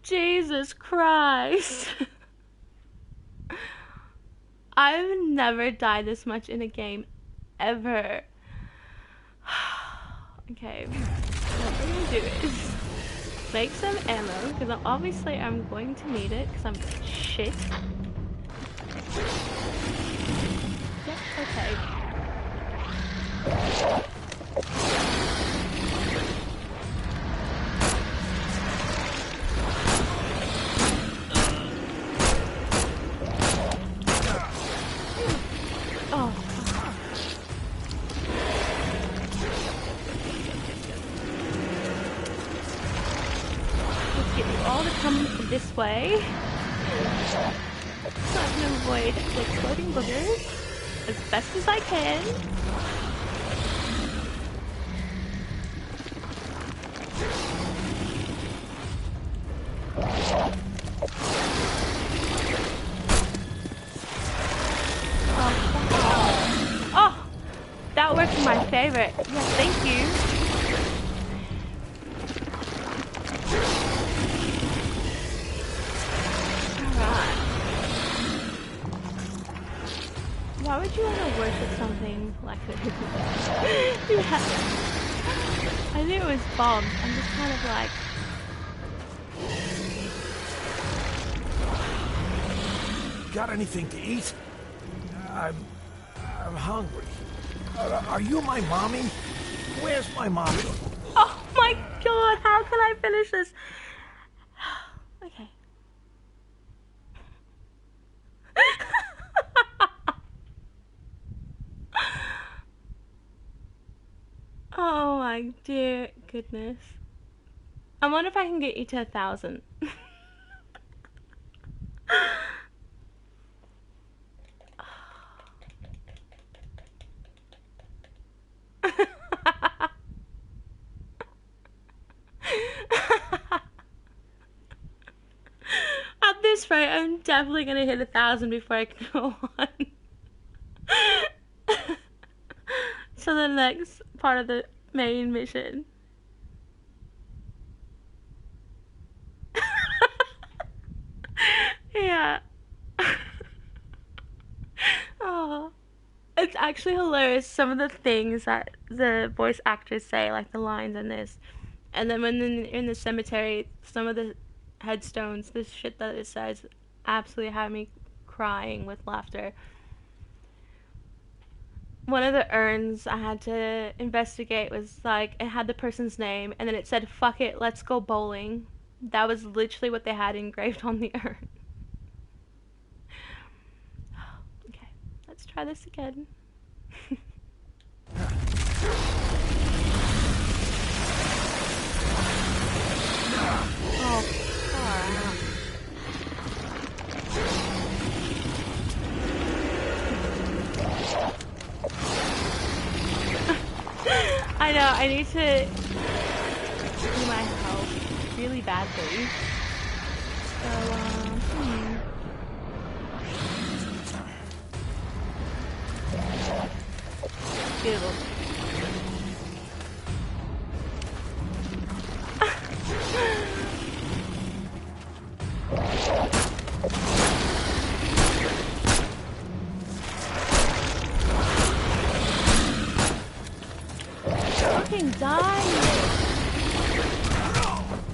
Jesus Christ. I've never died this much in a game ever. Okay, what we're gonna do is make some ammo, because obviously I'm going to need it, because I'm shit. Yep, okay. Oh. Let's get you all to come this way. So I can avoid the exploding boogers as best as I can. Oh, that works in my favorite. Yes, thank you. Alright. Why would you want to worship something like this? Yeah. I knew it was bombs. I'm just kind of like... Got anything to eat? I'm hungry. Are you my mommy? Where's my mommy? Oh my god, how can I finish this? Okay. Oh my dear goodness. I wonder if I can get you to 1,000. At this rate, I'm definitely gonna hit 1,000 before I can go on to the next part of the main mission. Yeah. Oh, it's actually hilarious. Some of the things that the voice actors say, like the lines in this, and then when in the cemetery, some of the headstones, the shit that it says, absolutely had me crying with laughter. One of the urns I had to investigate was like, it had the person's name, and then it said, "Fuck it, let's go bowling." That was literally what they had engraved on the urn. Okay, let's try this again. Oh, far. I know, I need to do my health really badly. So, Beautiful. Fucking die!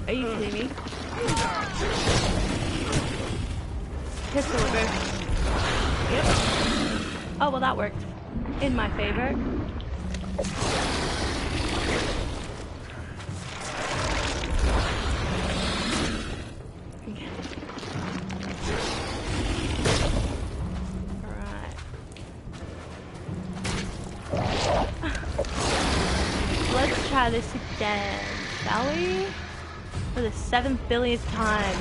Are you kidding me? Pistol whipper. Yep. Oh, well that worked. In my favor. try this again, shall we? For the 7 billionth time.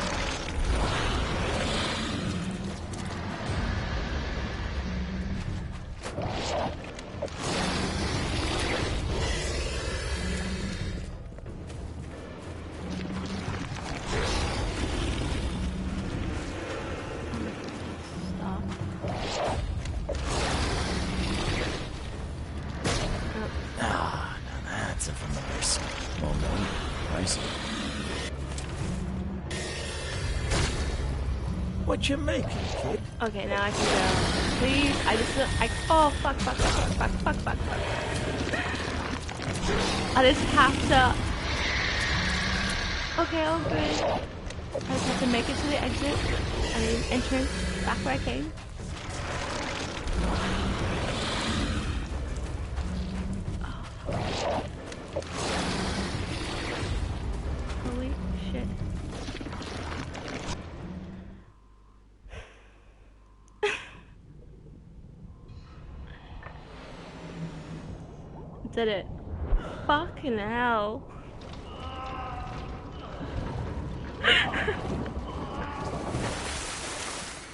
What you making, kid? Okay, now I can go. Please, oh, fuck. I just have to... Okay, all good. I just have to make it to the exit. I mean, entrance, back where I came. Holy shit. Did it. Fucking hell.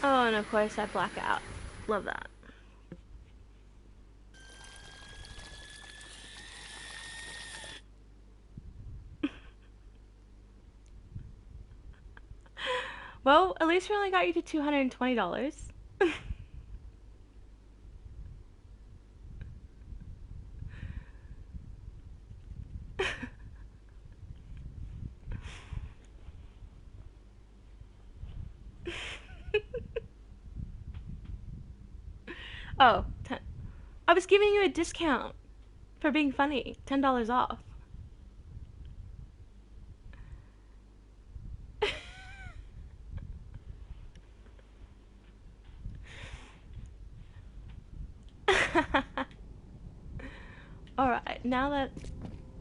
Oh, and of course I black out. Love that. Well, at least we only got you to $220. Oh, I was giving you a discount for being funny. $10 off. Alright, now that...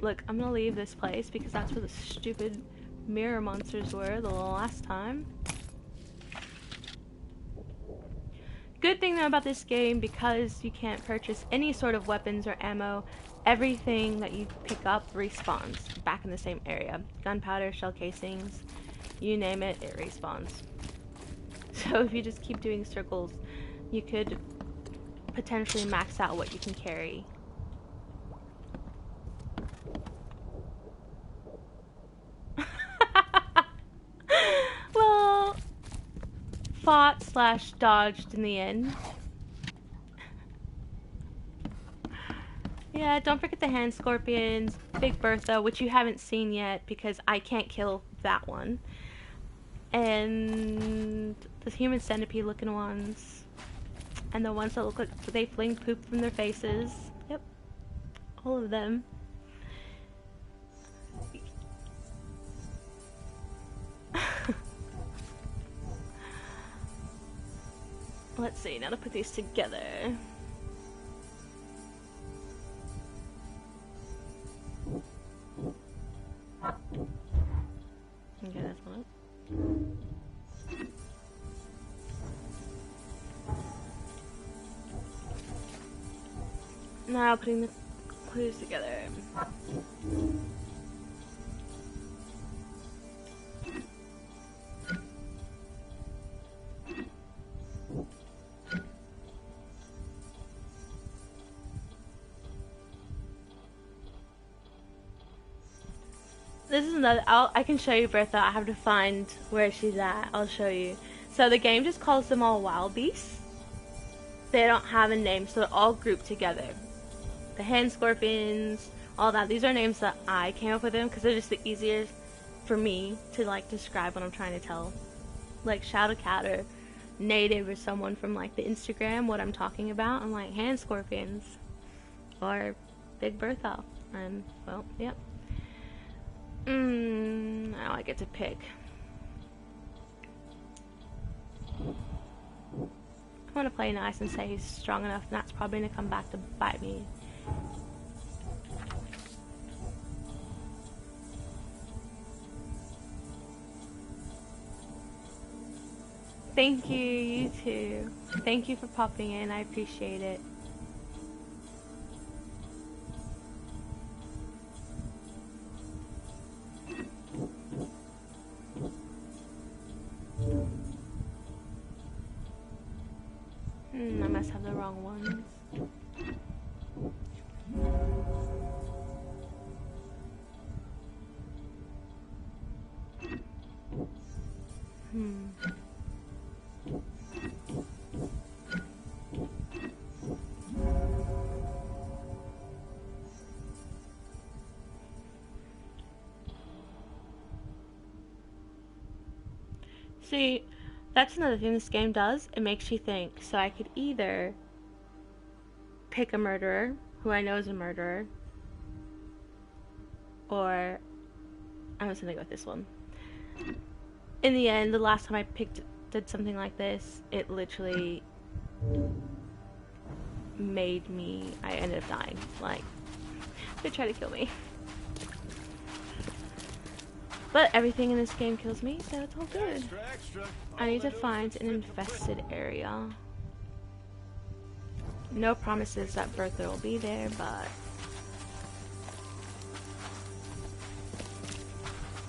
Look, I'm gonna leave this place because that's where the stupid mirror monsters were the last time. Good thing though about this game, because you can't purchase any sort of weapons or ammo, everything that you pick up respawns back in the same area. Gunpowder, shell casings, you name it, it respawns. So if you just keep doing circles, you could potentially max out what you can carry. Well, fought/dodged in the end. Yeah, don't forget the hand scorpions, Big Bertha, which you haven't seen yet because I can't kill that one, and the human centipede looking ones, and the ones that look like they fling poop from their faces. Yep, all of them. Let's see, now to put these together. Okay, that's one up. Now putting the clues together. This is another, I can show you Bertha. I have to find where she's at. I'll show you. So the game just calls them all wild beasts. They don't have a name, so they're all grouped together. The hand scorpions, all that. These are names that I came up with them because they're just the easiest for me to like describe what I'm trying to tell. Like Shadow Cat or Native or someone from like the Instagram, what I'm talking about. I'm like hand scorpions or Big Bertha. And well, yep. Now I get to pick. I want to play nice and say he's strong enough, and that's probably going to come back to bite me. Thank you, you too. Thank you for popping in, I appreciate it. must have the wrong ones. See, that's another thing this game does. It makes you think. So I could either pick a murderer who I know is a murderer, or I'm just gonna go with this one. In the end, the last time I did something like this, it literally made me, I ended up dying. Like, they tried to kill me. But everything in this game kills me, so it's all good. Extra, extra. I need to find an infested area. No promises that Bertha will be there, but...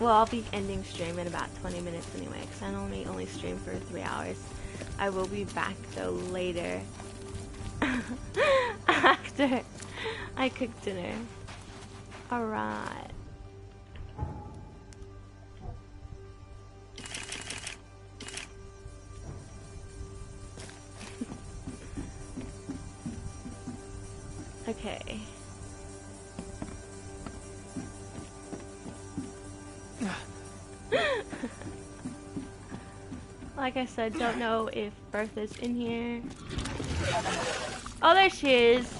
Well, I'll be ending stream in about 20 minutes anyway, because I normally only stream for 3 hours. I will be back, though, later. After I cook dinner. Alright. Okay. Like I said, don't know if Bertha's in here. Oh, there she is.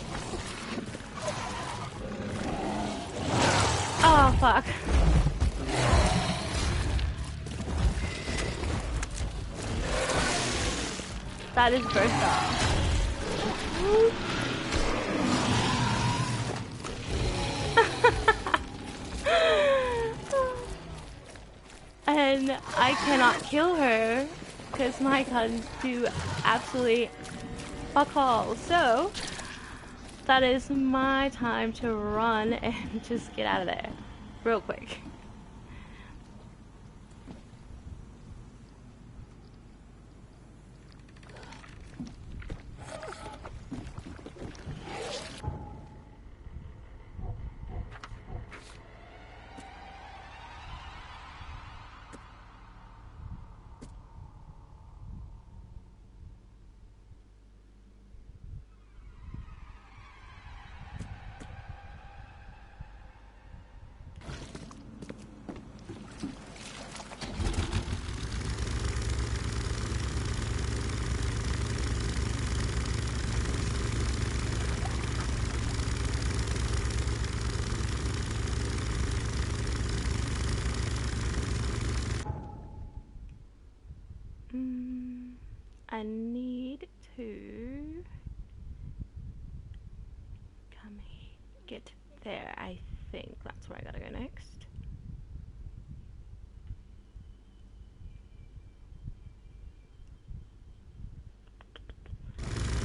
Oh, fuck. That is Bertha. And I cannot kill her because my guns do absolutely fuck all. So that is my time to run and just get out of there real quick. I need to come get there. I think that's where I gotta go next.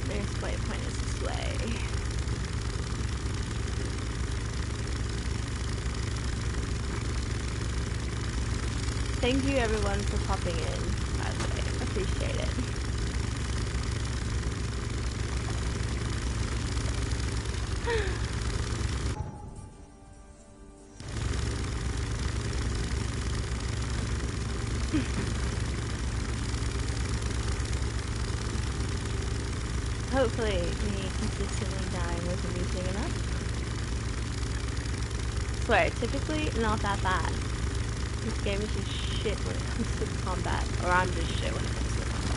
Nearest waypoint is this way. Thank you everyone for popping in, by the way. Appreciate it. Hopefully me consistently dying was amusing enough. Swear, typically not that bad. This game is just shit when it comes to combat, or I'm just shit when it comes to combat.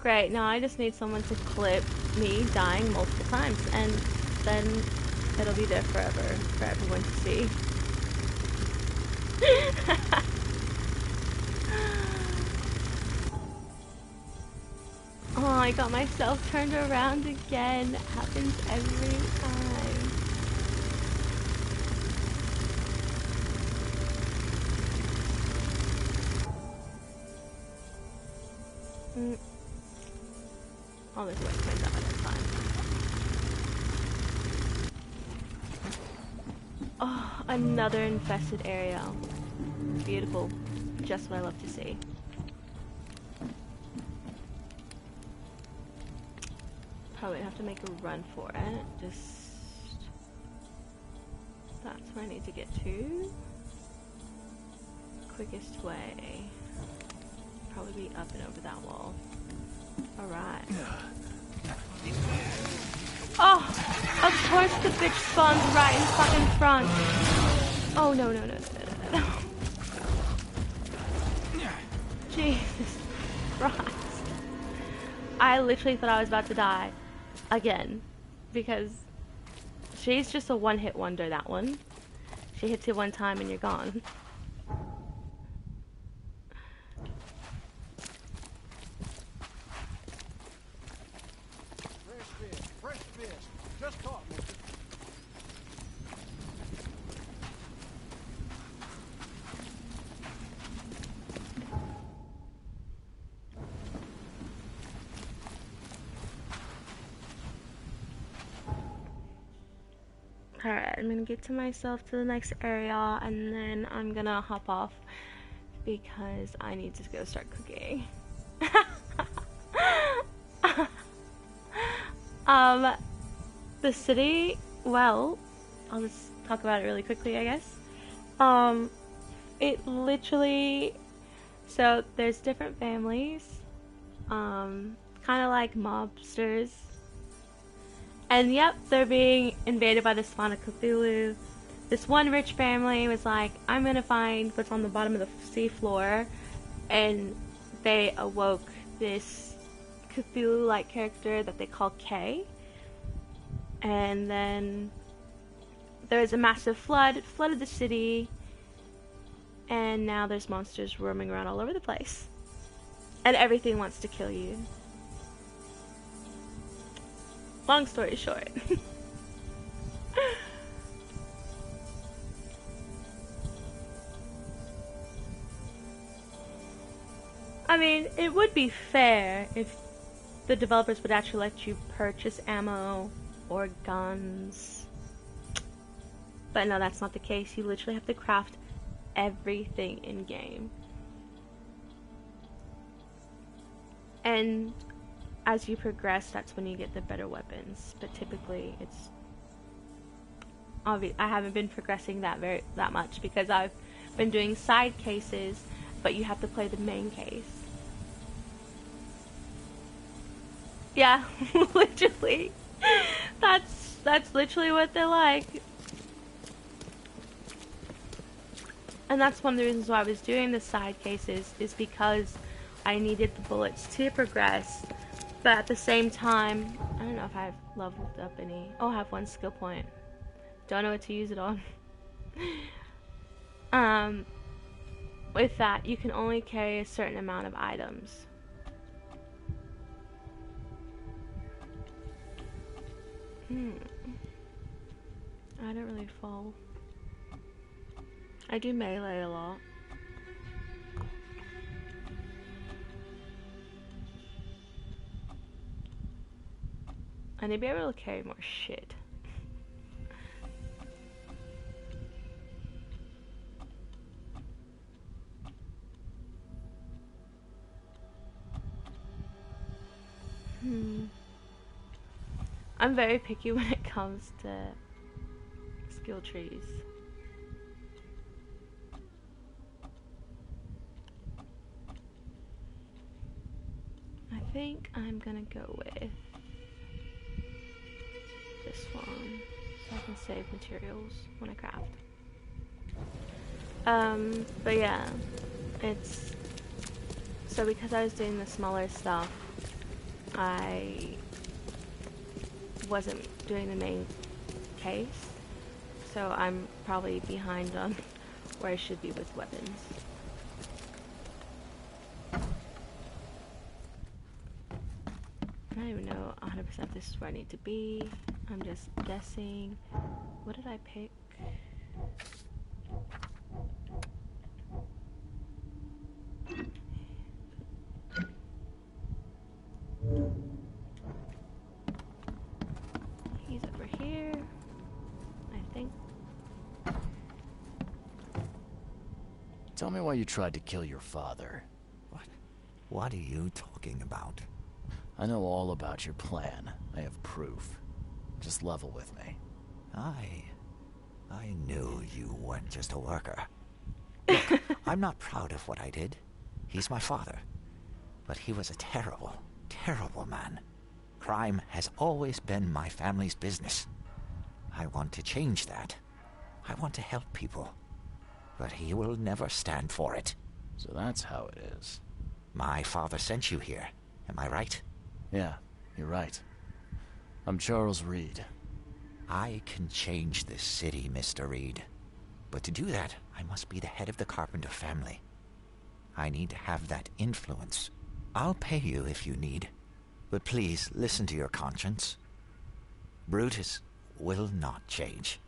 Great, now I just need someone to clip me dying multiple times, and then it'll be there forever for everyone to see. Oh, I got myself turned around again. It happens every time. Oh, there's waypoints up at that time. Oh, Another infested area. Beautiful. Just what I love to see. Probably have to make a run for it. Just... That's where I need to get to. Quickest way. Probably be up and over that wall. Alright. Oh! Of course the bitch spawns right in fucking front. Oh no. Jesus Christ. I literally thought I was about to die. Again. Because she's just a one-hit wonder, that one. She hits you one time and you're gone. Fresh fish. Just caught, mister. Alright, I'm gonna get to myself to the next area and then I'm gonna hop off because I need to go start cooking. The city, well, I'll just talk about it really quickly, I guess. It literally, so there's different families, kind of like mobsters. And yep, they're being invaded by the spawn of Cthulhu. This one rich family was like, I'm gonna find what's on the bottom of the seafloor. And they awoke this Cthulhu-like character that they call Kay. And then there was a massive flood. It flooded the city. And now there's monsters roaming around all over the place. And everything wants to kill you. Long story short. I mean, it would be fair if the developers would actually let you purchase ammo or guns. But no, that's not the case. You literally have to craft everything in game. And as you progress, that's when you get the better weapons. But typically, it's obvious. I haven't been progressing that much because I've been doing side cases, but you have to play the main case. Yeah, literally. That's literally what they're like. And that's one of the reasons why I was doing the side cases, is because I needed the bullets to progress. But at the same time, I don't know if I've leveled up any. Oh, I have one skill point. Don't know what to use it on. With that, you can only carry a certain amount of items. I don't really fall. I do melee a lot. I need to be able to carry more shit. I'm very picky when it comes to skill trees. I think I'm gonna go with this one so I can save materials when I craft. But yeah, it's so because I was doing the smaller stuff, I wasn't doing the main case, so I'm probably behind on where I should be with weapons. I don't even know 100% this is where I need to be. I'm just guessing. What did I pick? He's over here, I think. Tell me why you tried to kill your father. What are you talking about? I know all about your plan. I have proof. Just level with me. I knew you weren't just a worker. Look, I'm not proud of what I did. He's my father. But he was a terrible, terrible man. Crime has always been my family's business. I want to change that. I want to help people. But he will never stand for it. So that's how it is. My father sent you here. Am I right? Yeah, you're right. I'm Charles Reed. I can change this city, Mr. Reed. But to do that, I must be the head of the Carpenter family. I need to have that influence. I'll pay you if you need. But please, listen to your conscience. Brutus will not change.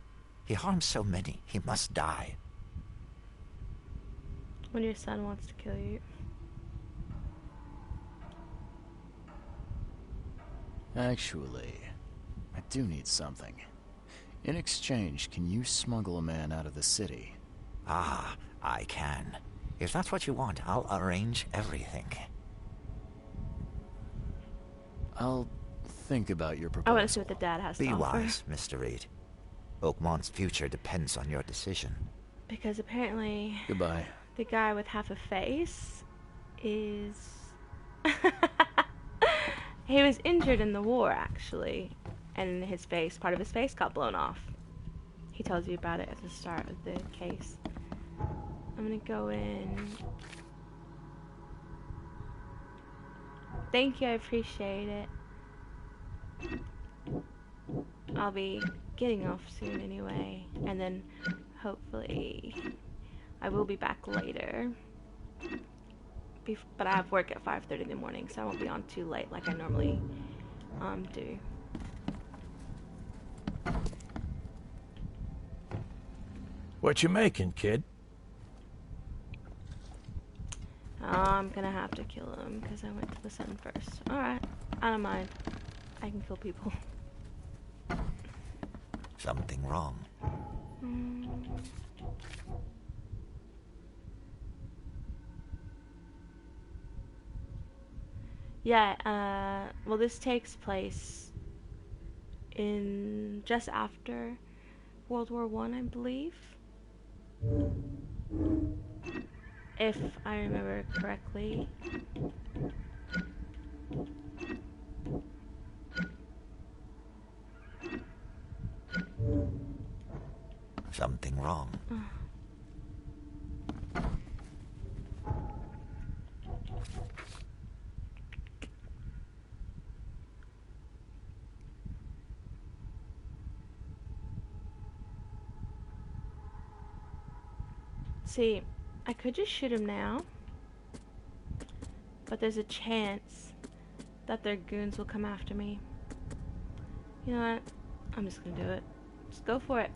He harms so many, he must die. When your son wants to kill you. Actually, I do need something. In exchange, can you smuggle a man out of the city? Ah, I can. If that's what you want, I'll arrange everything. I'll think about your proposal. I want to see what the dad has to Be offer. wise, Mr. Reed. Oakmont's future depends on your decision. Because apparently Goodbye. the guy with half a face is... He was injured in the war, actually. And his face, part of his face got blown off. He tells you about it at the start of the case. I'm gonna go in. Thank you, I appreciate it. I'll be getting off soon anyway. And then, hopefully, I will be back later. But I have work at 5:30 in the morning, so I won't be on too late like I normally do. What you making, kid? I'm gonna have to kill him because I went to the sun first. Alright, I don't mind. I can kill people. Something wrong. Yeah, well, this takes place in just after World War I believe. If I remember correctly. Something wrong. See, I could just shoot him now, but there's a chance that their goons will come after me. You know what? I'm just gonna do it. Just go for it.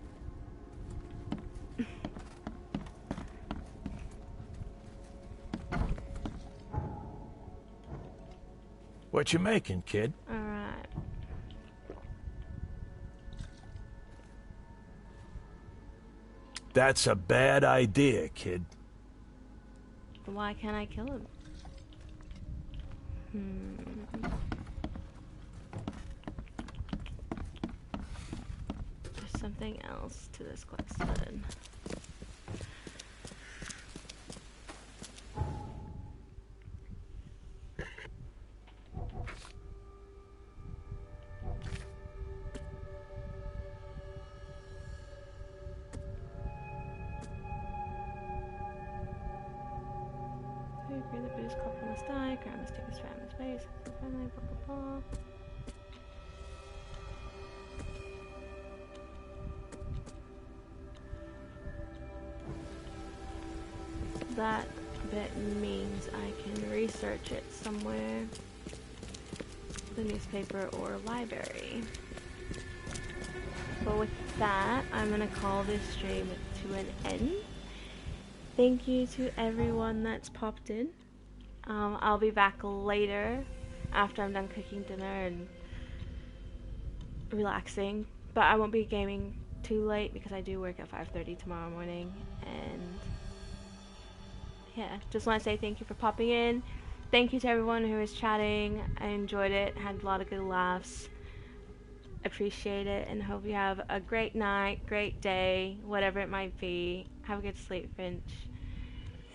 What you making, kid? Alright. That's a bad idea, kid. Why can't I kill him? There's something else to this question. We agree that Brutus Culper must die. Graham must take his family's place. Family, blah blah blah. That bit means I can research it somewhere. The newspaper or library. But with that, I'm gonna call this stream to an end. Thank you to everyone that's popped in. I'll be back later after I'm done cooking dinner and relaxing. But I won't be gaming too late because I do work at 5:30 tomorrow morning. And yeah, just want to say thank you for popping in. Thank you to everyone who was chatting. I enjoyed it. Had a lot of good laughs. Appreciate it, and hope you have a great night, great day, whatever it might be. Have a good sleep, Finch.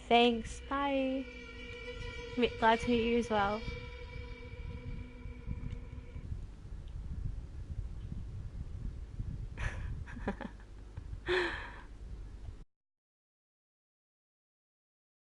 Thanks. Bye. Glad to meet you as well.